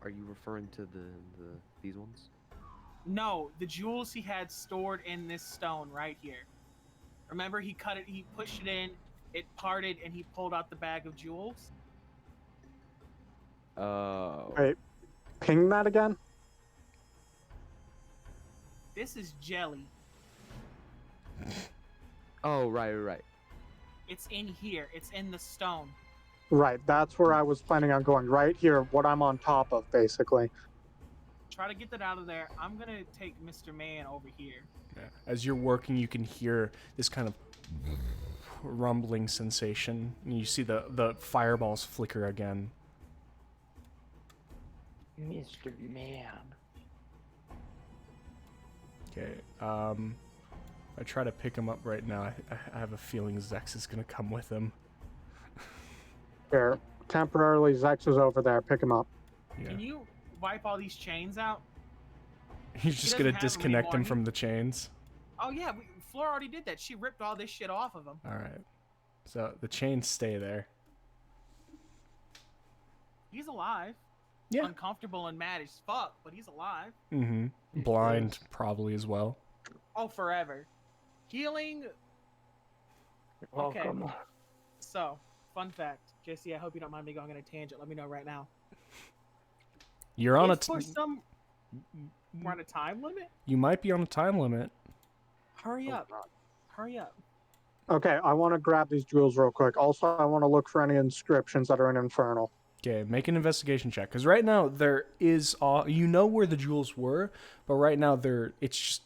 S2: Are you referring to these ones?
S3: No, the jewels he had stored in this stone right here. Remember, he cut it, he pushed it in, it parted, and he pulled out the bag of jewels?
S2: Oh.
S5: Wait, ping that again?
S3: This is jelly.
S2: Oh, right.
S3: It's in here. It's in the stone.
S5: Right, that's where I was planning on going. Right here, what I'm on top of, basically.
S3: Try to get that out of there. I'm gonna take Mr. Man over here.
S1: Yeah. As you're working, you can hear this kind of rumbling sensation. And you see the fireballs flicker again.
S4: Mr. Man.
S1: Okay. I try to pick him up right now. I have a feeling Zex is gonna come with him.
S5: Here, temporarily, Zex is over there. Pick him up.
S1: Yeah.
S3: Can you wipe all these chains out?
S1: He's just
S3: doesn't
S1: gonna
S3: have them
S1: disconnect him
S3: anymore.
S1: from the chains.
S3: Oh yeah, Flora already did that. She ripped all this shit off of him.
S1: All right. So the chains stay there.
S3: He's alive.
S1: Yeah.
S3: Uncomfortable and mad as fuck, but he's alive.
S1: Mm-hmm. Blind, probably as well.
S3: Oh, forever. Healing.
S4: You're
S3: Okay.
S4: welcome.
S3: So, fun fact, JC. I hope you don't mind me going on a tangent. Let me know right now.
S1: You're on
S3: If for some, we're on a time limit.
S1: You might be on a time limit.
S3: Hurry up! Hurry up!
S5: Okay, I want to grab these jewels real quick. Also, I want to look for any inscriptions that are in Infernal.
S1: Okay, make an investigation check. Because right now, there is... you know where the jewels were, but right now, it's just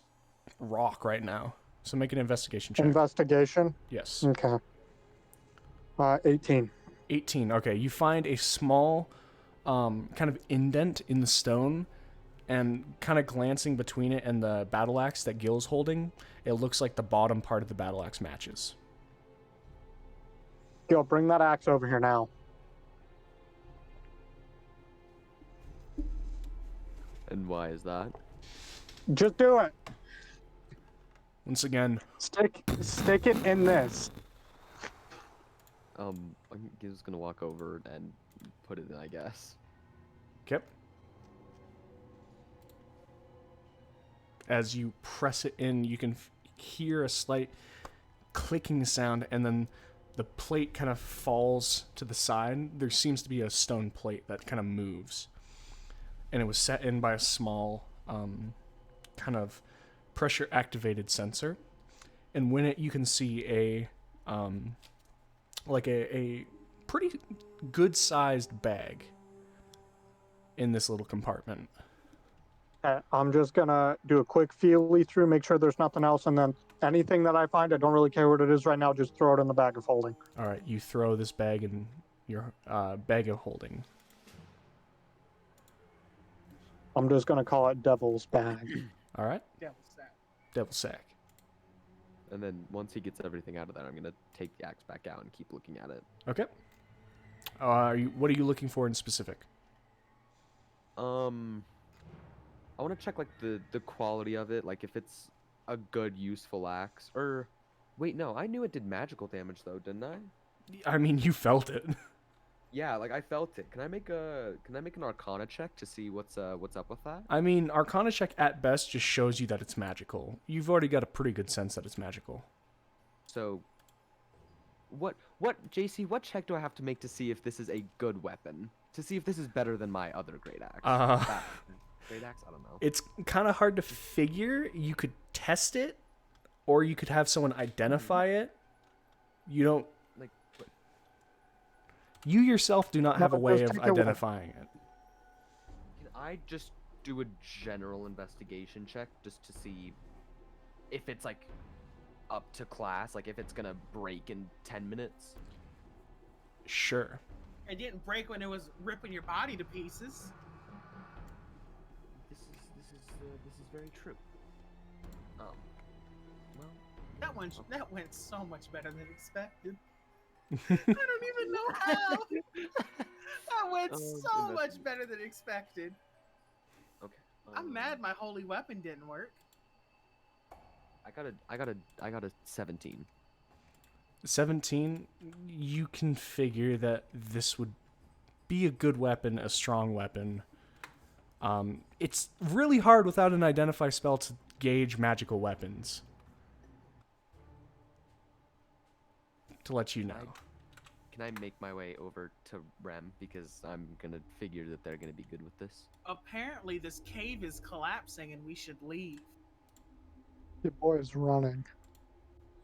S1: rock right now. So make an investigation check.
S5: Investigation?
S1: Yes.
S5: Okay. 18.
S1: 18. Okay, you find a small kind of indent in the stone, and kind of glancing between it and the battle axe that Gil's holding, it looks like the bottom part of the battle axe matches.
S5: Gil, bring that axe over here now.
S2: And why is that?
S5: Just do it.
S1: Once again,
S5: Stick it in this.
S2: I'm just gonna walk over and put it in, I guess.
S1: okay. As you press it in, you can hear a slight clicking sound, and then the plate kind of falls to the side. There seems to be a stone plate that kind of moves. And it was set in by a small kind of pressure-activated sensor. And when you can see a pretty good-sized bag in this little compartment.
S5: I'm just gonna do a quick feely through, make sure there's nothing else, and then anything that I find, I don't really care what it is right now, just throw it in the bag of holding.
S1: All right, you throw this bag in your bag of holding.
S5: I'm just gonna call it Devil's Bag.
S1: All right,
S3: Devil's sack.
S1: devil sack.
S2: And then once he gets everything out of there, I'm gonna take the axe back out and keep looking at it.
S1: Okay. What are you looking for in specific?
S2: I want to check like the quality of it, like if it's a good useful axe. Or wait, no, I knew it did magical damage though, didn't I?
S1: I mean, you felt it.
S2: Yeah, like I felt it. Can I make an Arcana check to see what's up with that?
S1: I mean, Arcana check at best just shows you that it's magical. You've already got a pretty good sense that it's magical.
S2: So, what JC? What check do I have to make to see if this is a good weapon? To see if this is better than my other great axe? That great axe? I don't know.
S1: It's kind of hard to figure. You could test it, or you could have someone identify it. You don't.
S2: Like, what?
S1: You yourself do not have a
S5: No,
S1: way
S5: just
S1: of
S5: take it away.
S1: identifying it.
S2: Can I just do a general investigation check just to see if it's like up to class, like if it's gonna break in 10 minutes?
S1: Sure.
S3: It didn't break when it was ripping your body to pieces.
S2: This is very true. Well,
S3: That went so much better than expected. I don't even know how. That went so much better than expected.
S2: okay.
S3: I'm mad my holy weapon didn't work.
S2: I got a 17.
S1: 17, you can figure that this would be a good weapon, a strong weapon. It's really hard without an identify spell to gauge magical weapons. To let you know.
S2: Can I make my way over to Rem, because I'm gonna figure that they're gonna be good with this?
S3: Apparently, this cave is collapsing and we should leave.
S5: Your boy's running.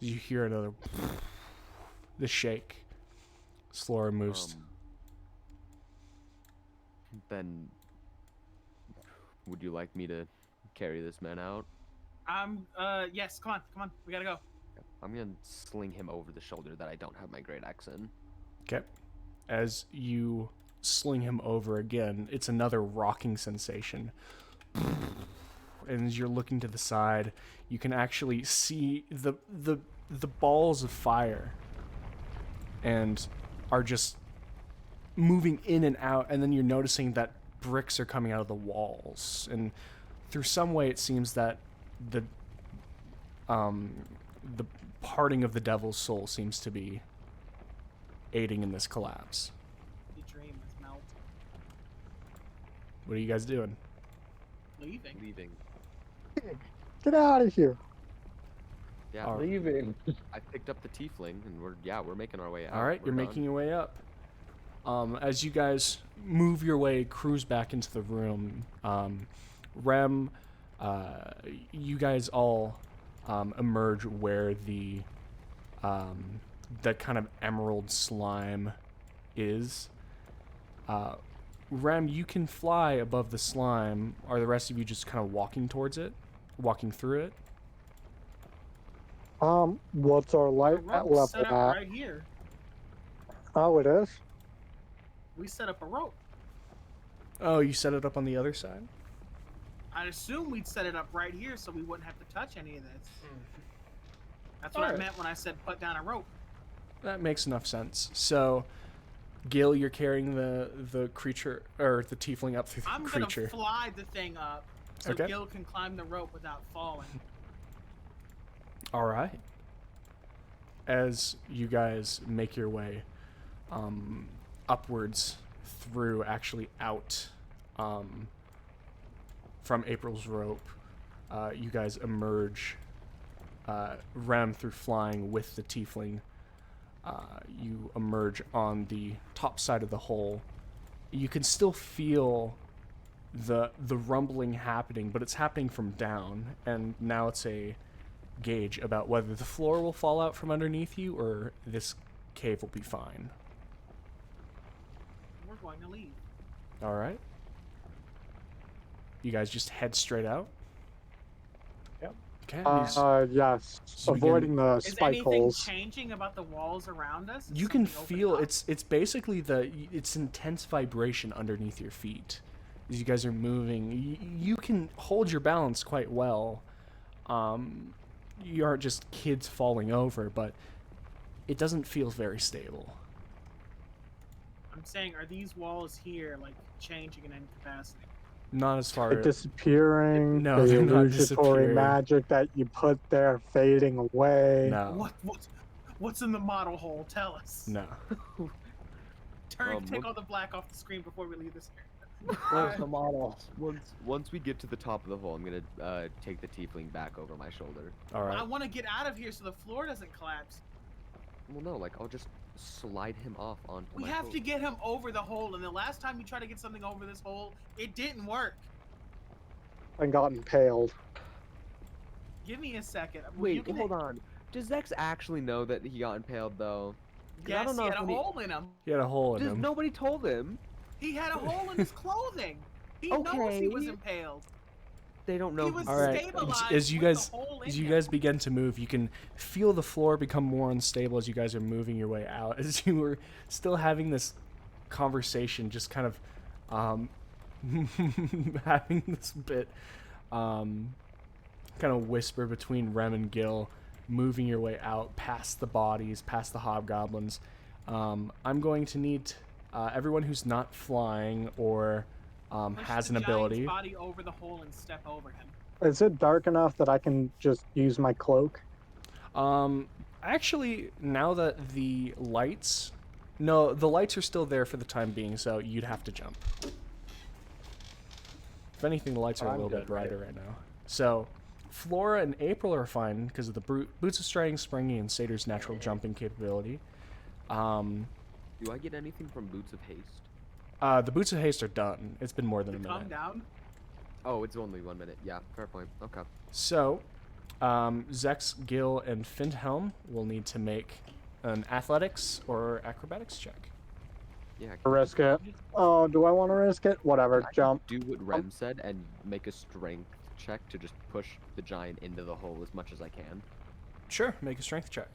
S1: You hear another the shake. Slora moves.
S2: Then, would you like me to carry this man out?
S3: Yes, come on, we gotta go.
S2: I'm gonna sling him over the shoulder that I don't have my great axe in.
S1: Okay. As you sling him over again, it's another rocking sensation. And as you're looking to the side, you can actually see the balls of fire and are just moving in and out, and then you're noticing that bricks are coming out of the walls, and through some way it seems that the parting of the devil's soul seems to be aiding in this collapse.
S3: The dream is melting.
S1: What are you guys doing?
S3: Leaving.
S5: Get out of here.
S2: Yeah,
S1: All right.
S4: Leaving.
S2: I picked up the tiefling, and we're making our way out.
S1: All right,
S2: We're
S1: you're
S2: done.
S1: making your way up. As you guys move your way, cruise back into the room, Rem, you guys all emerge where the that kind of emerald slime is. Rem, you can fly above the slime. Are the rest of you just kind of walking towards it? Walking through it?
S5: What's our
S3: The
S5: light
S3: rope's set
S5: level
S3: up
S5: at?
S3: right here.
S5: Oh, it is?
S3: We set up a rope.
S1: Oh, you set it up on the other side?
S3: I'd assume we'd set it up right here so we wouldn't have to touch any of this. That's what I
S1: Alright.
S3: meant when I said put down a rope.
S1: That makes enough sense. So, Gil, you're carrying the creature, or the tiefling up through the
S3: I'm
S1: creature.
S3: gonna fly the thing up so
S1: Okay.
S3: Gil can climb the rope without falling.
S1: All right. As you guys make your way upwards through, actually out from April's rope, you guys emerge, Rem through flying with the tiefling. You emerge on the top side of the hole. You can still feel the rumbling happening, but it's happening from down, and now it's a gauge about whether the floor will fall out from underneath you or this cave will be fine.
S3: We're going to leave.
S1: All right. You guys just head straight out.
S4: Yep.
S1: Okay.
S5: Yes.
S1: So we can-
S5: Avoiding the
S3: Is
S5: spike
S3: anything
S5: holes.
S3: changing about the walls around us? Is
S1: You can
S3: something opening
S1: feel
S3: up?
S1: it's basically it's intense vibration underneath your feet as you guys are moving. You can hold your balance quite well. You aren't just kids falling over, but it doesn't feel very stable.
S3: I'm saying, are these walls here like changing in any capacity?
S1: Not as far
S5: Like disappearing.
S1: No,
S5: the
S1: they're not
S5: illusory
S1: disappearing.
S5: magic that you put there fading away.
S1: No.
S3: What's in the model hole? Tell us.
S1: No.
S3: Take
S2: what-
S3: all the black off the screen before we leave this here.
S4: Where's the model?
S2: Once we get to the top of the hole, I'm gonna take the tiefling back over my shoulder.
S1: All
S3: I
S1: right.
S3: want to get out of here so the floor doesn't collapse.
S2: Well, no, like I'll just slide him off onto
S3: We
S2: my
S3: have
S2: shoulder.
S3: to get him over the hole, and the last time you tried to get something over this hole, it didn't work.
S5: And got impaled.
S3: Give me a second.
S2: Wait, hold on. Does Zex actually know that he got impaled though? 'Cause I
S3: Yes,
S2: don't know
S3: he had
S2: if
S3: a
S2: any-
S3: hole in him.
S1: He had a hole in
S2: Just
S1: him.
S2: nobody told him.
S3: He had a hole in his clothing. He knows he was
S2: Okay.
S3: impaled.
S2: They don't know.
S3: He was
S1: All right.
S3: stabilized
S1: As you
S3: with
S1: guys
S3: the hole in
S1: as you
S3: him.
S1: guys begin to move, you can feel the floor become more unstable as you guys are moving your way out. As you were still having this conversation, just kind of having this bit kind of whisper between Rem and Gil, moving your way out past the bodies, past the hobgoblins. I'm going to need everyone who's not flying or
S3: Push
S1: has
S3: the
S1: an
S3: giant's
S1: ability.
S3: body over the hole and step over him.
S5: Is it dark enough that I can just use my cloak?
S1: Actually, now that the lights... No, the lights are still there for the time being, so you'd have to jump. If anything, the lights are a
S4: I'm
S1: little bit
S4: good,
S1: brighter
S4: right?
S1: right now. So, Flora and April are fine because of the Boots of Striding, Springy, and Satyr's natural jumping capability.
S2: Do I get anything from Boots of Haste?
S1: The Boots of Haste are done. It's been more than a
S3: Calm
S1: minute.
S3: down.
S2: Oh, it's only 1 minute. Yeah, fair point. Okay.
S1: So, Zex, Gil, and Findhelm will need to make an athletics or acrobatics check.
S2: Yeah.
S5: Risk it. Oh, do I want to risk it? Whatever.
S2: Can I
S5: Jump.
S2: do what Rem said and make a strength check to just push the giant into the hole as much as I can?
S1: Sure, make a strength check.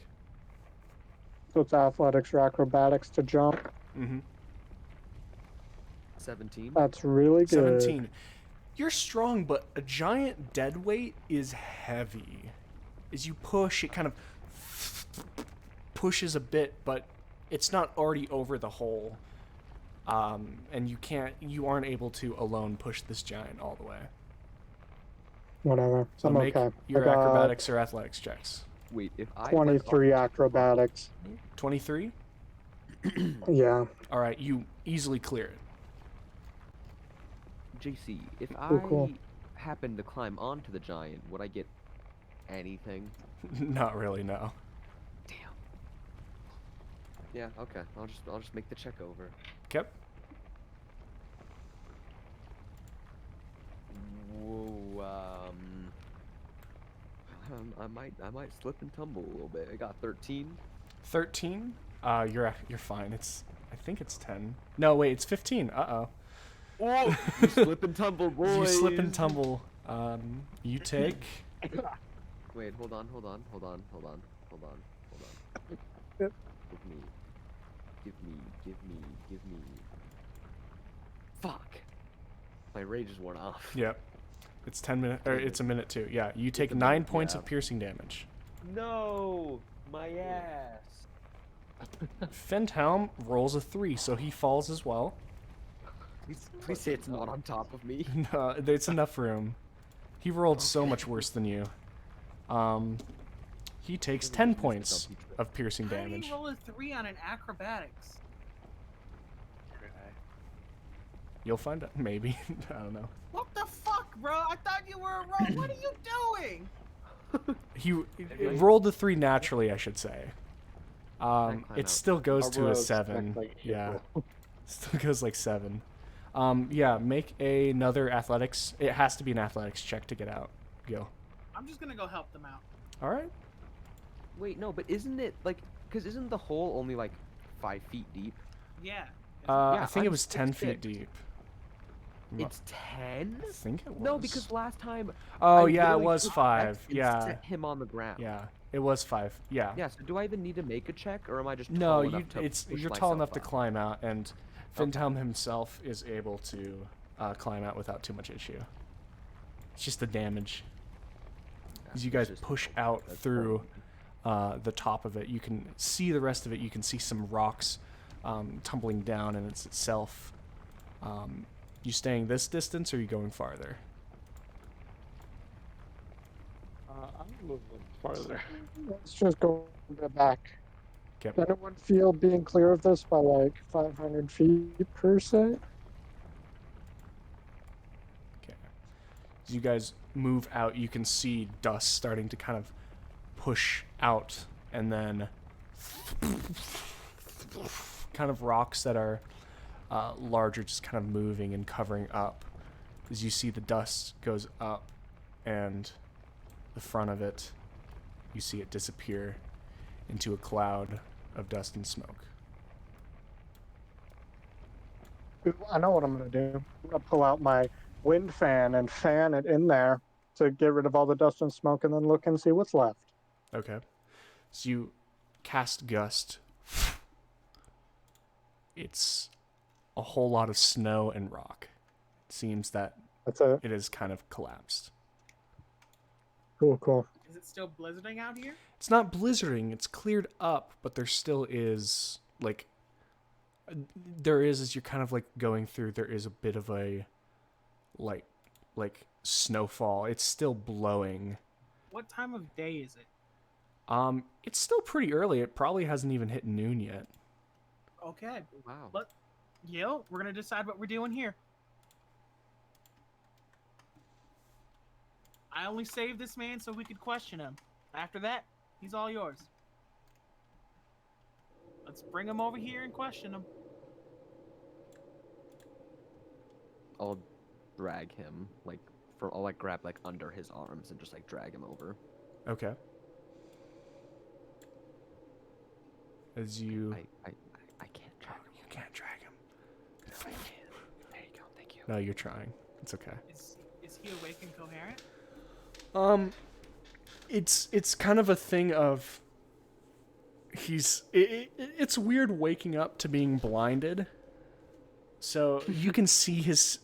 S5: So it's athletics or acrobatics to jump.
S1: Mm-hmm.
S2: 17.
S5: That's really good.
S1: 17. You're strong, but a giant dead weight is heavy. As you push, it kind of pushes a bit, but it's not already over the hole. And you aren't able to alone push this giant all the way.
S5: Whatever.
S1: So
S5: I'm
S1: make
S5: okay.
S1: your
S5: I got
S1: acrobatics or athletics checks.
S2: Wait, if I
S5: 23 acrobatics.
S1: 23?
S5: Yeah.
S1: All right, you easily clear it.
S2: JC, if
S5: Cool.
S2: I happen to climb onto the giant, would I get anything?
S1: Not really, no.
S2: Damn. Yeah, okay. I'll just make the check over.
S1: Okay.
S2: Whoa, I might slip and tumble a little bit. I got 13.
S1: 13? You're fine. I think it's 10. No, wait, it's 15. Uh-oh.
S2: Whoa! You slip and tumble, boys.
S1: You slip and tumble. You take...
S2: Wait, hold on.
S5: Yep.
S2: Give me. Fuck. My rage is worn off.
S1: Yep. It's 10 minutes, or it's a minute too. Yeah, you take 9 points of piercing damage.
S2: No! My ass.
S1: Findhelm rolls a 3, so he falls as well.
S2: Please say it's not on top of me.
S1: No, there's enough room. He rolled so much worse than you. He takes 10 points of piercing
S3: How did
S1: damage.
S3: he roll a 3 on an acrobatics?
S1: You'll find out, maybe. I don't know.
S3: What the fuck, bro? I thought you were a roll. What are you doing?
S1: He rolled the 3 naturally, I should say.
S2: climb
S1: It
S2: out.
S1: still goes
S4: Our
S1: to a
S4: roads
S1: 7.
S4: act like
S1: Yeah,
S4: April.
S1: still goes like 7. Yeah, make another athletics. It has to be an athletics check to get out. Go.
S3: I'm just gonna go help them out.
S1: All right.
S2: Wait, no, but isn't it like, because isn't the hole only like 5 feet deep?
S3: Yeah.
S1: I think it
S2: I'm
S1: was 10 feet
S2: 6'6".
S1: deep.
S2: It's 10?
S1: I think it was.
S2: No, because last time.
S1: Oh,
S2: I
S1: yeah, it
S2: literally
S1: was
S2: took
S1: 5.
S2: X and
S1: Yeah.
S2: Set him on the ground.
S1: Yeah, it was 5. Yeah.
S2: Yeah. So do I even need to make a check, or am I just
S1: No,
S2: tall
S1: you.
S2: enough to
S1: It's
S2: push
S1: you're tall enough
S2: myself
S1: to
S2: up?
S1: climb out, and Findhelm himself is able to climb out without too much issue. It's just the damage. As you
S2: it's
S1: guys
S2: just-
S1: push out
S2: that's
S1: through the top of it, you can see the rest of it. You can see some rocks tumbling down, and it's itself. You staying this distance, or are you going farther?
S4: I'm moving farther.
S5: Let's just go back.
S1: Okay.
S5: Does anyone feel being clear of this by like 500 feet per se?
S1: Okay. As you guys move out, you can see dust starting to kind of push out, and then kind of rocks that are larger just kind of moving and covering up. As you see the dust goes up, and the front of it, you see it disappear into a cloud of dust and smoke.
S5: I know what I'm gonna do. I'm gonna pull out my wind fan and fan it in there to get rid of all the dust and smoke, and then look and see what's left.
S1: Okay. So you cast Gust. It's a whole lot of snow and rock. It seems that
S5: That's it.
S1: it has kind of collapsed.
S5: Cool.
S3: Is it still blizzarding out here?
S1: It's not blizzarding, it's cleared up, but there still is, like, there is, as you're kind of, like, going through, there is a bit of a, like snowfall. It's still blowing.
S3: What time of day is it?
S1: It's still pretty early. It probably hasn't even hit noon yet.
S3: Okay.
S2: Wow.
S3: Gil, we're gonna decide what we're doing here. I only saved this man so we could question him. After that, he's all yours. Let's bring him over here and question him.
S2: I'll drag him, like, I'll, like, grab, like, under his arms and just, like, drag him over.
S1: Okay. As you...
S2: I can't drag him.
S1: You can't drag him.
S2: No, I can't. There you go. Thank you.
S1: No, you're trying. It's okay.
S3: Is he awake and coherent?
S1: It's kind of a thing of... It's weird waking up to being blinded. So you can see his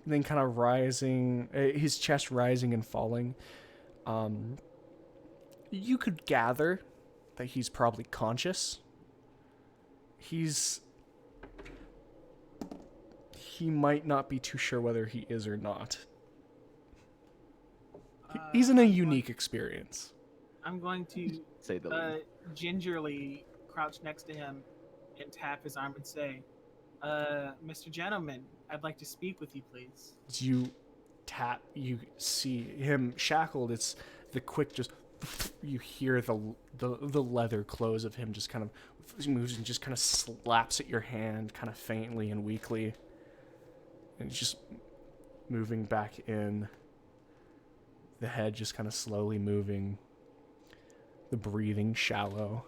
S1: then kind of rising, his chest rising and falling. You could gather that he's probably conscious. He might not be too sure whether he is or not. He's in a unique experience.
S3: I'm going to
S2: Say the least.
S3: gingerly crouch next to him and tap his arm and say, Mr. Gentleman, I'd like to speak with you, please.
S1: As you tap, you see him shackled. It's the quick just... You hear the leather close of him just kind of moves and just kind of slaps at your hand kind of faintly and weakly. And it's just moving back in. The head just kind of slowly moving. The breathing shallow.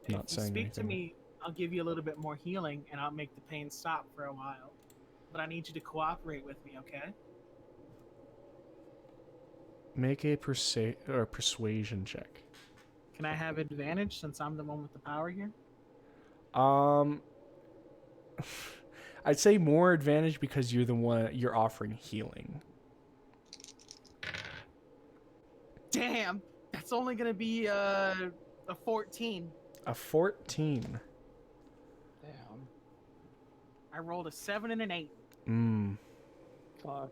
S1: Not
S3: If you
S1: saying
S3: speak
S1: anything.
S3: to me, I'll give you a little bit more healing and I'll make the pain stop for a while. But I need you to cooperate with me, okay?
S1: Make a persuasion check.
S3: Can I have advantage since I'm the one with the power here?
S1: I'd say more advantage because you're the one you're offering healing.
S3: Damn! That's only gonna be a 14.
S1: A 14.
S4: Damn.
S3: I rolled a 7 and an 8.
S4: Fuck.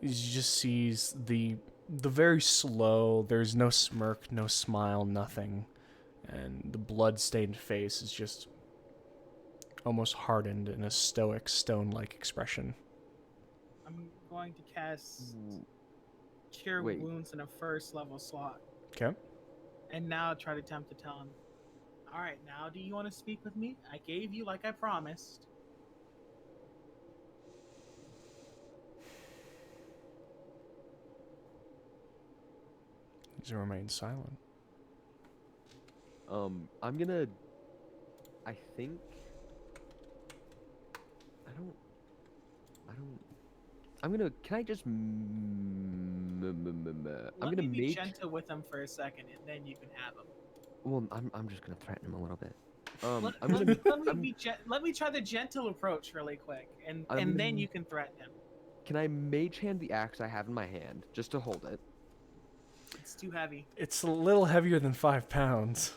S1: You just sees the very slow, there's no smirk, no smile, nothing. And the blood-stained face is just almost hardened in a stoic, stone-like expression.
S3: I'm going to cast Cure
S2: Wait.
S3: Wounds in a first level slot.
S1: Okay.
S3: And now try to attempt to tell him, alright, now do you want to speak with me? I gave you like I promised.
S1: He's remained silent.
S2: I'm gonna. I think. I'm gonna. Can I just? I'm
S3: Let
S2: gonna
S3: me be
S2: make.
S3: gentle with him for a second, and then you can have him.
S2: Well, I'm just gonna threaten him a little bit.
S3: Let,
S2: I'm
S3: let,
S2: gonna.
S3: let me let me try the gentle approach really quick, and then
S2: gonna-
S3: you can threaten him.
S2: Can I mage hand the axe I have in my hand just to hold it?
S3: It's too heavy.
S1: It's a little heavier than 5 pounds.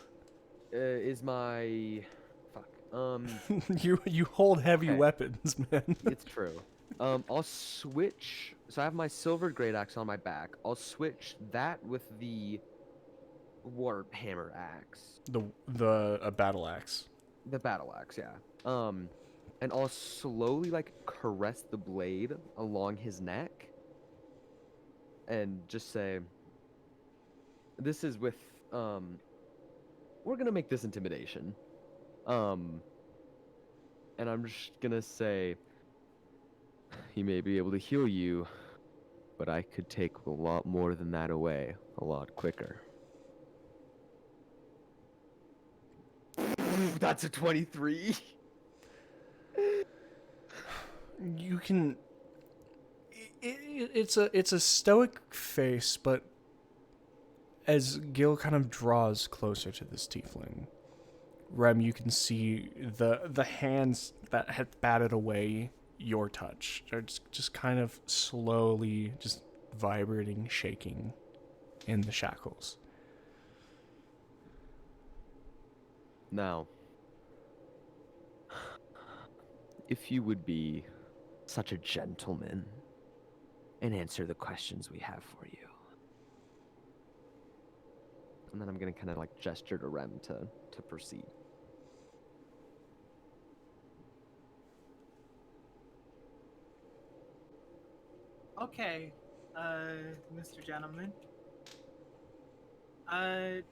S2: Is my. Fuck.
S1: You hold heavy
S2: Okay.
S1: weapons, man.
S2: It's true. I'll switch. So I have my silver great axe on my back. I'll switch that with the war hammer axe,
S1: A battle axe.
S2: the battle axe. Yeah. And I'll slowly like caress the blade along his neck, and just say, "This is with We're gonna make this intimidation. And I'm just gonna say, he may be able to heal you, but I could take a lot more than that away a lot quicker." That's a 23.
S1: You can. It's a stoic face, but as Gil kind of draws closer to this tiefling, Rem, you can see the hands that had batted away your touch are just kind of slowly just vibrating, shaking in the shackles.
S2: Now, if you would be such a gentleman and answer the questions we have for you, And then I'm gonna kind of like gesture to Rem to proceed.
S3: Okay, Mr. Gentleman. I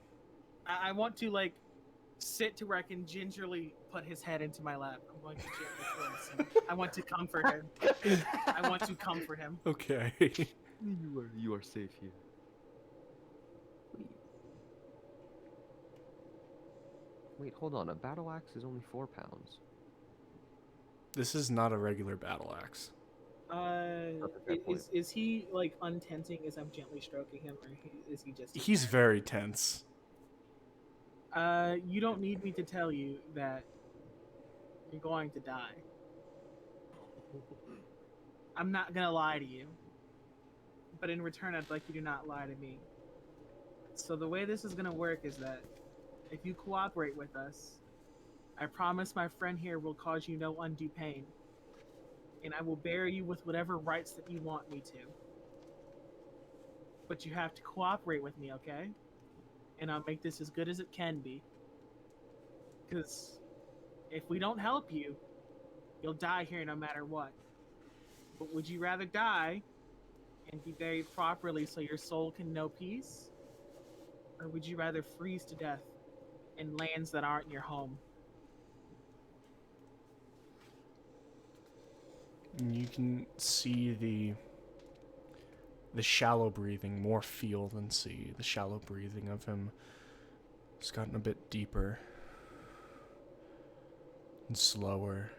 S3: want to like sit to where I can gingerly put his head into my lap. I'm going to gently caress him. I want to comfort him. I want to comfort him.
S1: Okay.
S2: You are safe here. Wait, hold on. A battle axe is only 4 pounds.
S1: This is not a regular battle axe.
S3: Is he like untensing as I'm gently stroking him, or is he just?
S1: He's very tense.
S3: You don't need me to tell you that you're going to die. I'm not gonna lie to you, but in return, I'd like you to not lie to me. So the way this is gonna work is that if you cooperate with us, I promise my friend here will cause you no undue pain, and I will bury you with whatever rights that you want me to. But you have to cooperate with me, okay? And I'll make this as good as it can be. Because if we don't help you, you'll die here no matter what. But would you rather die and be buried properly so your soul can know peace? Or would you rather freeze to death in lands that aren't your home?
S1: You can see the shallow breathing, more feel than see. The shallow breathing of him has gotten a bit deeper and slower.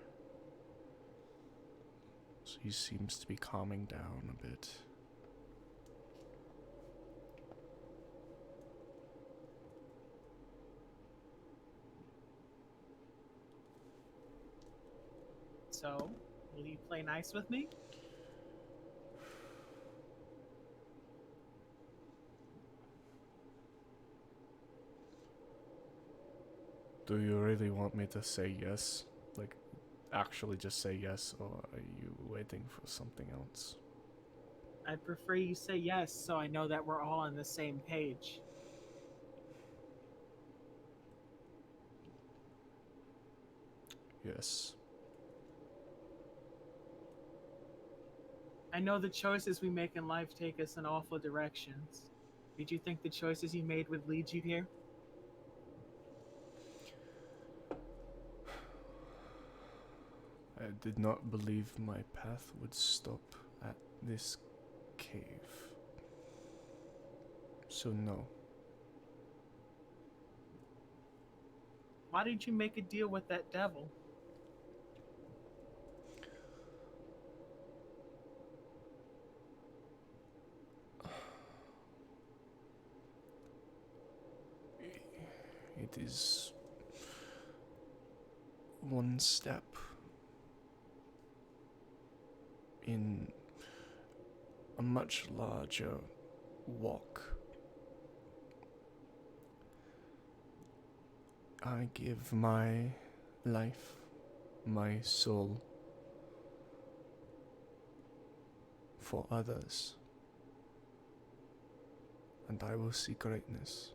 S1: So he seems to be calming down a bit.
S3: So, will you play nice with me?
S1: Do you really want me to say yes? Like, actually just say yes, or are you waiting for something else?
S3: I'd prefer you say yes so I know that we're all on the same page.
S1: Yes.
S3: I know the choices we make in life take us in awful directions. Did you think the choices you made would lead you here?
S1: I did not believe my path would stop at this cave. So no.
S3: Why did you make a deal with that devil?
S1: It is one step in a much larger walk. I give my life, my soul, for others, and I will see greatness.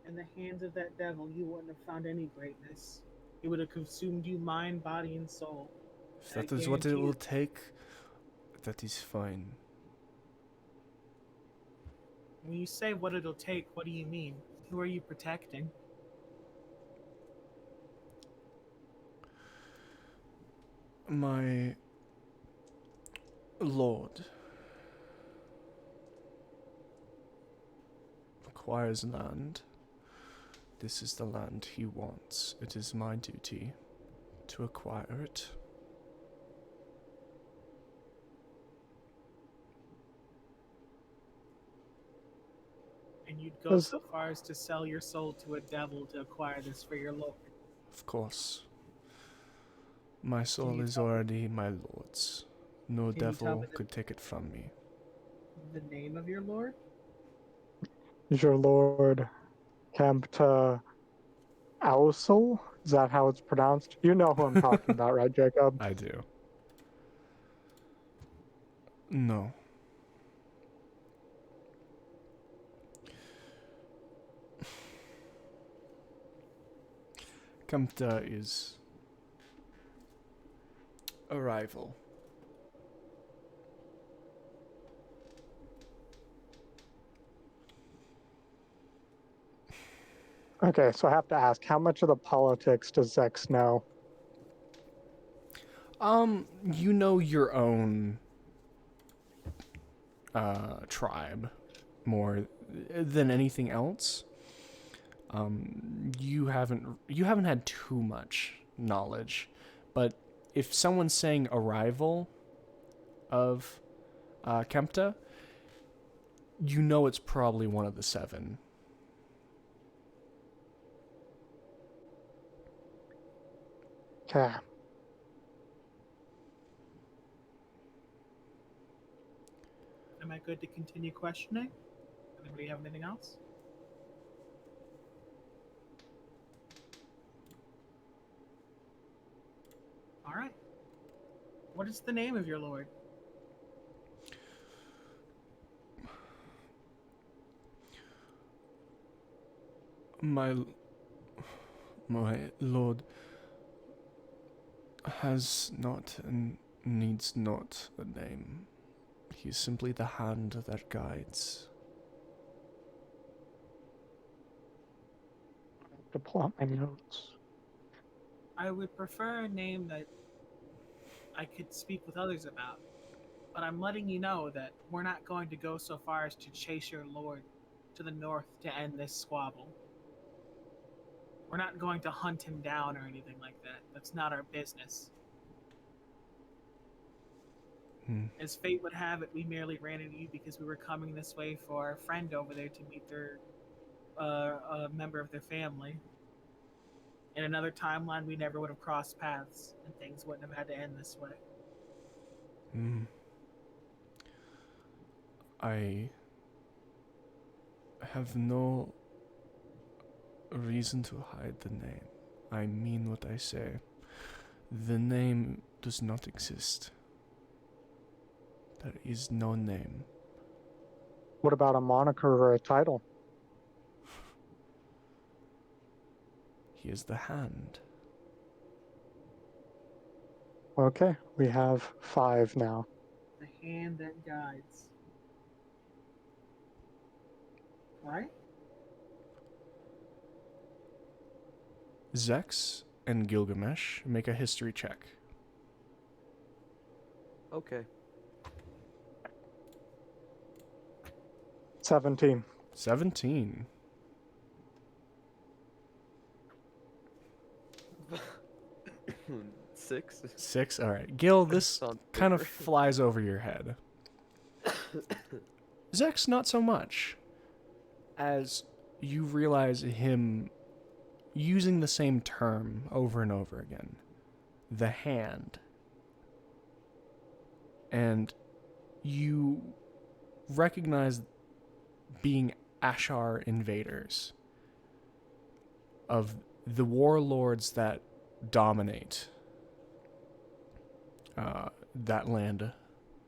S3: In the hands of that devil, you wouldn't have found any greatness. He would have consumed you mind, body, and soul.
S1: If that is what it will take, that is fine.
S3: When you say what it'll take, what do you mean? Who are you protecting?
S1: My lord acquires land. This is the land he wants. It is my duty to acquire it.
S3: And you'd go so far as to sell your soul to a devil to acquire this for your lord.
S1: Of course. My soul is already my lord's. No devil could take it from me.
S3: The name of your lord?
S5: Is your lord Campta Ausel? Is that how it's pronounced? You know who I'm talking about, right, Jacob?
S1: I do. No. Kempta is a rival.
S5: Okay, so I have to ask, how much of the politics does Zex know?
S1: You know your own tribe more than anything else. You haven't had too much knowledge, but if someone's saying a rival of Kempta, you know it's probably one of the seven.
S5: Okay.
S3: Am I good to continue questioning? Anybody have anything else? All right. What is the name of your lord?
S1: My lord has not and needs not a name. He is simply the hand that guides.
S5: To pull out my notes.
S3: I would prefer a name that I could speak with others about, but I'm letting you know that we're not going to go so far as to chase your lord to the north to end this squabble. We're not going to hunt him down or anything like that. That's not our business. As fate would have it, we merely ran into you because we were coming this way for our friend over there to meet their a member of their family. In another timeline, we never would have crossed paths, and things wouldn't have had to end this way.
S1: I have no reason to hide the name. I mean what I say. The name does not exist. There is no name.
S5: What about a moniker or a title?
S1: He is the hand.
S5: Okay, we have 5 now.
S3: The hand that guides. Right?
S1: Zex and Gilgamesh make a history check.
S2: Okay.
S5: 17.
S1: 17.
S2: Six.
S1: 6. All right. Gil, this
S2: On
S1: kind of
S2: paper.
S1: flies over your head. Zex, not so much. As you realize him using the same term over and over again. The hand. And you recognize being Ashar invaders. Of the warlords that dominate that land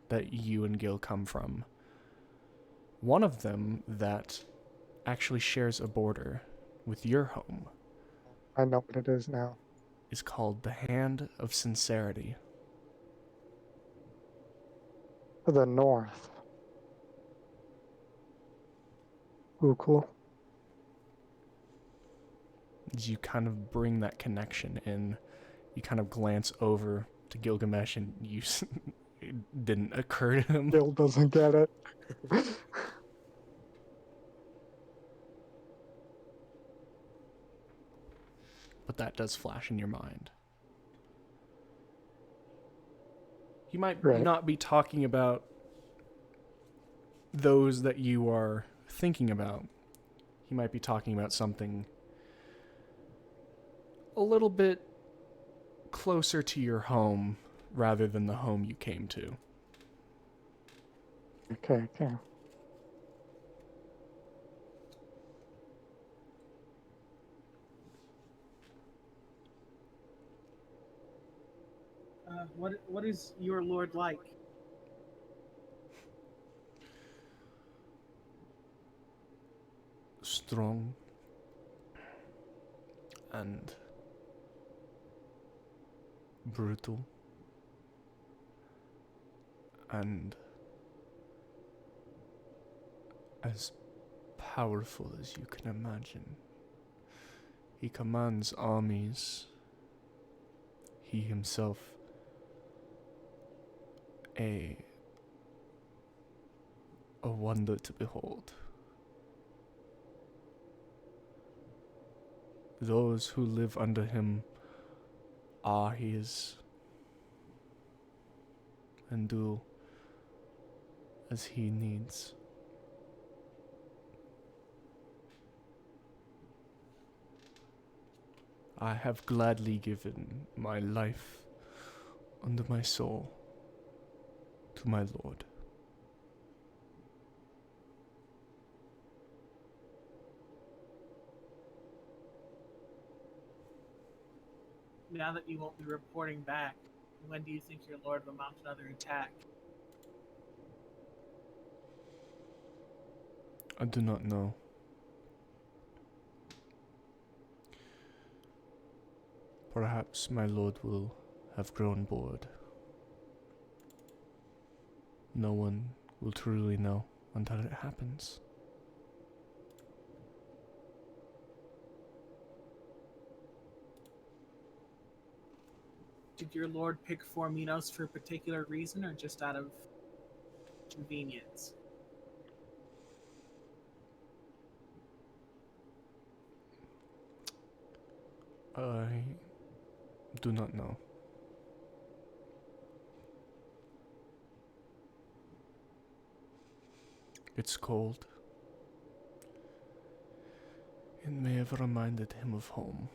S1: that you and Gil come from. One of them that actually shares a border with your home
S5: I know what it is now.
S1: is called the Hand of Sincerity.
S5: To the north. Ooh, cool.
S1: As you kind of bring that connection in, you kind of glance over to Gilgamesh and it didn't occur to him.
S5: Bill doesn't get it.
S1: But that does flash in your mind. He might
S5: Right.
S1: not be talking about those that you are thinking about. He might be talking about something a little bit closer to your home rather than the home you came to.
S5: Okay.
S3: What is your lord like?
S1: Strong and brutal, and as powerful as you can imagine. He commands armies. He himself a wonder to behold. Those who live under him are his, and do as he needs. I have gladly given my life under my soul to my lord.
S3: Now that you won't be reporting back, when do you think your lord will mount another attack?
S1: I do not know. Perhaps my lord will have grown bored. No one will truly know until it happens.
S3: Did your lord pick Forminos for a particular reason or just out of convenience?
S1: I do not know. It's cold. It may have reminded him of home.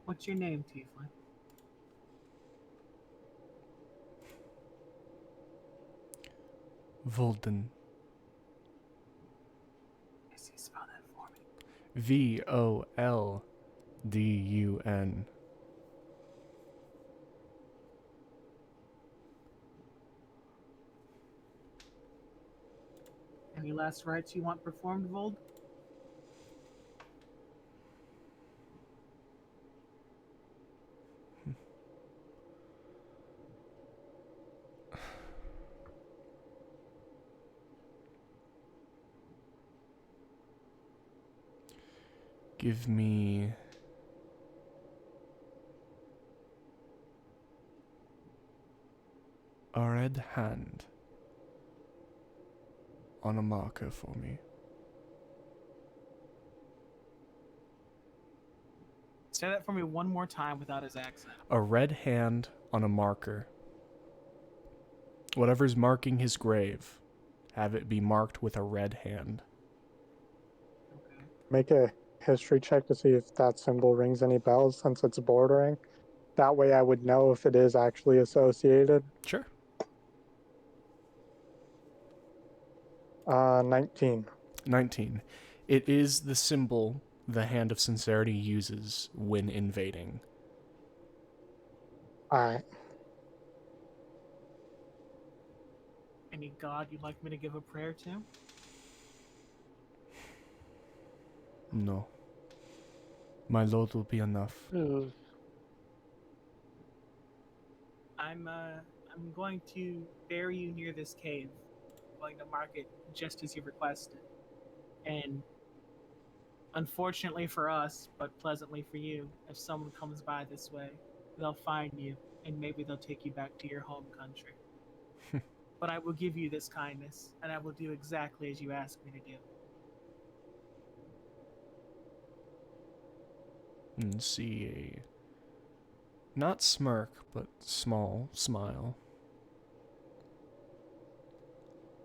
S3: What's your name, Tiefling?
S1: Voldun.
S3: Yes, you spell that for me.
S1: Voldun.
S3: Any last rites you want performed, Vold?
S1: Give me a red hand on a marker for me.
S3: Say that for me one more time without his accent.
S1: A red hand on a marker. Whatever's marking his grave, have it be marked with a red hand.
S3: Okay.
S5: Make a history check to see if that symbol rings any bells since it's bordering. That way I would know if it is actually associated.
S1: Sure.
S5: 19.
S1: 19. It is the symbol the Hand of Sincerity uses when invading.
S5: Alright.
S3: Any god you'd like me to give a prayer to?
S1: No. My lord will be enough.
S3: I'm going to bury you near this cave. I'm going to mark it just as you requested. And unfortunately for us, but pleasantly for you, if someone comes by this way, they'll find you and maybe they'll take you back to your home country. But I will give you this kindness, and I will do exactly as you ask me to do.
S1: And see a not smirk, but small smile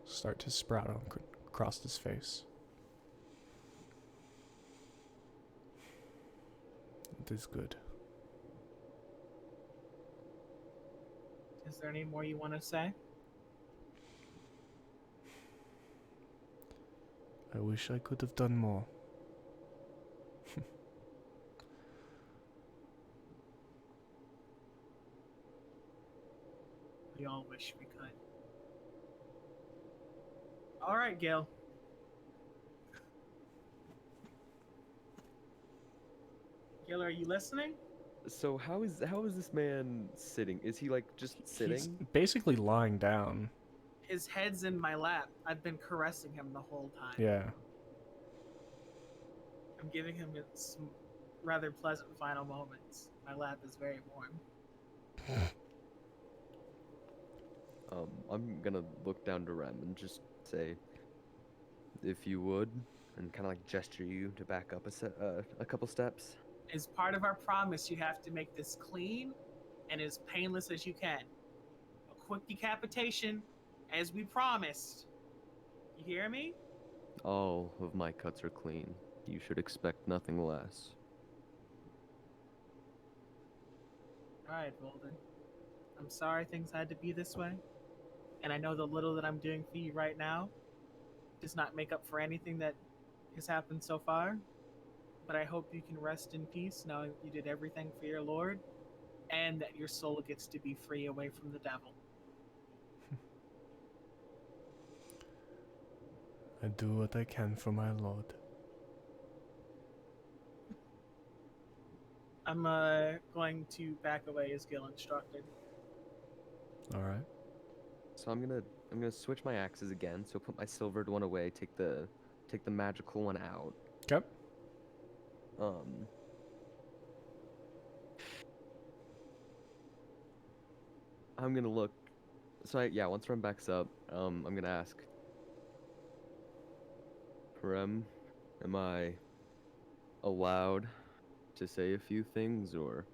S1: start to sprout across his face. It is good.
S3: Is there any more you want to say?
S1: I wish I could have done more.
S3: We all wish we could. All right, Gil. Gil, are you listening?
S2: So how is this man sitting? Is he like just
S1: He's
S2: sitting?
S1: basically lying down.
S3: His head's in my lap. I've been caressing him the whole time.
S1: Yeah.
S3: I'm giving him some rather pleasant final moments. My lap is very warm.
S2: I'm gonna look down to Rem and just say, if you would, and kind of like gesture you to back up a couple steps.
S3: As part of our promise, you have to make this clean and as painless as you can. A quick decapitation, as we promised. You hear me?
S2: All of my cuts are clean. You should expect nothing less.
S3: Alright, Voldun. I'm sorry things had to be this way. And I know the little that I'm doing for you right now does not make up for anything that has happened so far. But I hope you can rest in peace knowing you did everything for your Lord and that your soul gets to be free away from the devil.
S1: I do what I can for my lord.
S3: I'm going to back away as Gil instructed.
S1: All right.
S2: So I'm gonna switch my axes again. So put my silvered one away. Take the magical one out.
S1: Yep.
S2: I'm gonna look. So once Rem backs up, I'm gonna ask. Rem, am I allowed to say a few things, or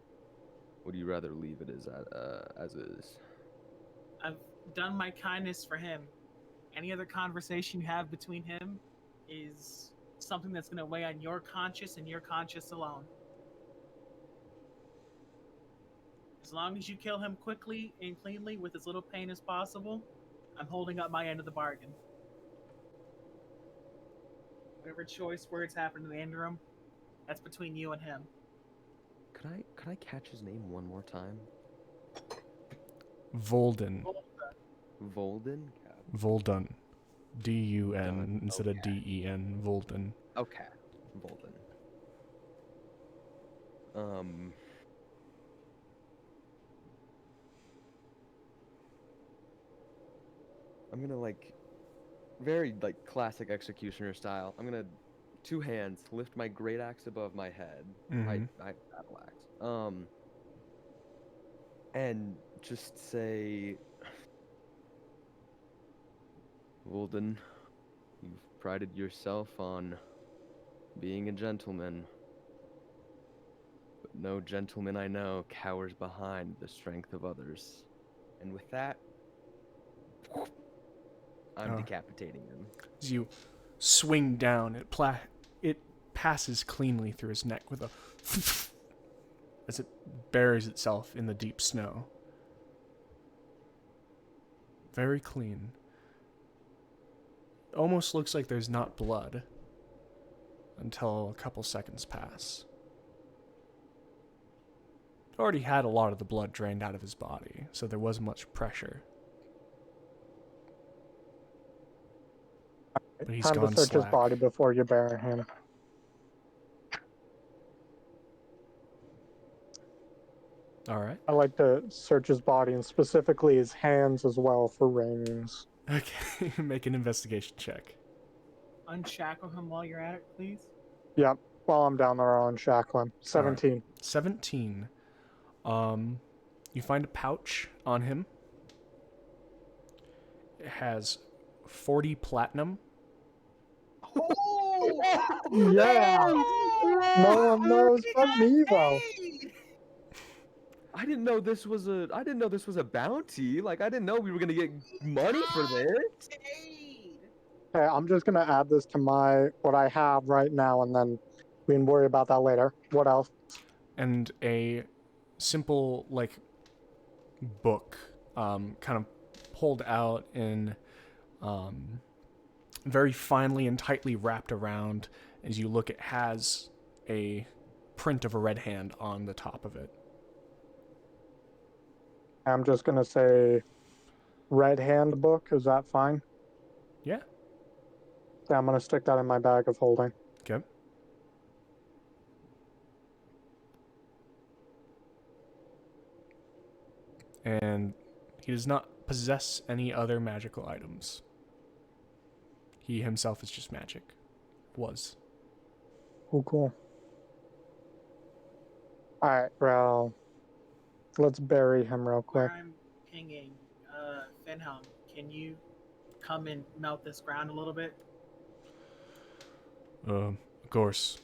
S2: would you rather leave it as is?
S3: I've done my kindness for him. Any other conversation you have between him is something that's going to weigh on your conscience and your conscience alone. As long as you kill him quickly and cleanly with as little pain as possible, I'm holding up my end of the bargain. Whatever choice words happen in the interim, that's between you and him.
S2: Could I catch his name one more time?
S1: Voldun.
S2: Voldun?
S1: Voldun. D-U-N
S2: Dun,
S1: instead of
S2: okay.
S1: D-E-N. Voldun.
S2: Okay. Voldun. I'm gonna very classic executioner style. I'm gonna 2 hands lift my great axe above my head. My battle axe. And just say, Voldun, you've prided yourself on being a gentleman. But no gentleman I know cowers behind the strength of others. And with that, I'm decapitating him.
S1: As you swing down, it passes cleanly through his neck with a as it buries itself in the deep snow. Very clean. Almost looks like there's not blood until a couple seconds pass. Already had a lot of the blood drained out of his body, so there wasn't much pressure. But he's
S5: Time
S1: gone
S5: to search
S1: slack.
S5: his body before you bury him.
S1: All right.
S5: I like to search his body and specifically his hands as well for rings.
S1: Okay, make an investigation check.
S3: Unshackle him while you're at it, please.
S5: Yep. While I'm down there, I'll unshackle him. 17.
S1: Right. 17. You find a pouch on him. It has 40 platinum.
S5: Yeah. No one knows but me, though.
S2: I didn't know this was a bounty. I didn't know we were gonna get money for this.
S5: Okay, I'm just gonna add this to what I have right now, and then we can worry about that later. What else?
S1: And a simple, book, kind of pulled out in, very finely and tightly wrapped around. As you look, it has a print of a red hand on the top of it.
S5: I'm just gonna say red hand book. Is that fine?
S1: Yeah.
S5: Yeah, I'm gonna stick that in my bag of holding.
S1: Okay. And he does not possess any other magical items. He himself is just magic. Was.
S5: Oh, cool. Alright, well, let's bury him real quick.
S3: Where I'm pinging, Finhelm, can you come and melt this ground a little bit?
S1: Of course.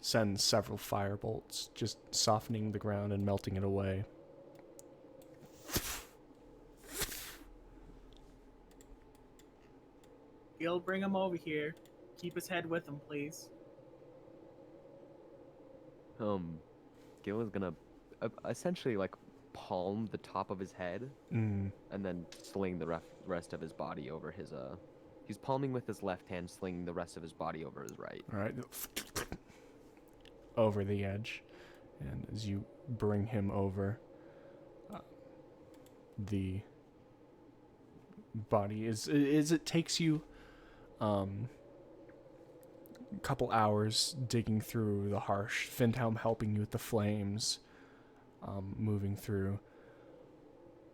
S1: Sends several fire bolts, just softening the ground and melting it away.
S3: Gil, bring him over here. Keep his head with him, please.
S2: Gil is gonna essentially like palm the top of his head
S1: Mm.
S2: and then sling the rest of his body over his He's palming with his left hand, slinging the rest of his body over his right.
S1: All right. Over the edge. And as you bring him over, the body is it takes you a couple hours digging through the harsh, Findhelm helping you with the flames, moving through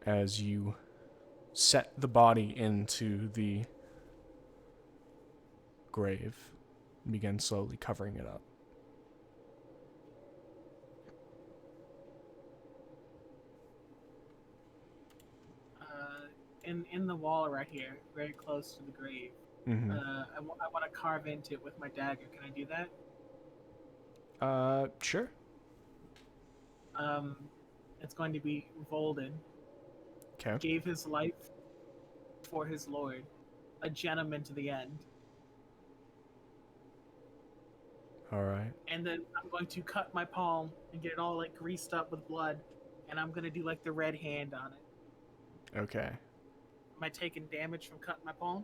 S1: as you set the body into the grave and begin slowly covering it up.
S3: In the wall right here, very close to the grave.
S1: Mm-hmm.
S3: I want to carve into it with my dagger. Can I do that?
S1: Sure.
S3: It's going to be Voldun.
S1: Okay.
S3: Gave his life for his lord, a gentleman to the end.
S1: All right.
S3: And then I'm going to cut my palm and get it all like greased up with blood, and I'm gonna do like the red hand on it.
S1: Okay.
S3: Am I taking damage from cutting my palm?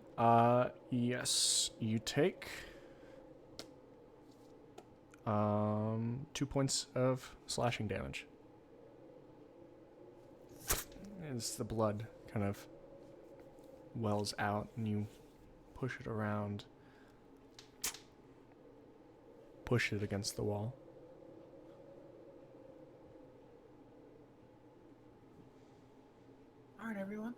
S1: Yes. You take 2 points of slashing damage. As the blood kind of wells out and you push it around, push it against the wall.
S3: All right, everyone.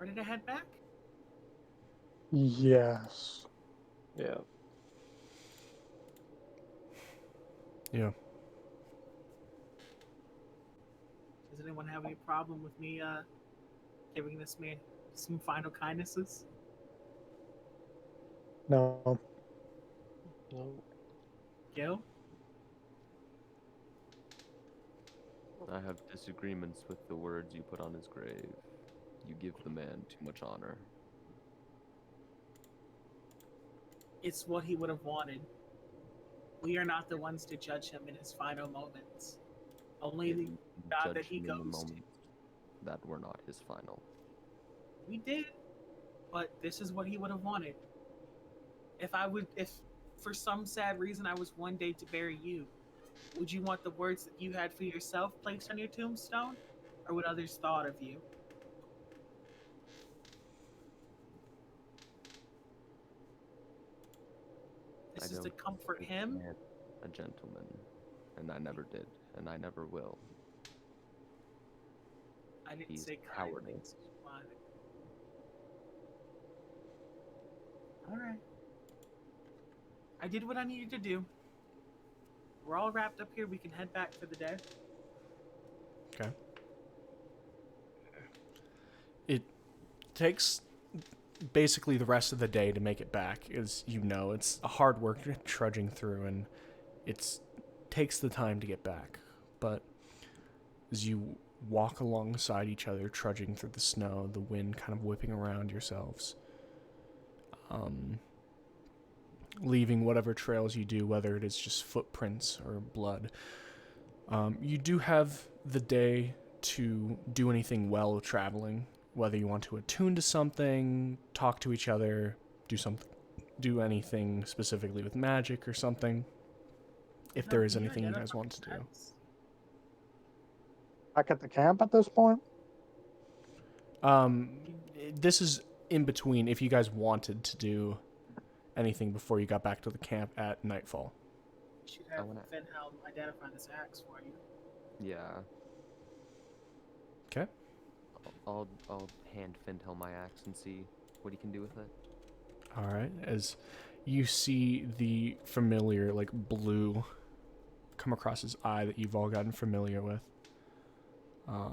S3: Ready to head back?
S5: Yes.
S4: Yeah.
S1: Yeah.
S3: Does anyone have any problem with me giving this man some final kindnesses?
S5: No.
S4: No.
S3: Gil?
S2: I have disagreements with the words you put on his grave. You give the man too much honor.
S3: It's what he would have wanted. We are not the ones to judge him in his final moments. Only the
S2: You
S3: God that
S2: judged
S3: he
S2: him in the
S3: goes to.
S2: moments that were not his final.
S3: We did, but this is what he would have wanted. If for some sad reason I was one day to bury you, would you want the words that you had for yourself placed on your tombstone, or what others thought of you? This is to
S2: don't
S3: comfort
S2: make
S3: him.
S2: man a gentleman, and I never did, and I never will.
S3: I didn't
S2: He's
S3: say
S2: cowardly.
S3: kindly. All right. I did what I needed to do. We're all wrapped up here. We can head back for the day.
S1: Okay. It takes basically the rest of the day to make it back. As you know, it's a hard work trudging through, and it takes the time to get back. But as you walk alongside each other, trudging through the snow, the wind kind of whipping around yourselves, leaving whatever trails you do, whether it is just footprints or blood. You do have the day to do anything well traveling, whether you want to attune to something, talk to each other, do anything specifically with magic or something. If there is anything you guys want to do.
S5: back at the camp at this point?
S1: This is in between if you guys wanted to do anything before you got back to the camp at nightfall.
S3: You should have Finhelm identify this axe for you.
S2: Yeah.
S1: Okay.
S2: I'll hand Fintel my axe and see what he can do with it.
S1: All right. As you see the familiar, like, blue come across his eye that you've all gotten familiar with. I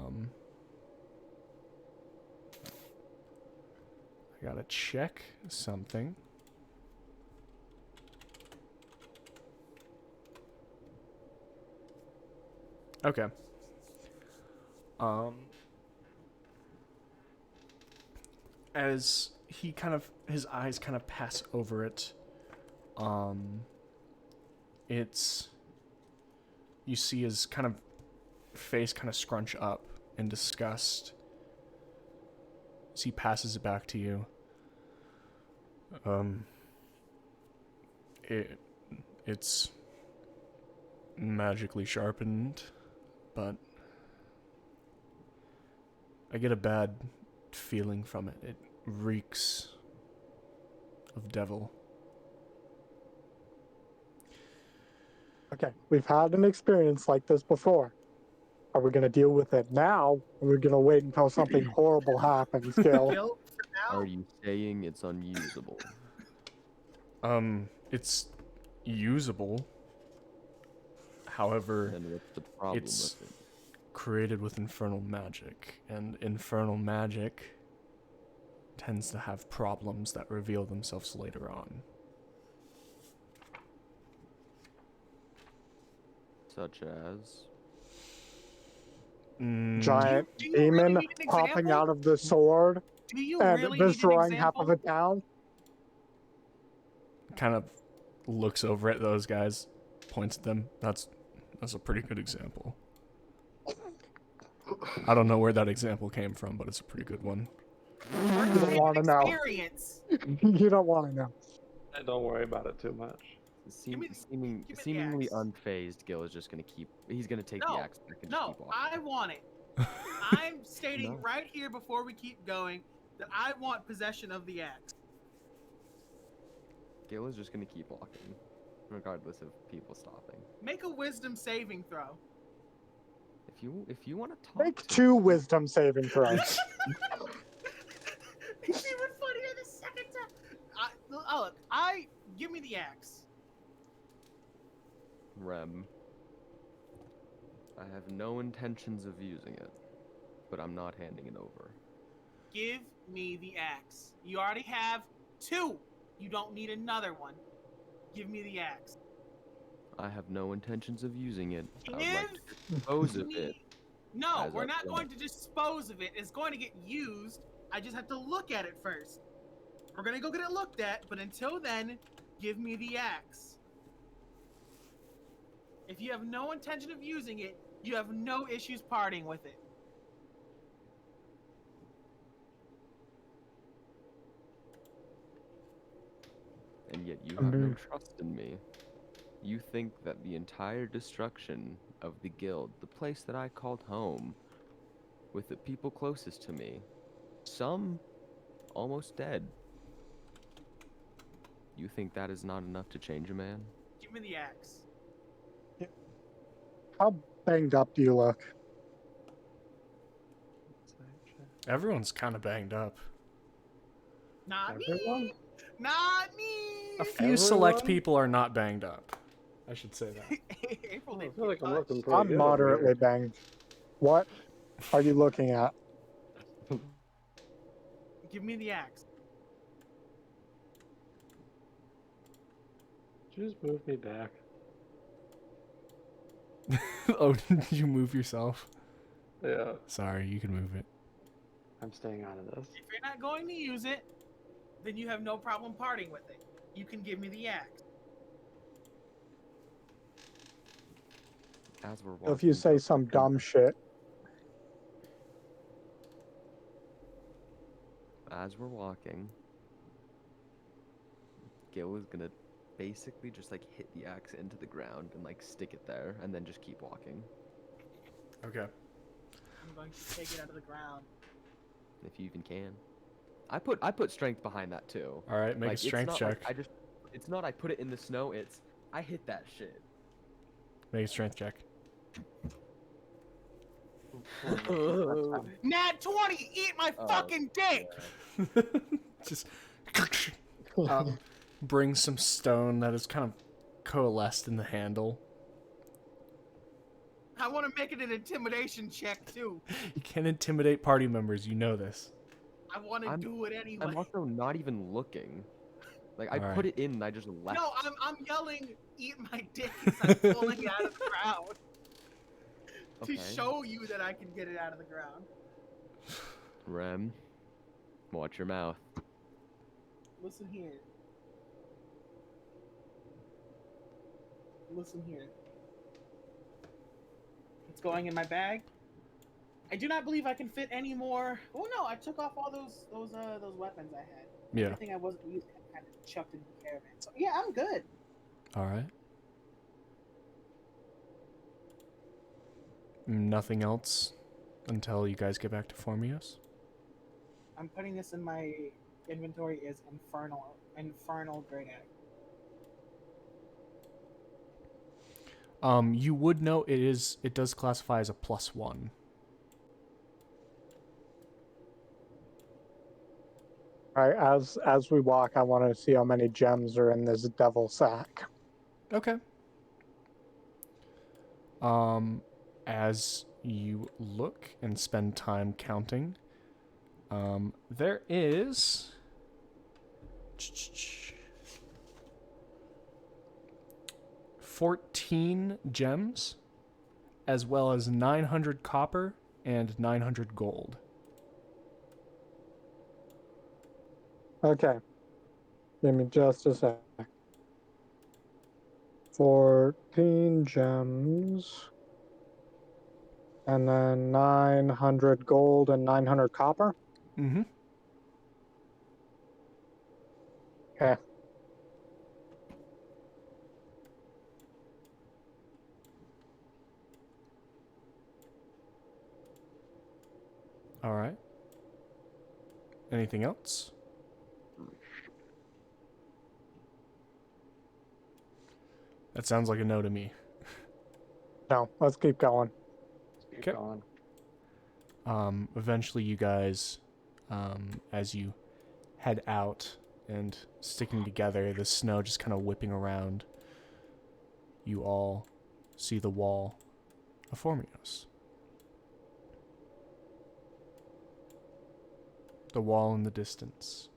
S1: gotta check something. Okay. As he his eyes kind of pass over it, it's, you see his kind of face kind of scrunch up in disgust as he passes it back to you. It's magically sharpened, but I get a bad feeling from it. It reeks of devil.
S5: Okay, we've had an experience like this before. Are we going to deal with it now, or are we going to wait until something horrible happens, Gil?
S3: Gil, for now,
S2: Are you saying it's unusable?
S1: It's usable. However,
S2: Then what's the problem
S1: it's
S2: with it?
S1: created with infernal magic, and infernal magic tends to have problems that reveal themselves later on.
S2: Such as?
S5: Giant
S3: do you really
S5: demon
S3: need an
S5: popping
S3: example?
S5: out of the sword
S3: Do you
S5: and
S3: really need an
S5: destroying half of
S3: example?
S5: it down.
S1: Kind of looks over at those guys, points at them. That's a pretty good example. I don't know where that example came from, but it's a pretty good one.
S5: You don't want to know.
S3: Experience.
S5: You don't want to know.
S4: Don't worry about it too much.
S3: Give me the
S2: Seemingly
S3: axe.
S2: unfazed, Gil is just gonna keep. He's gonna take
S3: No,
S2: the axe back and just
S3: No,
S2: keep walking.
S3: I want it. I'm stating
S2: No.
S3: right here before we keep going that I want possession of the axe.
S2: Gil is just gonna keep walking, regardless of people stopping.
S3: Make a wisdom saving throw.
S2: If you want to talk,
S5: Make
S2: to
S5: 2 wisdom saving throws.
S3: It's even funnier the second time. Look, give me the axe.
S2: Rem. I have no intentions of using it, but I'm not handing it over.
S3: Give me the axe. You already have 2. You don't need another one. Give me the axe.
S2: I have no intentions of using it. I would
S3: Give
S2: like to dispose of it.
S3: No,
S2: as
S3: we're
S2: a
S3: not
S2: plan.
S3: going to dispose of it. It's going to get used. I just have to look at it first. We're going to go get it looked at, but until then, give me the axe. If you have no intention of using it, you have no issues parting with it.
S2: And yet you have no trust in me. You think that the entire destruction of the guild, the place that I called home, with the people closest to me, some almost dead, you think that is not enough to change a man?
S3: Give me the axe.
S5: How banged up do you look?
S1: Everyone's kind of banged up.
S3: Not
S4: Everyone?
S3: me. Not me.
S1: A few select people are not banged up. I should say that.
S3: April
S4: I
S3: didn't
S4: feel like I'm
S3: touch.
S4: looking pretty
S5: I'm
S4: good over
S5: moderately
S4: here.
S5: banged. What are you looking at?
S3: Give me the axe.
S4: Did you just move me back?
S1: Oh, did you move yourself?
S4: Yeah,
S1: Sorry, you can move it.
S4: I'm staying out of this.
S3: If you're not going to use it, then you have no problem parting with it. You can give me the axe.
S2: As we're walking,
S5: If you say some dumb shit,
S2: as we're walking, Gil is gonna basically just like hit the axe into the ground and like stick it there, and then just keep walking.
S1: Okay.
S3: going to take it out of the ground.
S2: If you even can. I put strength behind that too.
S1: All right, make a
S2: Like,
S1: strength
S2: it's not
S1: check.
S2: like it's not I put it in the snow. It's I hit that shit.
S1: Make a strength check.
S3: Nat 20, eat my
S2: Oh,
S3: fucking dick.
S1: Just bring some stone that is kind of coalesced in the handle.
S3: I want to make it an intimidation check too.
S1: You can't intimidate party members. You know this.
S3: I want to do it anyway.
S2: I'm also not even looking. Like I
S1: All
S2: put
S1: right.
S2: it in and I just left.
S3: No, I'm yelling, eat my dick as I'm pulling it out of the ground.
S2: Okay.
S3: To show you that I can get it out of the ground.
S2: Rem, watch your mouth.
S3: Listen here. Listen here. It's going in my bag. I do not believe I can fit any more. Oh no, I took off all those weapons I had.
S1: Yeah.
S3: Everything I wasn't using, I kind of chucked into the caravan. So yeah, I'm good.
S1: All right. Nothing else until you guys get back to Formios?
S3: I'm putting this in my inventory as infernal great axe.
S1: You would know it does classify as a +1.
S5: All right, as we walk, I want to see how many gems are in this devil sack.
S1: Okay. As you look and spend time counting, there is 14 gems, as well as 900 copper and 900 gold.
S5: Okay. Give me just a sec. 14 gems. And then 900 gold and 900 copper.
S1: Mm-hmm.
S5: Okay.
S1: All right. Anything else? That sounds like a no to me.
S5: No, let's keep going.
S4: Keep going.
S1: Eventually you guys, as you head out and sticking together, the snow just kind of whipping around, you all see the wall of Formios. The wall in the distance.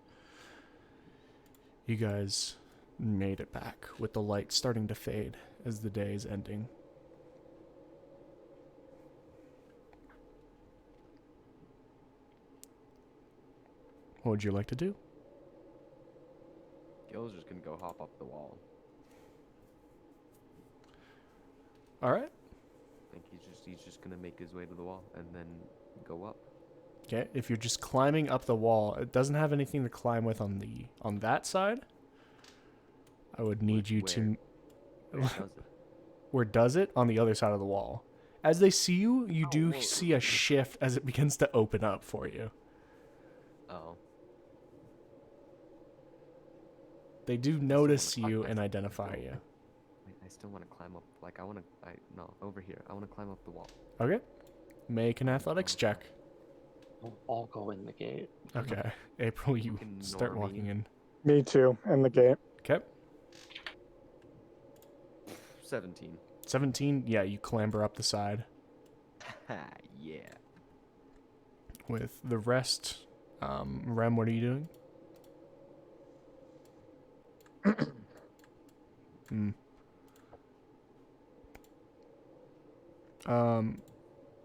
S1: You guys made it back with the light starting to fade as the day is ending. What would you like to do?
S2: Gil's just gonna go hop up the wall.
S1: All right.
S2: I think he's just gonna make his way to the wall and then go up.
S1: Okay, if you're just climbing up the wall, it doesn't have anything to climb with on that side. I would need you to...
S2: Where does it?
S1: Where does it? On the other side of the wall. As they see you, you do
S2: whoa.
S1: see a shift as it begins to open up for you.
S2: Oh.
S1: They do notice you and identify you.
S2: Wait, I still want to climb up. Like no, over here. I want to climb up the wall.
S1: Okay. Make an athletics check.
S4: We'll all go in the gate.
S1: Okay. April, you
S2: Fucking
S1: start
S2: normie.
S1: walking in.
S5: Me too, in the gate.
S1: Okay.
S2: 17.
S1: 17, yeah, you clamber up the side.
S2: Ha, yeah.
S1: With the rest, Rem, what are you doing?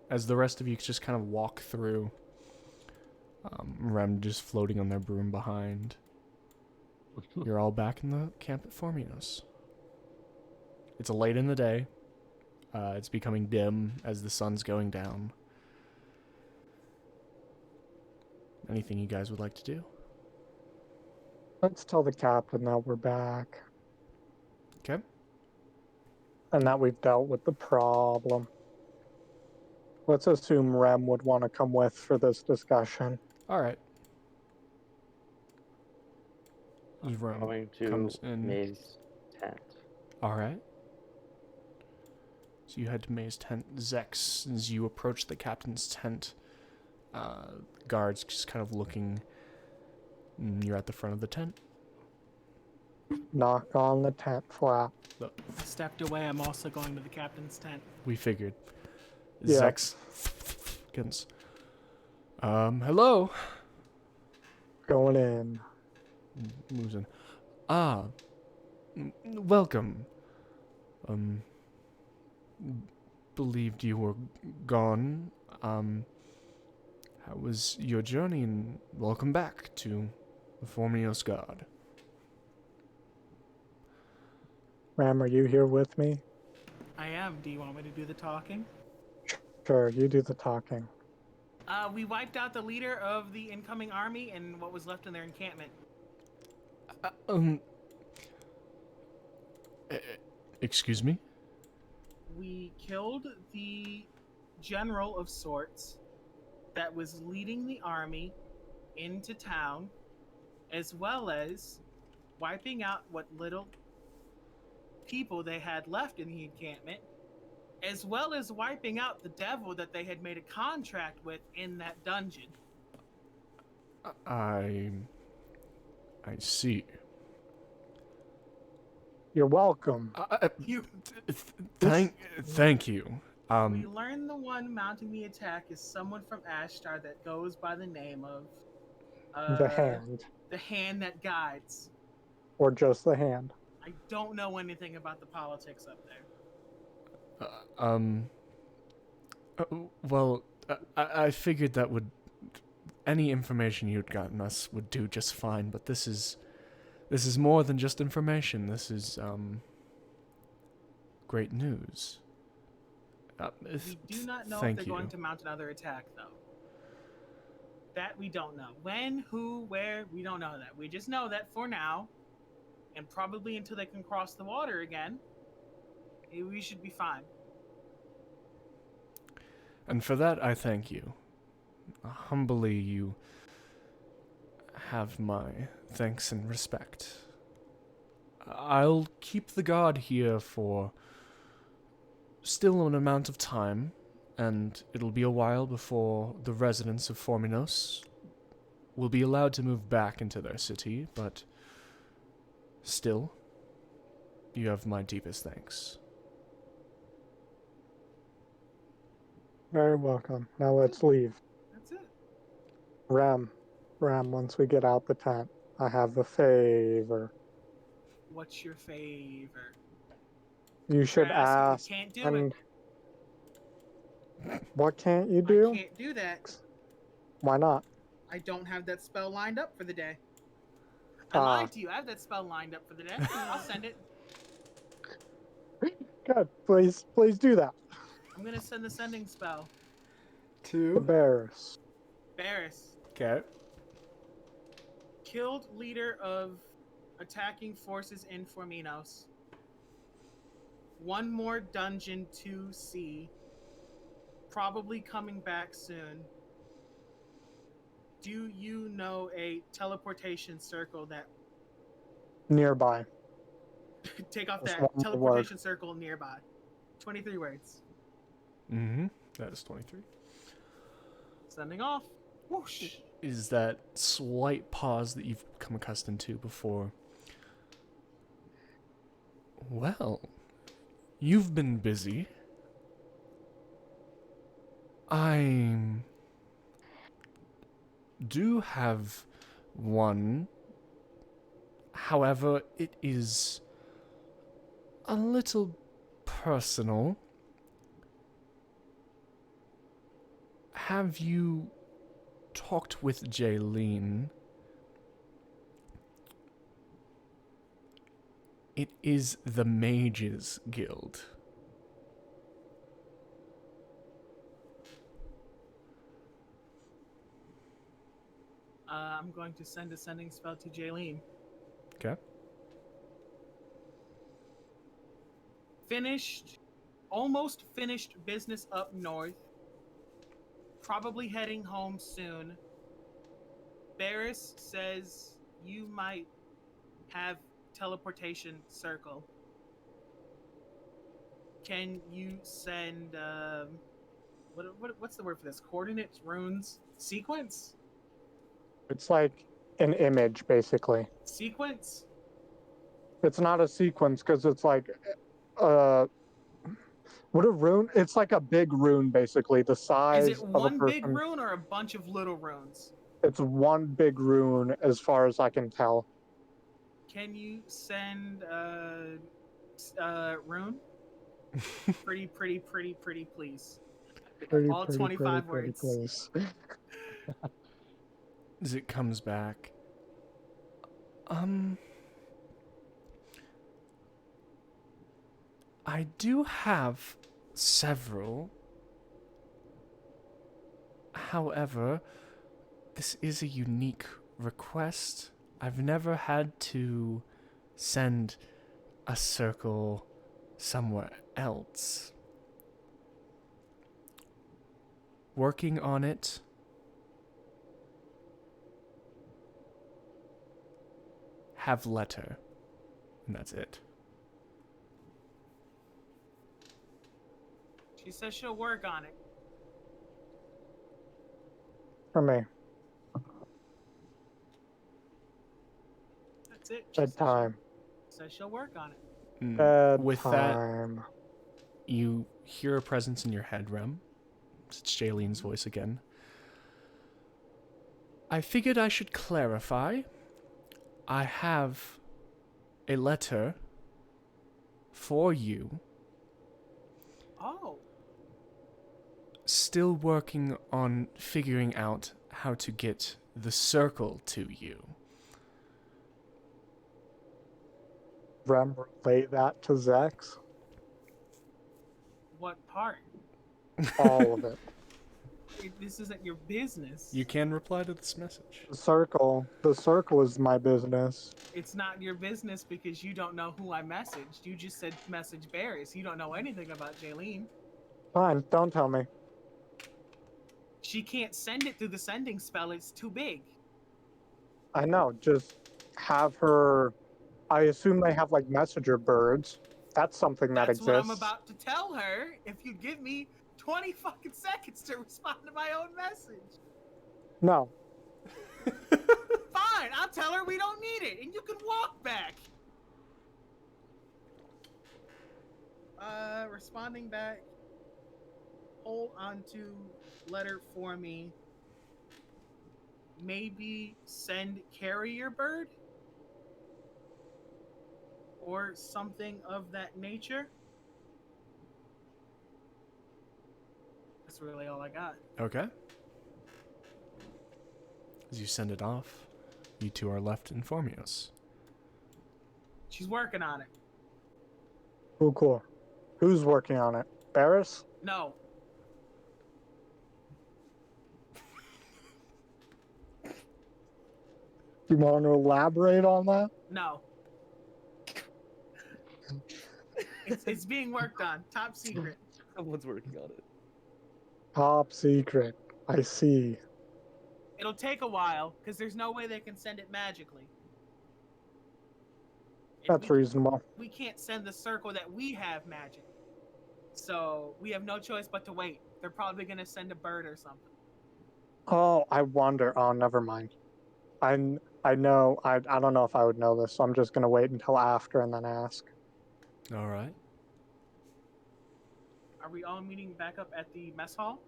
S1: As the rest of you just kind of walk through, Rem just floating on their broom behind, you're all back in the camp at Formios. It's late in the day. It's becoming dim as the sun's going down. Anything you guys would like to do?
S5: Let's tell the captain that we're back.
S1: Okay.
S5: And that we've dealt with the problem. Let's assume Rem would want to come with for this discussion.
S1: All right.
S4: I'm
S1: Rem
S4: going to
S1: comes in.
S4: Maze tent.
S1: All right. So you head to May's tent. Zex, as you approach the captain's tent, guards just kind of looking. You're at the front of the tent.
S5: Knock on the tent flap.
S3: Stepped away. I'm also going to the captain's tent.
S1: We figured.
S5: Yeah.
S1: Zex. Gets, hello.
S5: Going in.
S1: Moves in. Welcome. Believed you were gone. How was your journey, and welcome back to the Formios God.
S5: Ram, are you here with me?
S3: I am. Do you want me to do the talking?
S5: Sure, you do the talking.
S3: We wiped out the leader of the incoming army and what was left in their encampment.
S1: Excuse me?
S3: We killed the general of sorts that was leading the army into town, as well as wiping out what little people they had left in the encampment, as well as wiping out the devil that they had made a contract with in that dungeon.
S1: I see.
S5: You're welcome.
S1: Thank you.
S3: We learned the one mounting the attack is someone from Ashtar that goes by the name of
S5: The hand.
S3: The hand that guides.
S5: Or just the hand.
S3: I don't know anything about the politics up there.
S1: Well, I figured that would any information you'd gotten us would do just fine, but this is more than just information. This is great news.
S3: We do not know if
S1: Thank
S3: they're
S1: you.
S3: going to mount another attack, though. That we don't know. When, who, where, we don't know that. We just know that for now, and probably until they can cross the water again, we should be fine.
S1: And for that, I thank you. Humbly, you have my thanks and respect. I'll keep the guard here for still an amount of time, and it'll be a while before the residents of Forminos will be allowed to move back into their city, but still, you have my deepest thanks.
S5: Very welcome. Now let's leave.
S3: That's it.
S5: Ram, once we get out the tent, I have a favor.
S3: What's your favor?
S5: You should
S3: Grass,
S5: ask.
S3: you can't do
S5: and
S3: it.
S5: What can't you do?
S3: I can't do that.
S5: Why not?
S3: I don't have that spell lined up for the day. I lied to you. I have that spell lined up for the day. I'll send it.
S5: Good. Please do that.
S3: I'm gonna send the sending spell.
S5: The bears.
S3: Barris,
S1: Okay.
S3: killed leader of attacking forces in Forminos. One more dungeon to see. Probably coming back soon. Do you know a teleportation circle that...
S5: Nearby.
S3: Take off
S5: Just
S3: that
S5: one more
S3: teleportation circle nearby. 23 words.
S1: Mm-hmm. That is 23.
S3: Sending off. Whoosh.
S1: Is that slight pause that you've become accustomed to before. Well, you've been busy. I do have one. However, it is a little personal. Have you talked with Jaylene? It is the Mages Guild.
S3: I'm going to send a sending spell to Jaylene.
S1: Okay.
S3: Almost finished business up north. probably heading home soon. Barris says you might have teleportation circle. Can you send what's the word for this? Coordinates, runes, sequence?
S5: It's like an image, basically.
S3: Sequence?
S5: It's not a sequence because it's like, what a rune? It's like a big rune, basically, the size
S3: Is it
S5: of a
S3: one big
S5: person.
S3: rune or a bunch of little runes?
S5: It's one big rune, as far as I can tell.
S3: Can you send rune? Pretty, please. All 25 words.
S5: Please.
S1: As it comes back. I do have several. However, this is a unique request. I've never had to send a circle somewhere else. Working on it. Have letter. And that's it.
S3: She says she'll work on it.
S5: For me.
S3: That's it.
S5: Bedtime.
S3: Says she'll work on it.
S1: With that,
S5: Bedtime.
S1: you hear a presence in your head, Rem. It's Jaylene's voice again. I figured I should clarify. I have a letter for you.
S3: Oh.
S1: Still working on figuring out how to get the circle to you.
S5: Rem, relay that to Zex.
S3: What part?
S5: All of it.
S3: This isn't your business.
S1: You can reply to this message.
S5: The circle is my business.
S3: It's not your business because you don't know who I messaged. You just said message Barris. You don't know anything about Jaylene.
S5: Fine, don't tell me.
S3: She can't send it through the sending spell. It's too big.
S5: I know, just have her. I assume they have like messenger birds. That's something that
S3: That's
S5: exists.
S3: what I'm about to tell her. If you give me 20 fucking seconds to respond to my own message.
S5: No.
S3: Fine, I'll tell her we don't need it, and you can walk back. Responding back. Hold on to letter for me. Maybe send carrier bird? Or something of that nature? That's really all I got.
S1: Okay. As you send it off, you two are left in Formios.
S3: She's working on it.
S5: Cool. Who's working on it? Barris?
S3: No.
S5: You want to elaborate on that?
S3: No. It's being worked on. Top secret.
S2: Someone's working on it.
S5: Top secret. I see.
S3: It'll take a while, because there's no way they can send it magically. And
S5: That's reasonable.
S3: we can't send the circle that we have magic. So we have no choice but to wait. They're probably going to send a bird or something.
S5: Oh, I wonder. Oh, never mind. I know. I don't know if I would know this, so I'm just going to wait until after and then ask.
S1: All right.
S3: Are we all meeting back up at the mess hall?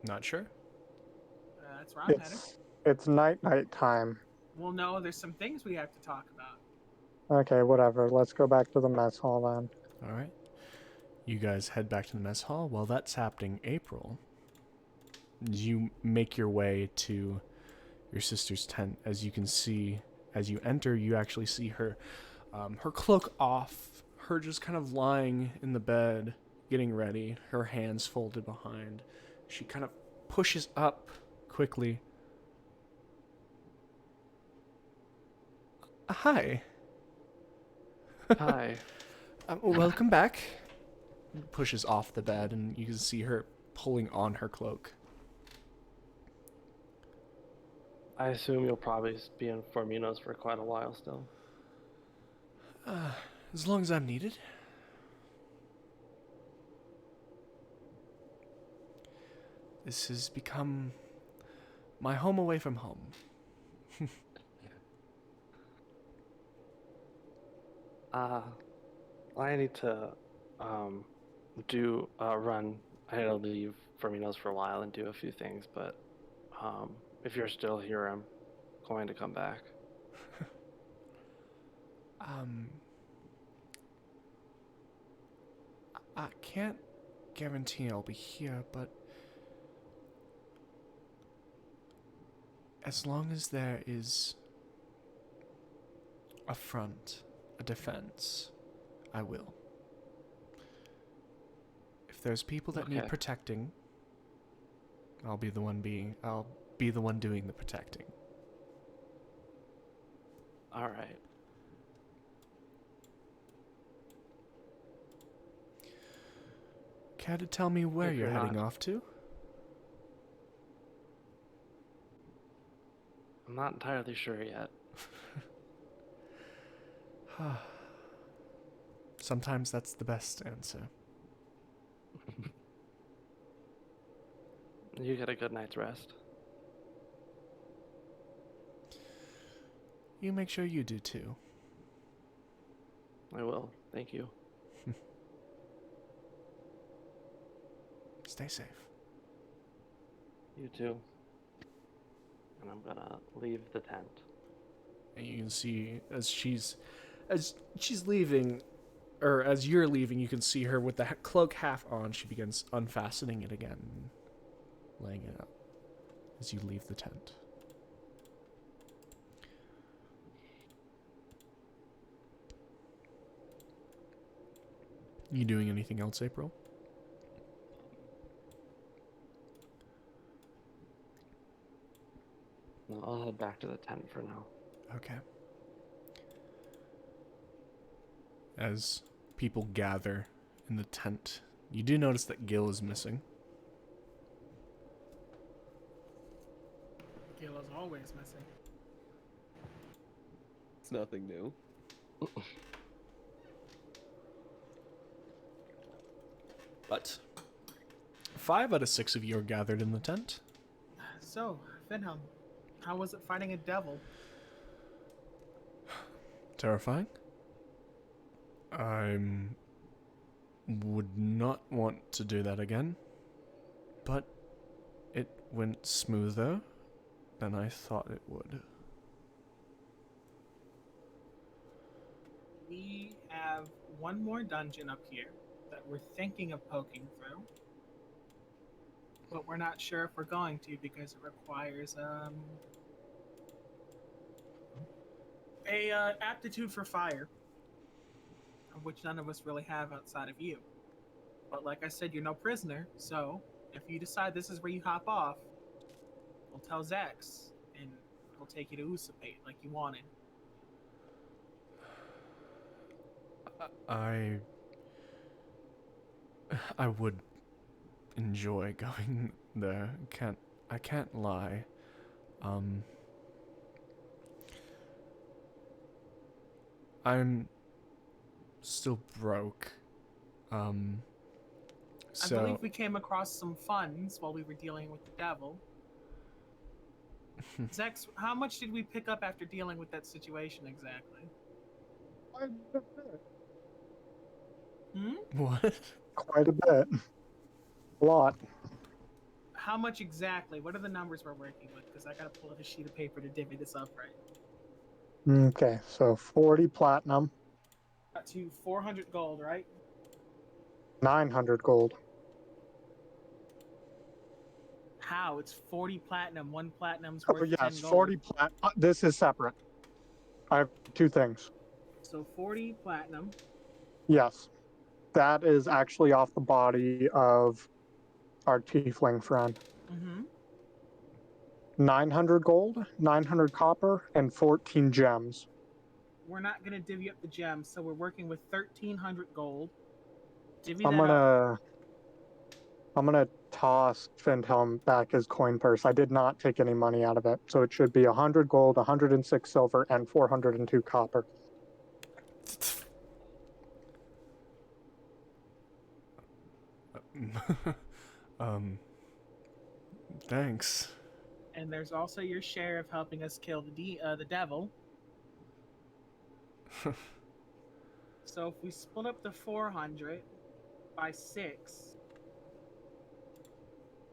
S1: Not sure.
S3: That's where I'm headed.
S5: It's night time.
S3: Well, no, there's some things we have to talk about.
S5: Okay, whatever. Let's go back to the mess hall then.
S1: All right. You guys head back to the mess hall. While that's happening, April, you make your way to your sister's tent. As you can see, as you enter, you actually see her, her cloak off, her just kind of lying in the bed, getting ready, her hands folded behind. She kind of pushes up quickly. Hi.
S4: Hi.
S1: Welcome back. Pushes off the bed, and you can see her pulling on her cloak.
S4: I assume you'll probably be in Forminos for quite a while still.
S1: As long as I'm needed. This has become my home away from home.
S4: I need to do run. I had to leave Forminos for a while and do a few things, but if you're still here, I'm going to come back.
S1: I can't guarantee I'll be here, but as long as there is a front, a defense, I will. If there's people that need protecting, I'll be the one doing the protecting.
S4: All right.
S1: Care to tell me where you're heading off to?
S4: I'm not entirely sure yet.
S1: Sometimes that's the best answer.
S4: You get a good night's rest.
S1: You make sure you do too.
S4: I will. Thank you.
S1: Stay safe.
S4: You too. And I'm gonna leave the tent.
S1: And you can see as she's leaving, or as you're leaving, you can see her with the cloak half on. She begins unfastening it again, laying it out as you leave the tent. You doing anything else, April?
S4: No, I'll head back to the tent for now.
S1: Okay. As people gather in the tent, you do notice that Gil is missing.
S3: Gil is always missing.
S2: It's nothing new.
S1: But 5 out of 6 of you are gathered in the tent.
S3: So, Finhelm, how was it fighting a devil?
S1: Terrifying. I would not want to do that again, but it went smoother than I thought it would.
S3: We have one more dungeon up here that we're thinking of poking through, but we're not sure if we're going to because it requires a aptitude for fire, of which none of us really have outside of you. But like I said, you're no prisoner, so if you decide this is where you hop off, we'll tell Zex, and we'll take you to Usapate like you wanted.
S1: I would enjoy going there. I can't lie. I'm still broke.
S3: I believe we came across some funds while we were dealing with the devil. Zex, how much did we pick up after dealing with that situation exactly?
S1: What?
S5: Quite a bit. A lot.
S3: How much exactly? What are the numbers we're working with? Because I gotta pull out a sheet of paper to divvy this up right.
S5: Okay, so 40 platinum,
S3: Got to 400 gold, right?
S5: 900 gold.
S3: How? It's 40 platinum. One platinum's
S5: Oh,
S3: worth
S5: yes,
S3: 10 gold.
S5: 40 plat. This is separate. I have two things.
S3: So 40 platinum.
S5: Yes, that is actually off the body of our tiefling friend.
S3: Mm-hmm.
S5: 900 gold, 900 copper, and 14 gems.
S3: We're not gonna divvy up the gems, so we're working with 1,300 gold. Divvy
S5: I'm
S3: that up.
S5: gonna toss Findhelm back his coin purse. I did not take any money out of it, so it should be 100 gold, 106 silver, and 402 copper.
S1: Thanks.
S3: And there's also your share of helping us kill the devil. So if we split up the 400 by 6,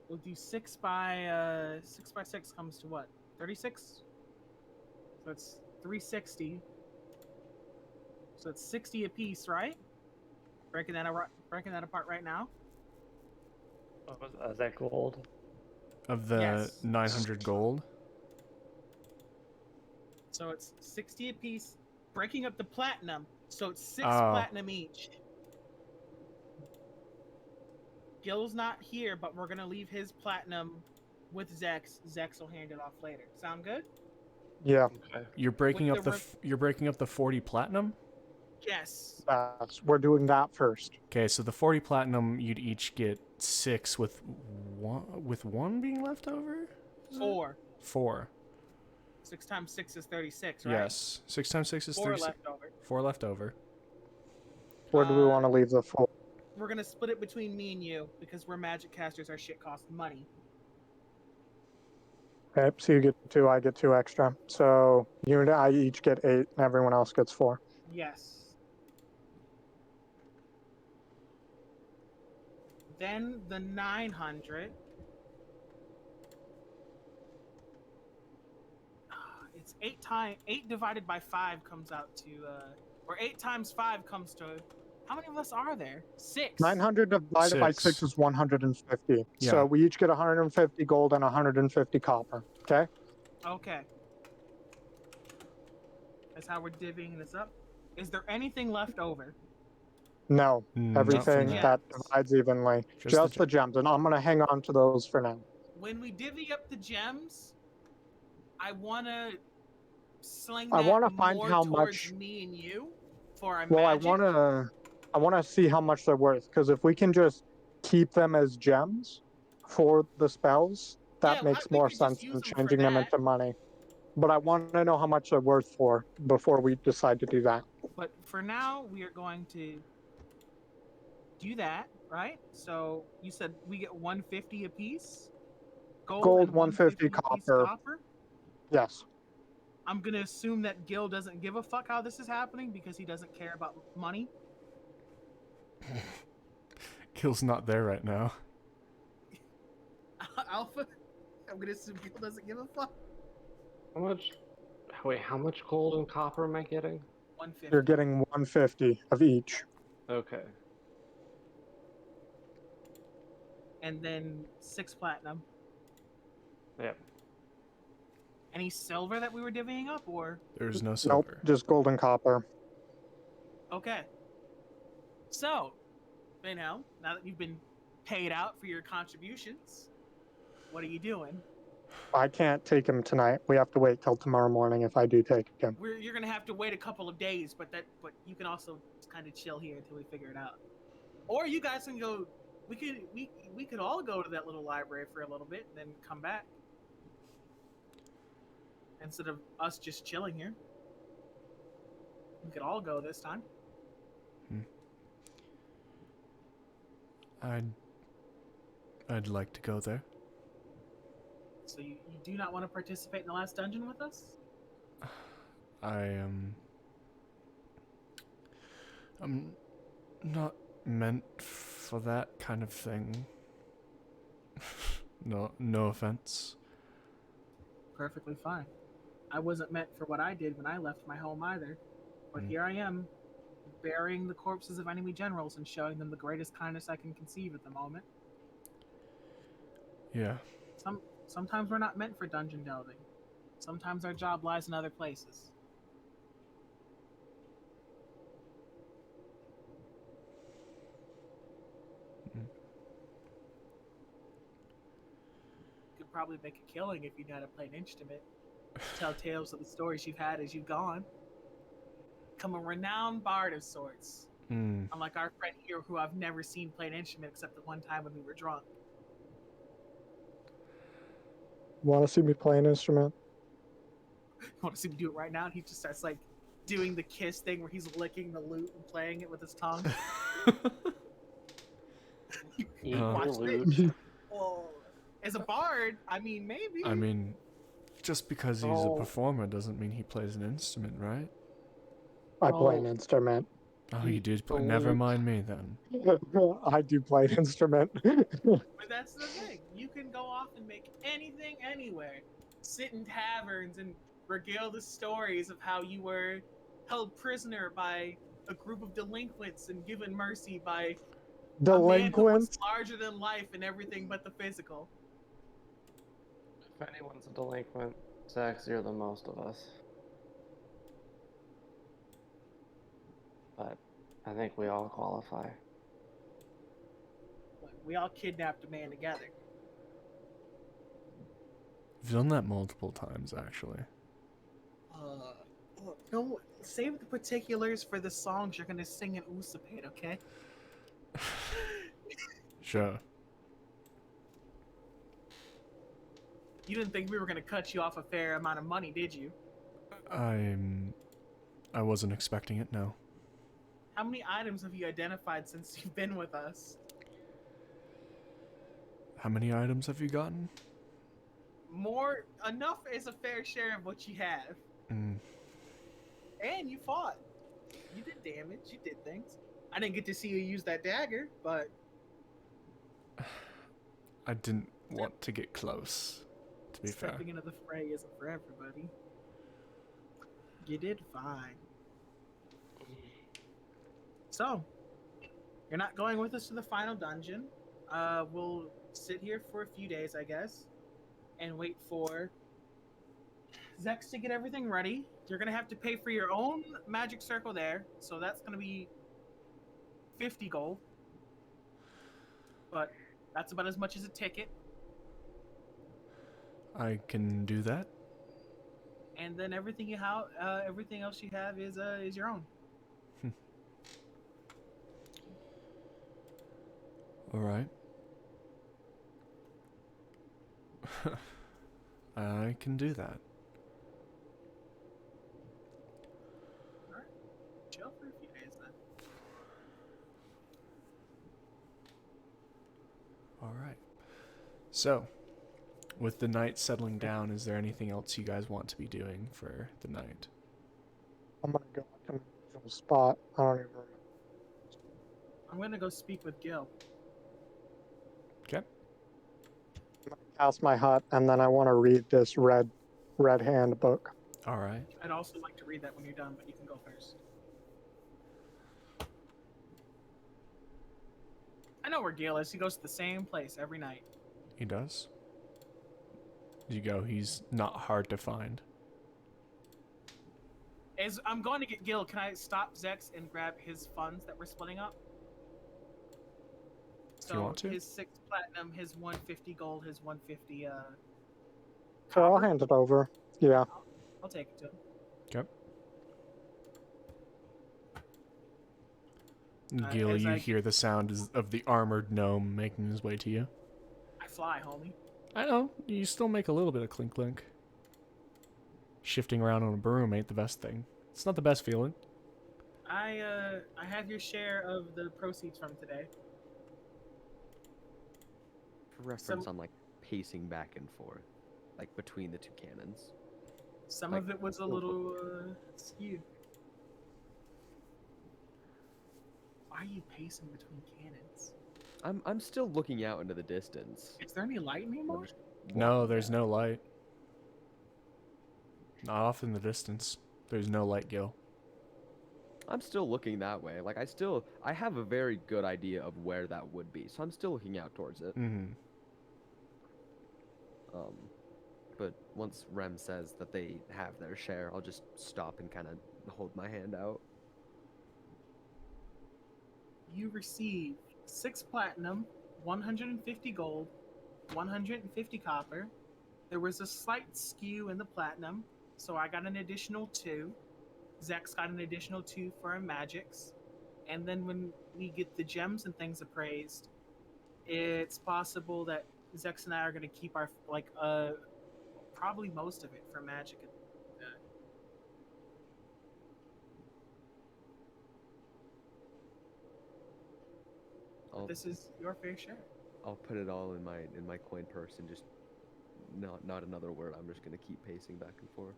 S3: we'll do 6 by 6 comes to what? 36? So it's 360. So it's 60 apiece, right? Breaking that apart right now.
S4: Is that gold?
S1: Of the
S3: Yes.
S1: 900 gold?
S3: So it's 60 apiece, breaking up the platinum. So it's 6
S1: Oh.
S3: platinum each. Gil's not here, but we're gonna leave his platinum with Zex. Zex will hand it off later. Sound good?
S5: Yeah,
S4: Okay.
S1: You're breaking
S3: With
S1: up
S3: the
S1: the you're breaking up the 40 platinum?
S3: Yes.
S5: we're doing that first.
S1: Okay, so the 40 platinum you'd each get 6 with one being left over? Is it?
S3: 4.
S1: 4.
S3: 6 times 6 is 36, right?
S1: Yes. 6 times 6 is
S3: 4
S1: 36.
S3: left over.
S1: 4 left over.
S5: Where do we want to leave the 4?
S3: We're gonna split it between me and you because we're magic casters. Our shit costs money.
S5: Okay, so you get 2, I get 2 extra. So you and I each get 8, and everyone else gets 4.
S3: Yes. Then the 900. It's 8 divided by 5 comes out to or 8 times 5 comes to, how many of us are there? 6.
S5: 900 divided by 6
S1: 6
S5: is 150.
S1: Yeah.
S5: So we each get 150 gold and 150 copper. Okay?
S3: Okay. That's how we're divvying this up. Is there anything left over?
S5: No, everything
S3: that.
S5: that divides evenly. Just the gems, and I'm going to hang on to those for now.
S3: When we divvy up the gems, I want to sling
S5: I
S3: that
S5: wanna find
S3: more
S5: how
S3: towards
S5: much-
S3: me and you for our
S5: Well,
S3: magic.
S5: I want to see how much they're worth, because if we can just keep them as gems for the spells, that
S3: Yeah,
S5: makes
S3: we
S5: more
S3: could just
S5: sense
S3: use
S5: than
S3: them for
S5: changing them
S3: that.
S5: into money. But I want to know how much they're worth for before we decide to do that.
S3: But for now, we are going to do that, right? So you said we get 150 apiece?
S5: Gold,
S3: and
S5: 150
S3: apiece
S5: copper. Yes.
S3: I'm going to assume that Gil doesn't give a fuck how this is happening because he doesn't care about money.
S1: Gil's not there right now.
S3: Alpha, I'm going to assume Gil doesn't give a fuck.
S4: How much? Wait, how much gold and copper am I getting?
S3: 150.
S5: You're getting 150 of each.
S4: Okay.
S3: And then 6 platinum.
S4: Yep.
S3: Any silver that we were divvying up, or?
S1: There's no
S5: Nope,
S1: silver.
S5: just gold and copper.
S3: Okay. So, now that you've been paid out for your contributions, what are you doing?
S5: I can't take him tonight. We have to wait till tomorrow morning if I do take him.
S3: You're gonna have to wait a couple of days, but you can also kind of chill here until we figure it out. Or you guys can go. We could all go to that little library for a little bit and then come back instead of us just chilling here. We could all go this time.
S1: I'd like to go there.
S3: So you do not want to participate in the last dungeon with us?
S1: I'm not meant for that kind of thing. No offense.
S3: Perfectly fine. I wasn't meant for what I did when I left my home either. But here I am, burying the corpses of enemy generals and showing them the greatest kindness I can conceive at the moment.
S1: Yeah.
S3: Sometimes we're not meant for dungeon delving. Sometimes our job lies in other places. You could probably make a killing if you know how to play an instrument. Tell tales of the stories you've had as you've gone. Become a renowned bard of sorts. Unlike our friend here, who I've never seen play an instrument except the one time when we were drunk.
S5: Want to see me play an instrument?
S3: You want to see me do it right now? And he just starts like doing the kiss thing where he's licking the lute and playing it with his tongue.
S4: Eat
S1: Uh,
S4: your
S3: Watch
S4: loot.
S3: Whoa. As a bard, I mean, maybe.
S1: I mean, just because he's a
S5: Oh.
S1: performer doesn't mean he plays an instrument, right?
S5: I play an
S3: Oh.
S5: instrument.
S1: Oh, you
S4: Eat
S1: did.
S4: the
S1: Never
S4: loot.
S1: mind me then.
S5: I do play an instrument.
S3: But that's the thing. You can go off and make anything anywhere. Sit in taverns and regale the stories of how you were held prisoner by a group of delinquents and given mercy by a man who was
S5: Delinquent?
S3: larger than life in everything but the physical.
S4: If anyone's a delinquent, sexier than most of us. But I think we all qualify.
S3: But we all kidnapped a man together.
S1: I've done that multiple times, actually.
S3: Look, no, save the particulars for the songs you're gonna sing in Usapet, okay?
S1: Sure.
S3: You didn't think we were gonna cut you off a fair amount of money, did you?
S1: I wasn't expecting it, no.
S3: How many items have you identified since you've been with us?
S1: How many items have you gotten?
S3: More, enough is a fair share of what you have.
S1: Mm.
S3: And you fought. You did damage, you did things. I didn't get to see you use that dagger, but
S1: I didn't want to get close, to be fair.
S3: stepping into the fray isn't for everybody. You did fine. So, you're not going with us to the final dungeon. We'll sit here for a few days, I guess, and wait for Zex to get everything ready. You're gonna have to pay for your own magic circle there, so that's gonna be 50 gold. But that's about as much as a ticket.
S1: I can do that.
S3: And then everything everything else you have is your own.
S1: All right. I can do that.
S3: Chill for a few days then.
S1: All right. So, with the night settling down, is there anything else you guys want to be doing for the night?
S5: I'm gonna go to my usual spot. I don't even remember.
S3: I'm gonna go speak with Gil.
S1: Okay.
S5: I'm gonna cast my hut, and then I want to read this red hand book.
S1: All right.
S3: I'd also like to read that when you're done, but you can go first. I know where Gil is. He goes to the same place every night.
S1: He does. You go. He's not hard to find.
S3: As I'm going to get Gil, can I stop Zex and grab his funds that we're splitting up?
S1: If you want to.
S3: His 6 platinum, his 150 gold, his 150
S5: So I'll
S3: copper.
S5: hand it over. Yeah.
S3: I'll take it to him.
S1: Okay. Gil,
S3: as
S1: you
S3: I-
S1: hear the sound of the armored gnome making his way to you.
S3: I fly, homie.
S1: I know. You still make a little bit of clink clink. Shifting around on a broom ain't the best thing. It's not the best feeling.
S3: I have your share of the proceeds from today.
S2: For reference, I'm like pacing back and forth, like between the two cannons.
S3: Some
S2: Like,
S3: of it was a little skewed. Why are you pacing between cannons?
S2: I'm still looking out into the distance.
S3: Is there any light
S2: and I'm
S3: anymore?
S2: just
S1: No,
S2: walking
S1: there's
S2: back.
S1: no light. Not off in the distance. There's no light, Gil.
S2: I'm still looking that way. Like I have a very good idea of where that would be, so I'm still looking out towards it.
S1: Mm-hmm.
S2: But once Rem says that they have their share, I'll just stop and kind of hold my hand out.
S3: You receive 6 platinum, 150 gold, 150 copper. There was a slight skew in the platinum, so I got an additional 2. Zex got an additional 2 for our magics. And then when we get the gems and things appraised, it's possible that Zex and I are going to keep our probably most of it for magic. This is your fair share.
S2: I'll put it all in my coin purse and just not another word. I'm just gonna keep pacing back and forth.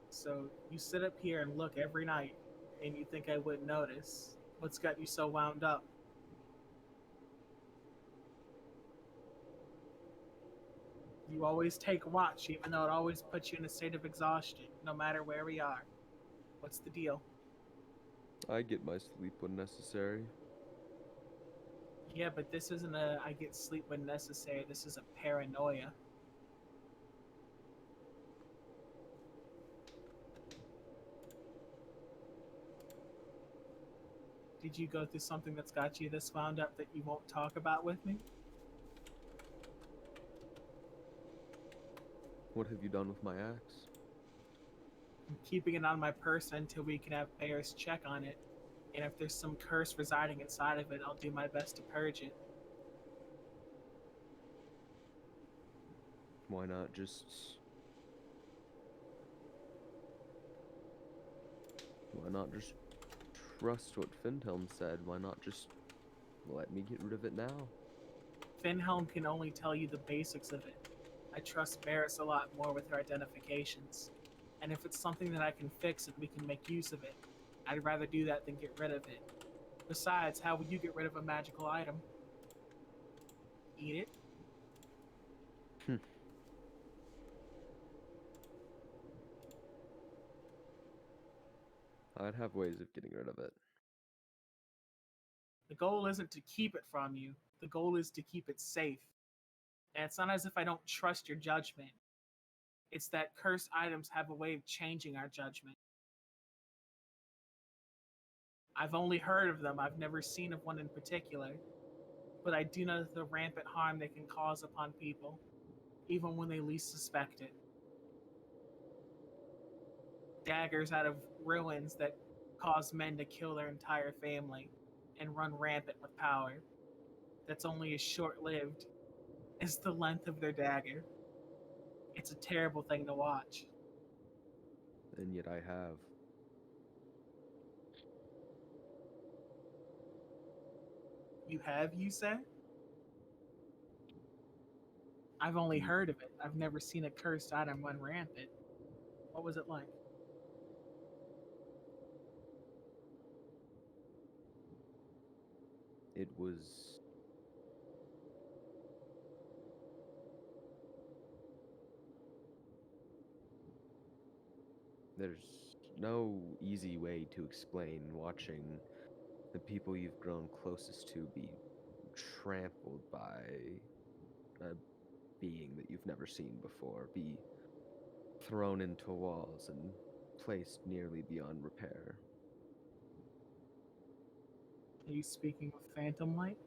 S3: So you sit up here and look every night, and you think I wouldn't notice. What's got you so wound up? You always take watch, even though it always puts you in a state of exhaustion, no matter where we are. What's the deal?
S2: I get my sleep when necessary.
S3: Yeah, but this isn't a I get sleep when necessary. This is a paranoia. Did you go through something that's got you this wound up that you won't talk about with me?
S2: What have you done with my axe?
S3: I'm keeping it on my person until we can have Bear's check on it. And if there's some curse residing inside of it, I'll do my best to purge it.
S2: Why not just trust what Findhelm said? Why not just let me get rid of it now?
S3: Finhelm can only tell you the basics of it. I trust Barris a lot more with her identifications. And if it's something that I can fix and we can make use of it, I'd rather do that than get rid of it. Besides, how would you get rid of a magical item? Eat it?
S2: I'd have ways of getting rid of it.
S3: The goal isn't to keep it from you. The goal is to keep it safe. And it's not as if I don't trust your judgment. It's that cursed items have a way of changing our judgment. I've only heard of them. I've never seen of one in particular. But I do know the rampant harm they can cause upon people, even when they least suspect it. Daggers out of ruins that cause men to kill their entire family and run rampant with power. That's only as short-lived as the length of their dagger. It's a terrible thing to watch.
S2: And yet I have.
S3: You have, you say? I've only heard of it. I've never seen a cursed item run rampant. What was it like?
S2: It was... There's no easy way to explain watching the people you've grown closest to be trampled by a being that you've never seen before, be thrown into walls and placed nearly beyond repair.
S3: Are you speaking of Phantom Light?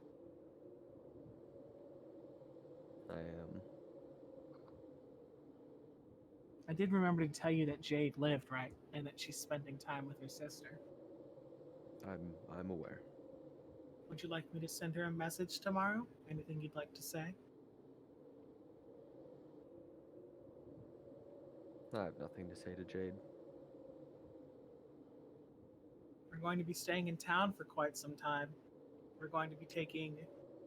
S2: I am.
S3: I did remember to tell you that Jade lived, right? And that she's spending time with her sister.
S2: I'm aware.
S3: Would you like me to send her a message tomorrow? Anything you'd like to say?
S2: I have nothing to say to Jade.
S3: We're going to be staying in town for quite some time. We're going to be taking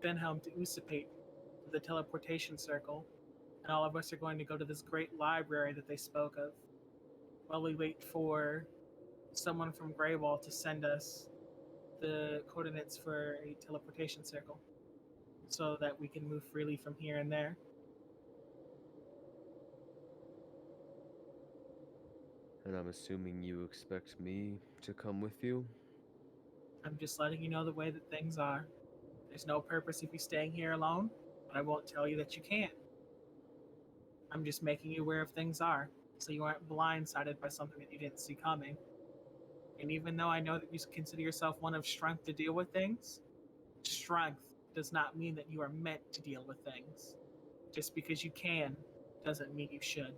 S3: Benhelm to Usipate, to the teleportation circle, and all of us are going to go to this great library that they spoke of, while we wait for someone from Greywall to send us the coordinates for a teleportation circle, so that we can move freely from here and there.
S2: And I'm assuming you expect me to come with you?
S3: I'm just letting you know the way that things are. There's no purpose if you staying here alone, but I won't tell you that you can't. I'm just making you aware of things are, so you aren't blindsided by something that you didn't see coming. And even though I know that you consider yourself one of strength to deal with things, strength does not mean that you are meant to deal with things. Just because you can, doesn't mean you should.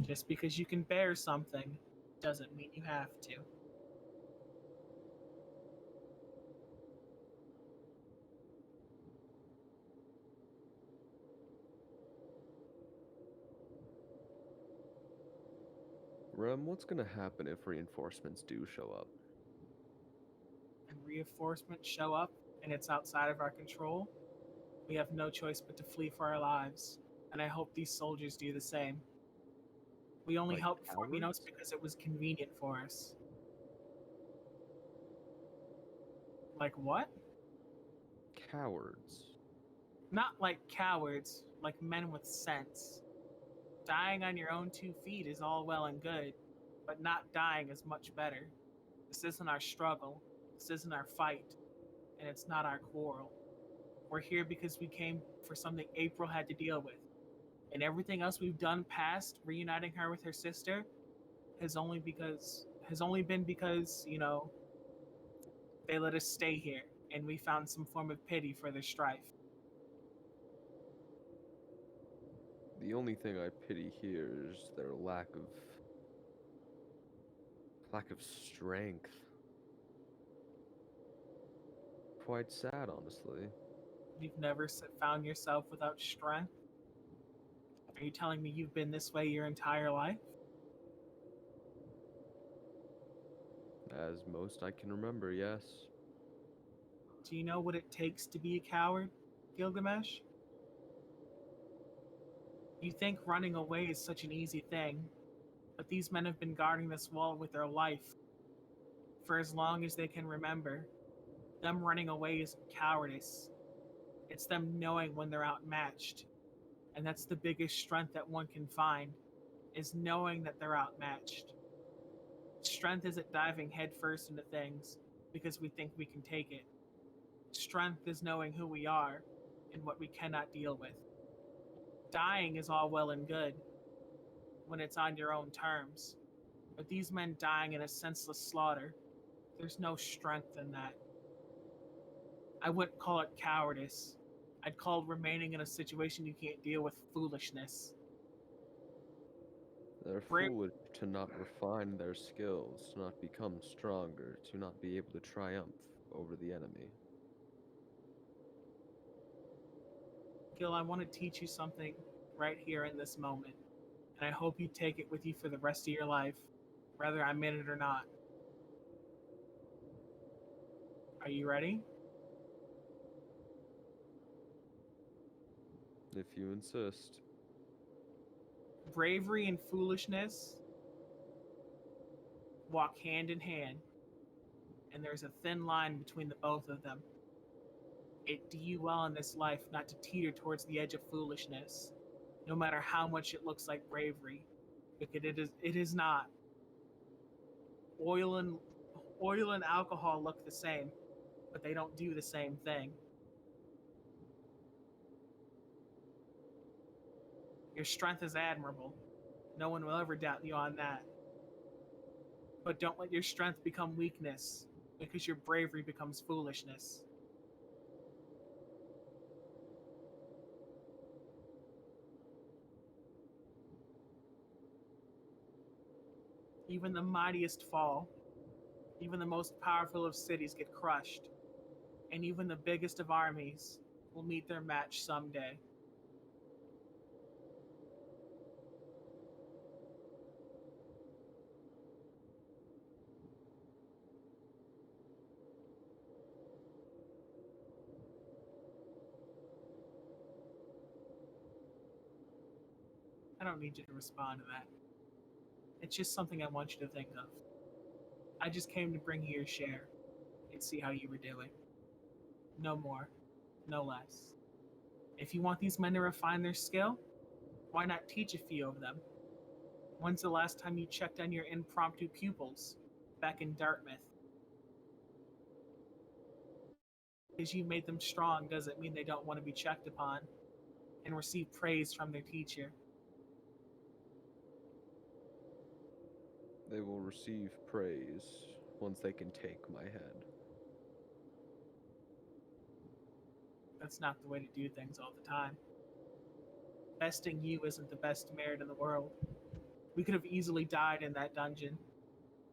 S3: Just because you can bear something, doesn't mean you have to.
S2: what's gonna happen if reinforcements do show up?
S3: And reinforcements show up and it's outside of our control, we have no choice but to flee for our lives. And I hope these soldiers do the same. We only
S2: Like
S3: helped Forminos
S2: cowards?
S3: because it was convenient for us. Like what?
S2: Cowards.
S3: Not like cowards, like men with sense. Dying on your own 2 feet is all well and good, but not dying is much better. This isn't our struggle, this isn't our fight, and it's not our quarrel. We're here because we came for something April had to deal with. And everything else we've done past reuniting her with her sister has only been because, you know, they let us stay here and we found some form of pity for their strife.
S2: The only thing I pity here is their lack of strength. Quite sad, honestly.
S3: You've never found yourself without strength? Are you telling me you've been this way your entire life?
S2: As most I can remember, yes.
S3: Do you know what it takes to be a coward, Gilgamesh? You think running away is such an easy thing, but these men have been guarding this wall with their life for as long as they can remember. Them running away isn't cowardice. It's them knowing when they're outmatched. And that's the biggest strength that one can find, is knowing that they're outmatched. Strength isn't diving headfirst into things because we think we can take it. Strength is knowing who we are and what we cannot deal with. Dying is all well and good when it's on your own terms, but these men dying in a senseless slaughter, there's no strength in that. I wouldn't call it cowardice. I'd call remaining in a situation you can't deal with foolishness.
S2: They're
S3: Brave-
S2: foolish to not refine their skills, to not become stronger, to not be able to triumph over the enemy.
S3: Gil, I want to teach you something right here in this moment, and I hope you take it with you for the rest of your life, whether I'm in it or not. Are you ready?
S2: If you insist.
S3: Bravery and foolishness walk hand in hand, and there's a thin line between the both of them. It do you well in this life not to teeter towards the edge of foolishness, no matter how much it looks like bravery, because it is not. Oil and alcohol look the same, but they don't do the same thing. Your strength is admirable. No one will ever doubt you on that. But don't let your strength become weakness, because your bravery becomes foolishness. Even the mightiest fall. Even the most powerful of cities get crushed. And even the biggest of armies will meet their match someday. I don't need you to respond to that. It's just something I want you to think of. I just came to bring you your share and see how you were doing. No more, no less. If you want these men to refine their skill, why not teach a few of them? When's the last time you checked on your impromptu pupils back in Dartmouth? Because you made them strong doesn't mean they don't want to be checked upon and receive praise from their teacher.
S2: They will receive praise once they can take my head.
S3: That's not the way to do things all the time. Besting you isn't the best merit in the world. We could have easily died in that dungeon.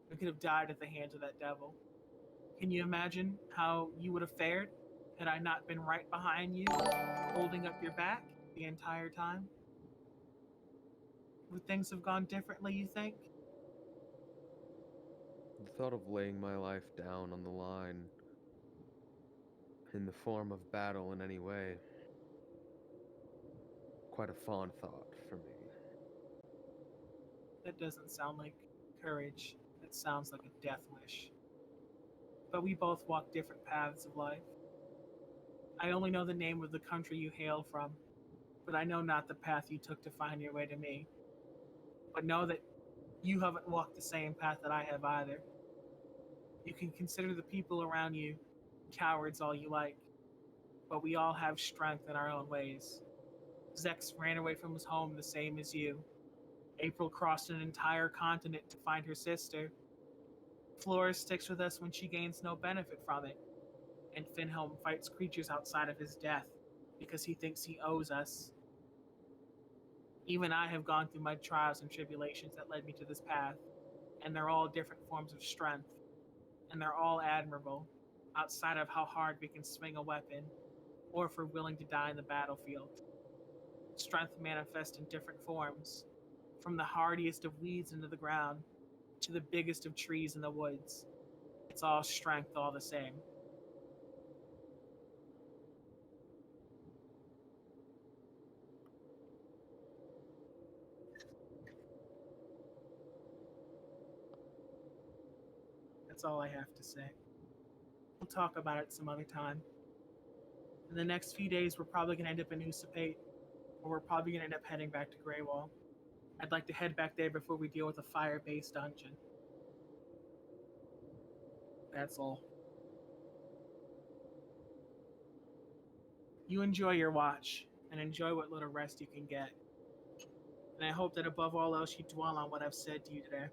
S3: We could have died at the hands of that devil. Can you imagine how you would have fared had I not been right behind you, holding up your back the entire time? Would things have gone differently, you think?
S2: The thought of laying my life down on the line in the form of battle in any way, quite a fond thought for me.
S3: That doesn't sound like courage. It sounds like a death wish. But we both walk different paths of life. I only know the name of the country you hail from, but I know not the path you took to find your way to me. But know that you haven't walked the same path that I have either. You can consider the people around you cowards all you like, but we all have strength in our own ways. Zex ran away from his home the same as you. April crossed an entire continent to find her sister. Flora sticks with us when she gains no benefit from it. And Finhelm fights creatures outside of his death because he thinks he owes us. Even I have gone through my trials and tribulations that led me to this path, and they're all different forms of strength, and they're all admirable, outside of how hard we can swing a weapon, or if we're willing to die in the battlefield. Strength manifests in different forms, from the hardiest of weeds into the ground, to the biggest of trees in the woods. It's all strength all the same. That's all I have to say. We'll talk about it some other time. In the next few days, we're probably going to end up in Usapate, or we're probably going to end up heading back to Greywall. I'd like to head back there before we deal with a fire-based dungeon. That's all. You enjoy your watch, and enjoy what little rest you can get. And I hope that above all else you dwell on what I've said to you today.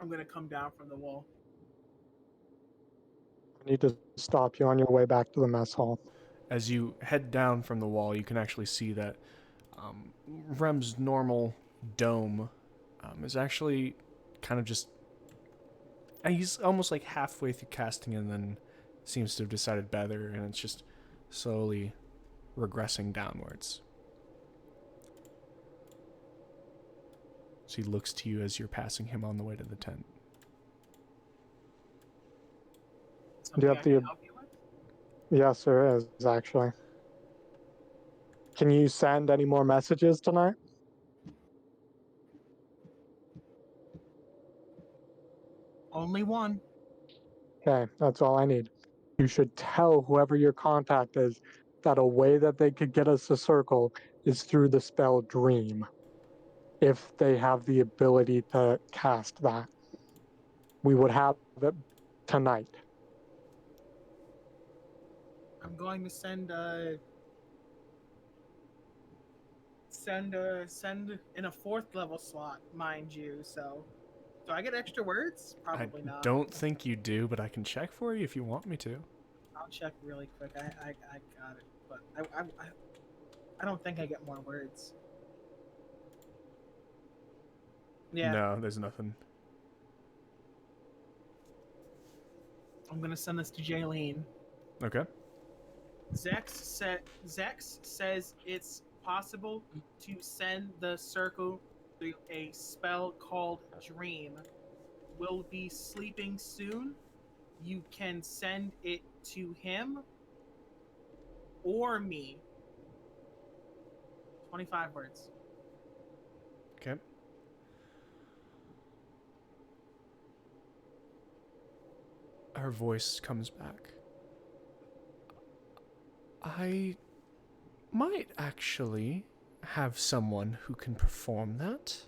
S3: I'm going to come down from the wall.
S5: I need to stop you on your way back to the mess hall.
S1: As you head down from the wall, you can actually see that Rem's normal dome is actually kind of just... He's almost like halfway through casting and then seems to have decided better, and it's just slowly regressing downwards. So he looks to you as you're passing him on the way to the tent.
S5: Do you have the... Yes, there is, actually. Can you send any more messages tonight?
S3: Only one.
S5: Okay, that's all I need. You should tell whoever your contact is that a way that they could get us to circle is through the spell Dream, if they have the ability to cast that. We would have it tonight.
S3: I'm going to send in a 4th level slot, mind you. So, do I get extra words? Probably
S1: I
S3: not.
S1: don't think you do, but I can check for you if you want me to.
S3: I'll check really quick. I got it, but I don't think I get more words. Yeah.
S1: No, there's nothing.
S3: I'm gonna send this to Jaylene.
S1: Okay.
S3: Zex says it's possible to send the circle through a spell called Dream. Will be sleeping soon. You can send it to him or me. 25 words.
S1: Okay. Her voice comes back. I might actually have someone who can perform that.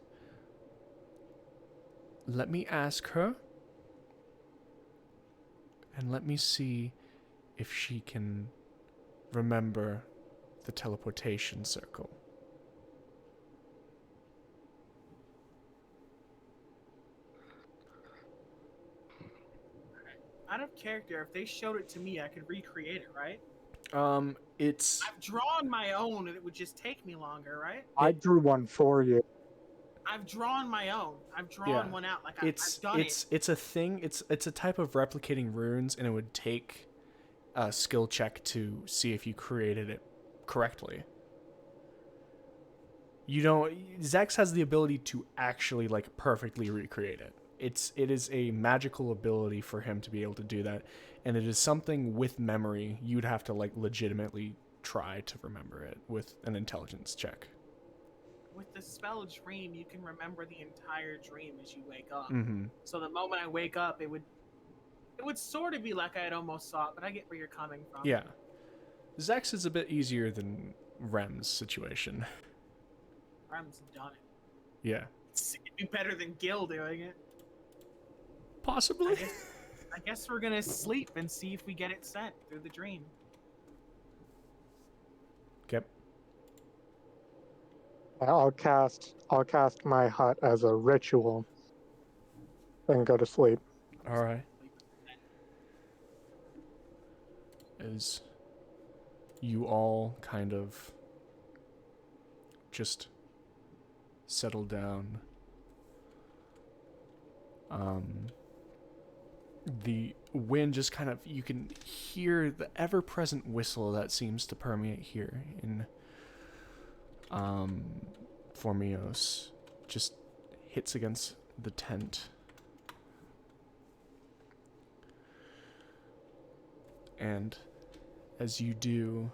S1: Let me ask her. And let me see if she can remember the teleportation circle.
S3: Out of character, if they showed it to me, I could recreate it, right?
S1: It's...
S3: I've drawn my own, and it would just take me longer, right?
S5: I drew one for you.
S3: I've drawn my own. I've drawn one out. Like I've done it.
S1: It's a thing. It's a type of replicating runes, and it would take a skill check to see if you created it correctly. You don't. Zex has the ability to actually like perfectly recreate it. It is a magical ability for him to be able to do that, and it is something with memory you'd have to like legitimately try to remember it with an intelligence check.
S3: With the spell dream, you can remember the entire dream as you wake up.
S1: Mm-hmm.
S3: So the moment I wake up, it would sort of be like I had almost saw it, but I get where you're coming from.
S1: Yeah. Zex is a bit easier than Rem's situation.
S3: Rem's done it.
S1: Yeah.
S3: It'd be better than Gil doing it.
S1: Possibly.
S3: I guess we're gonna sleep and see if we get it sent through the dream.
S1: Okay.
S5: I'll cast my hut as a ritual, then go to sleep.
S1: All right. As you all kind of just settle down, the wind just kind of, you can hear the ever-present whistle that seems to permeate here in Formios, just hits against the tent. And as you do,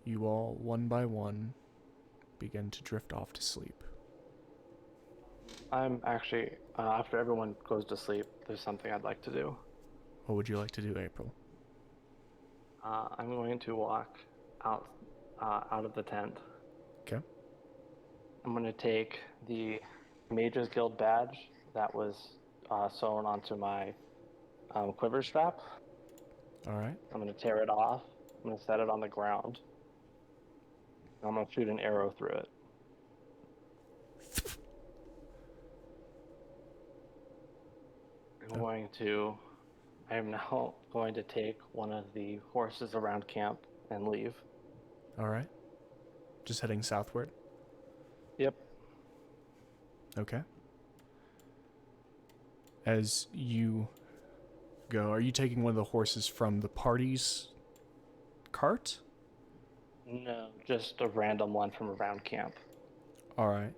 S1: you all, one by one, begin to drift off to sleep.
S4: I'm actually, after everyone goes to sleep, there's something I'd like to do.
S1: What would you like to do, April?
S4: I'm going to walk out of the tent.
S1: Okay.
S4: I'm going to take the Mage's Guild badge that was sewn onto my quiver strap.
S1: All right.
S4: I'm going to tear it off. I'm going to set it on the ground. And I'm going to shoot an arrow through it. I am now going to take one of the horses around camp and leave.
S1: All right. Just heading southward?
S4: Yep.
S1: Okay. As you go, are you taking one of the horses from the party's cart?
S4: No, just a random one from around camp.
S1: All right.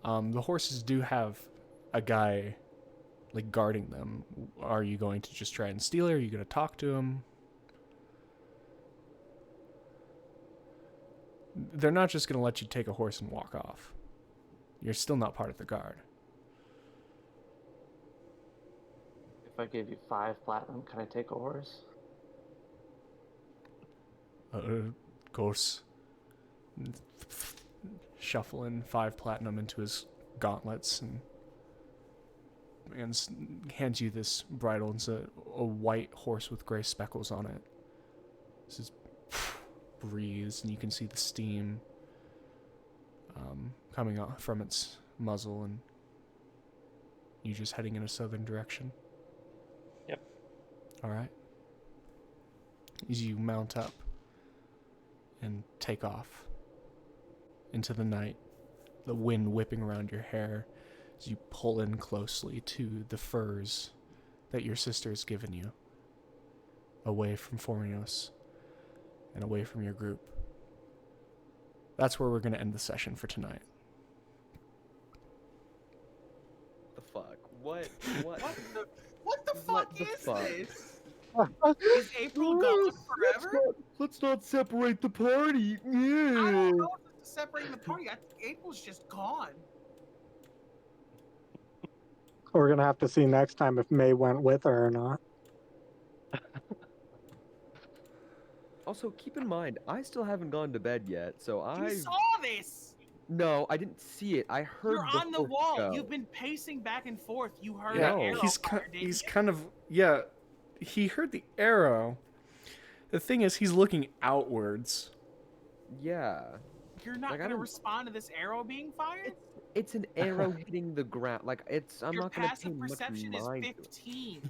S1: The horses do have a guy like guarding them. Are you going to just try and steal it? Are you going to talk to him? They're not just going to let you take a horse and walk off. You're still not part of the guard.
S4: If I gave you 5 platinum, can I take a horse?
S1: Of course. Shuffling 5 platinum into his gauntlets, and hands you this bridle. It's a white horse with gray speckles on it. This is breathes, and you can see the steam coming out from its muzzle, and you just heading in a southern direction.
S4: Yep.
S1: All right. As you mount up and take off into the night, the wind whipping around your hair as you pull in closely to the furs that your sister has given you, away from Formios and away from your group. That's where we're going to end the session for tonight.
S2: The fuck? What?
S3: What the fuck
S2: the
S3: is
S2: fuck?
S3: this? Is April gone forever?
S2: Let's not separate the party.
S3: I don't know if it's separating the party. I think April's just gone.
S5: We're gonna have to see next time if May went with her or not.
S2: Also, keep in mind, I still haven't gone to bed yet, so
S3: You saw this.
S2: No, I didn't see it. I heard.
S3: You're on the
S2: horse
S3: wall.
S2: go.
S3: You've been pacing back and forth. You heard
S1: Yeah,
S3: an arrow
S1: he's
S3: fire, didn't
S1: he's
S3: you?
S1: kind of, yeah, he heard the arrow. The thing is, he's looking outwards.
S2: Yeah.
S3: You're not
S2: Like, I
S3: gonna
S2: don't-
S3: respond to this arrow being fired?
S2: It's an arrow hitting the ground. Like I'm
S3: Your
S2: not gonna pay
S3: passive
S2: much
S3: perception is
S2: mind to it.
S3: 15.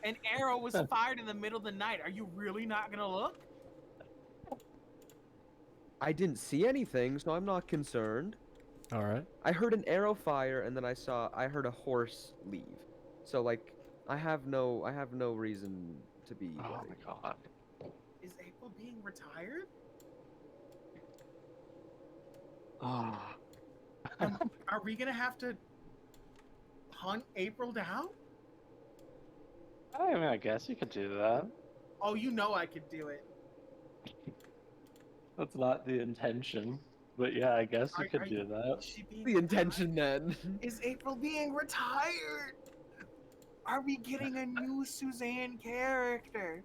S3: An arrow was fired in the middle of the night. Are you really not gonna look?
S2: I didn't see anything, so I'm not concerned.
S1: All right.
S2: I heard an arrow fire, and then I heard a horse leave. So like, I have no reason to be.
S4: Oh
S2: buddy.
S4: my god.
S3: Is April being retired?
S4: Ah.
S3: Are we gonna have to hunt April down?
S4: I mean, I guess you could do that.
S3: Oh, you know I could do it.
S4: That's not the intention. But yeah, I guess you could do that.
S3: Is she being
S2: The intention then.
S3: Is April being retired? Are we getting a new Suzanne character?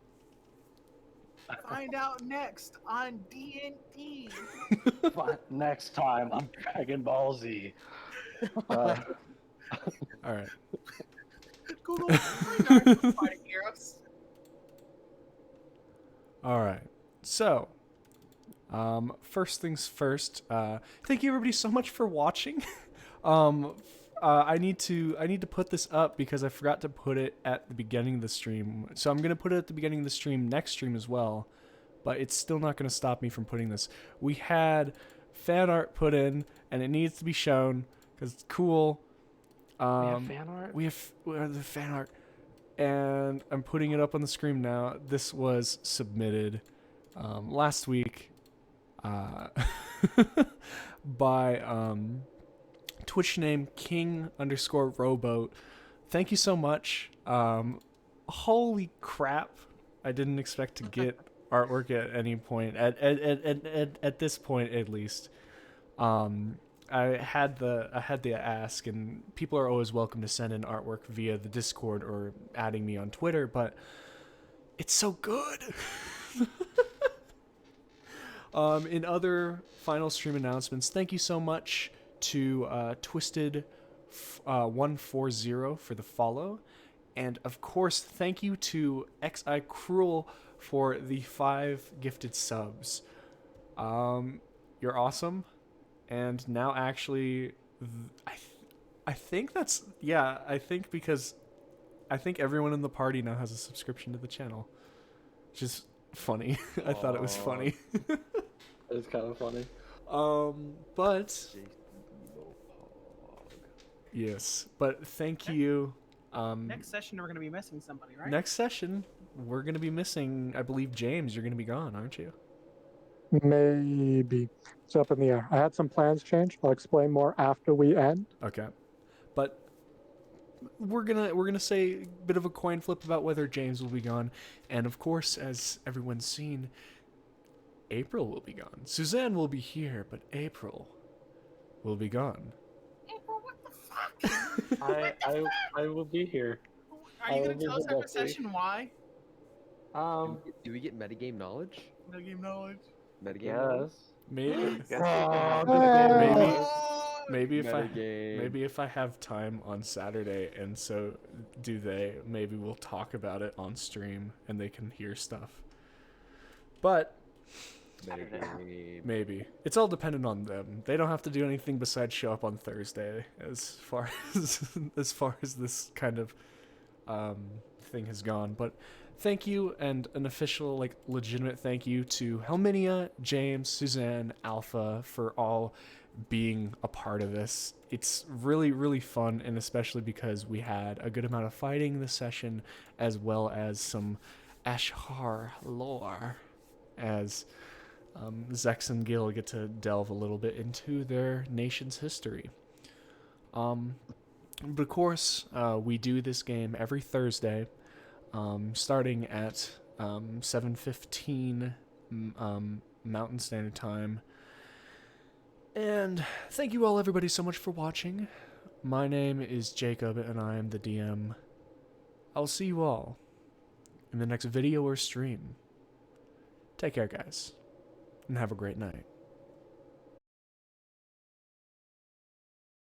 S3: Find out next on D&D.
S4: But next time on Dragon Ball Z. Uh,
S1: All right.
S3: Google Naruto Fighting Heroes.
S1: All right. So, first things first. Thank you everybody so much for watching. I need to put this up because I forgot to put it at the beginning of the stream. So I'm gonna put it at the beginning of the stream next stream as well. But it's still not gonna stop me from putting this. We had fan art put in, and it needs to be shown because it's cool.
S4: we have fan art?
S1: We have the fan art, and I'm putting it up on the screen now. This was submitted last week by Twitch name King_Rowboat. Thank you so much. Holy crap! I didn't expect to get artwork at any point. At this point, at least. I had the ask, and people are always welcome to send in artwork via the Discord or adding me on Twitter, but it's so good. In other final stream announcements, thank you so much to Twisted 140 for the follow, and of course thank you to XI Cruel for the 5 gifted subs. You're awesome. And now actually, I think that's, yeah, I think because I think everyone in the party now has a subscription to the channel. Which is funny. I thought it was funny.
S4: It's kind of funny.
S1: But, yes, but thank you.
S3: Next session, we're going to be missing somebody, right?
S1: Next session, we're going to be missing, I believe, James. You're going to be gone, aren't you?
S5: Maybe. It's up in the air. I had some plans changed. I'll explain more after we end.
S1: Okay. But we're gonna say a bit of a coin flip about whether James will be gone. And of course, as everyone's seen, April will be gone. Suzanne will be here, but April will be gone.
S3: April, what the fuck?
S4: I will be here.
S3: Are you
S4: I
S3: going to
S4: will
S3: tell us
S4: visit
S3: after
S4: next week.
S3: session why?
S2: Do we get metagame knowledge?
S3: No game knowledge.
S2: Metagame knowledge?
S4: Yes.
S1: Maybe,
S3: Oh,
S1: maybe
S2: Metagame.
S1: if I have time on Saturday, and so do they. Maybe we'll talk about it on stream, and they can hear stuff. But
S2: Metagame.
S1: maybe it's all dependent on them. They don't have to do anything besides show up on Thursday. As far as this kind of thing has gone, but. Thank you, and an official, like, legitimate thank you to Helminia, James, Suzanne, Alpha for all being a part of this. It's really, really fun, and especially because we had a good amount of fighting this session, as well as some Ashar lore, as Zex and Gil get to delve a little bit into their nation's history. But of course, we do this game every Thursday. Starting at 7:15 Mountain Standard Time. And thank you all, everybody, so much for watching. My name is Jacob, and I am the DM. I'll see you all in the next video or stream. Take care, guys, and have a great night.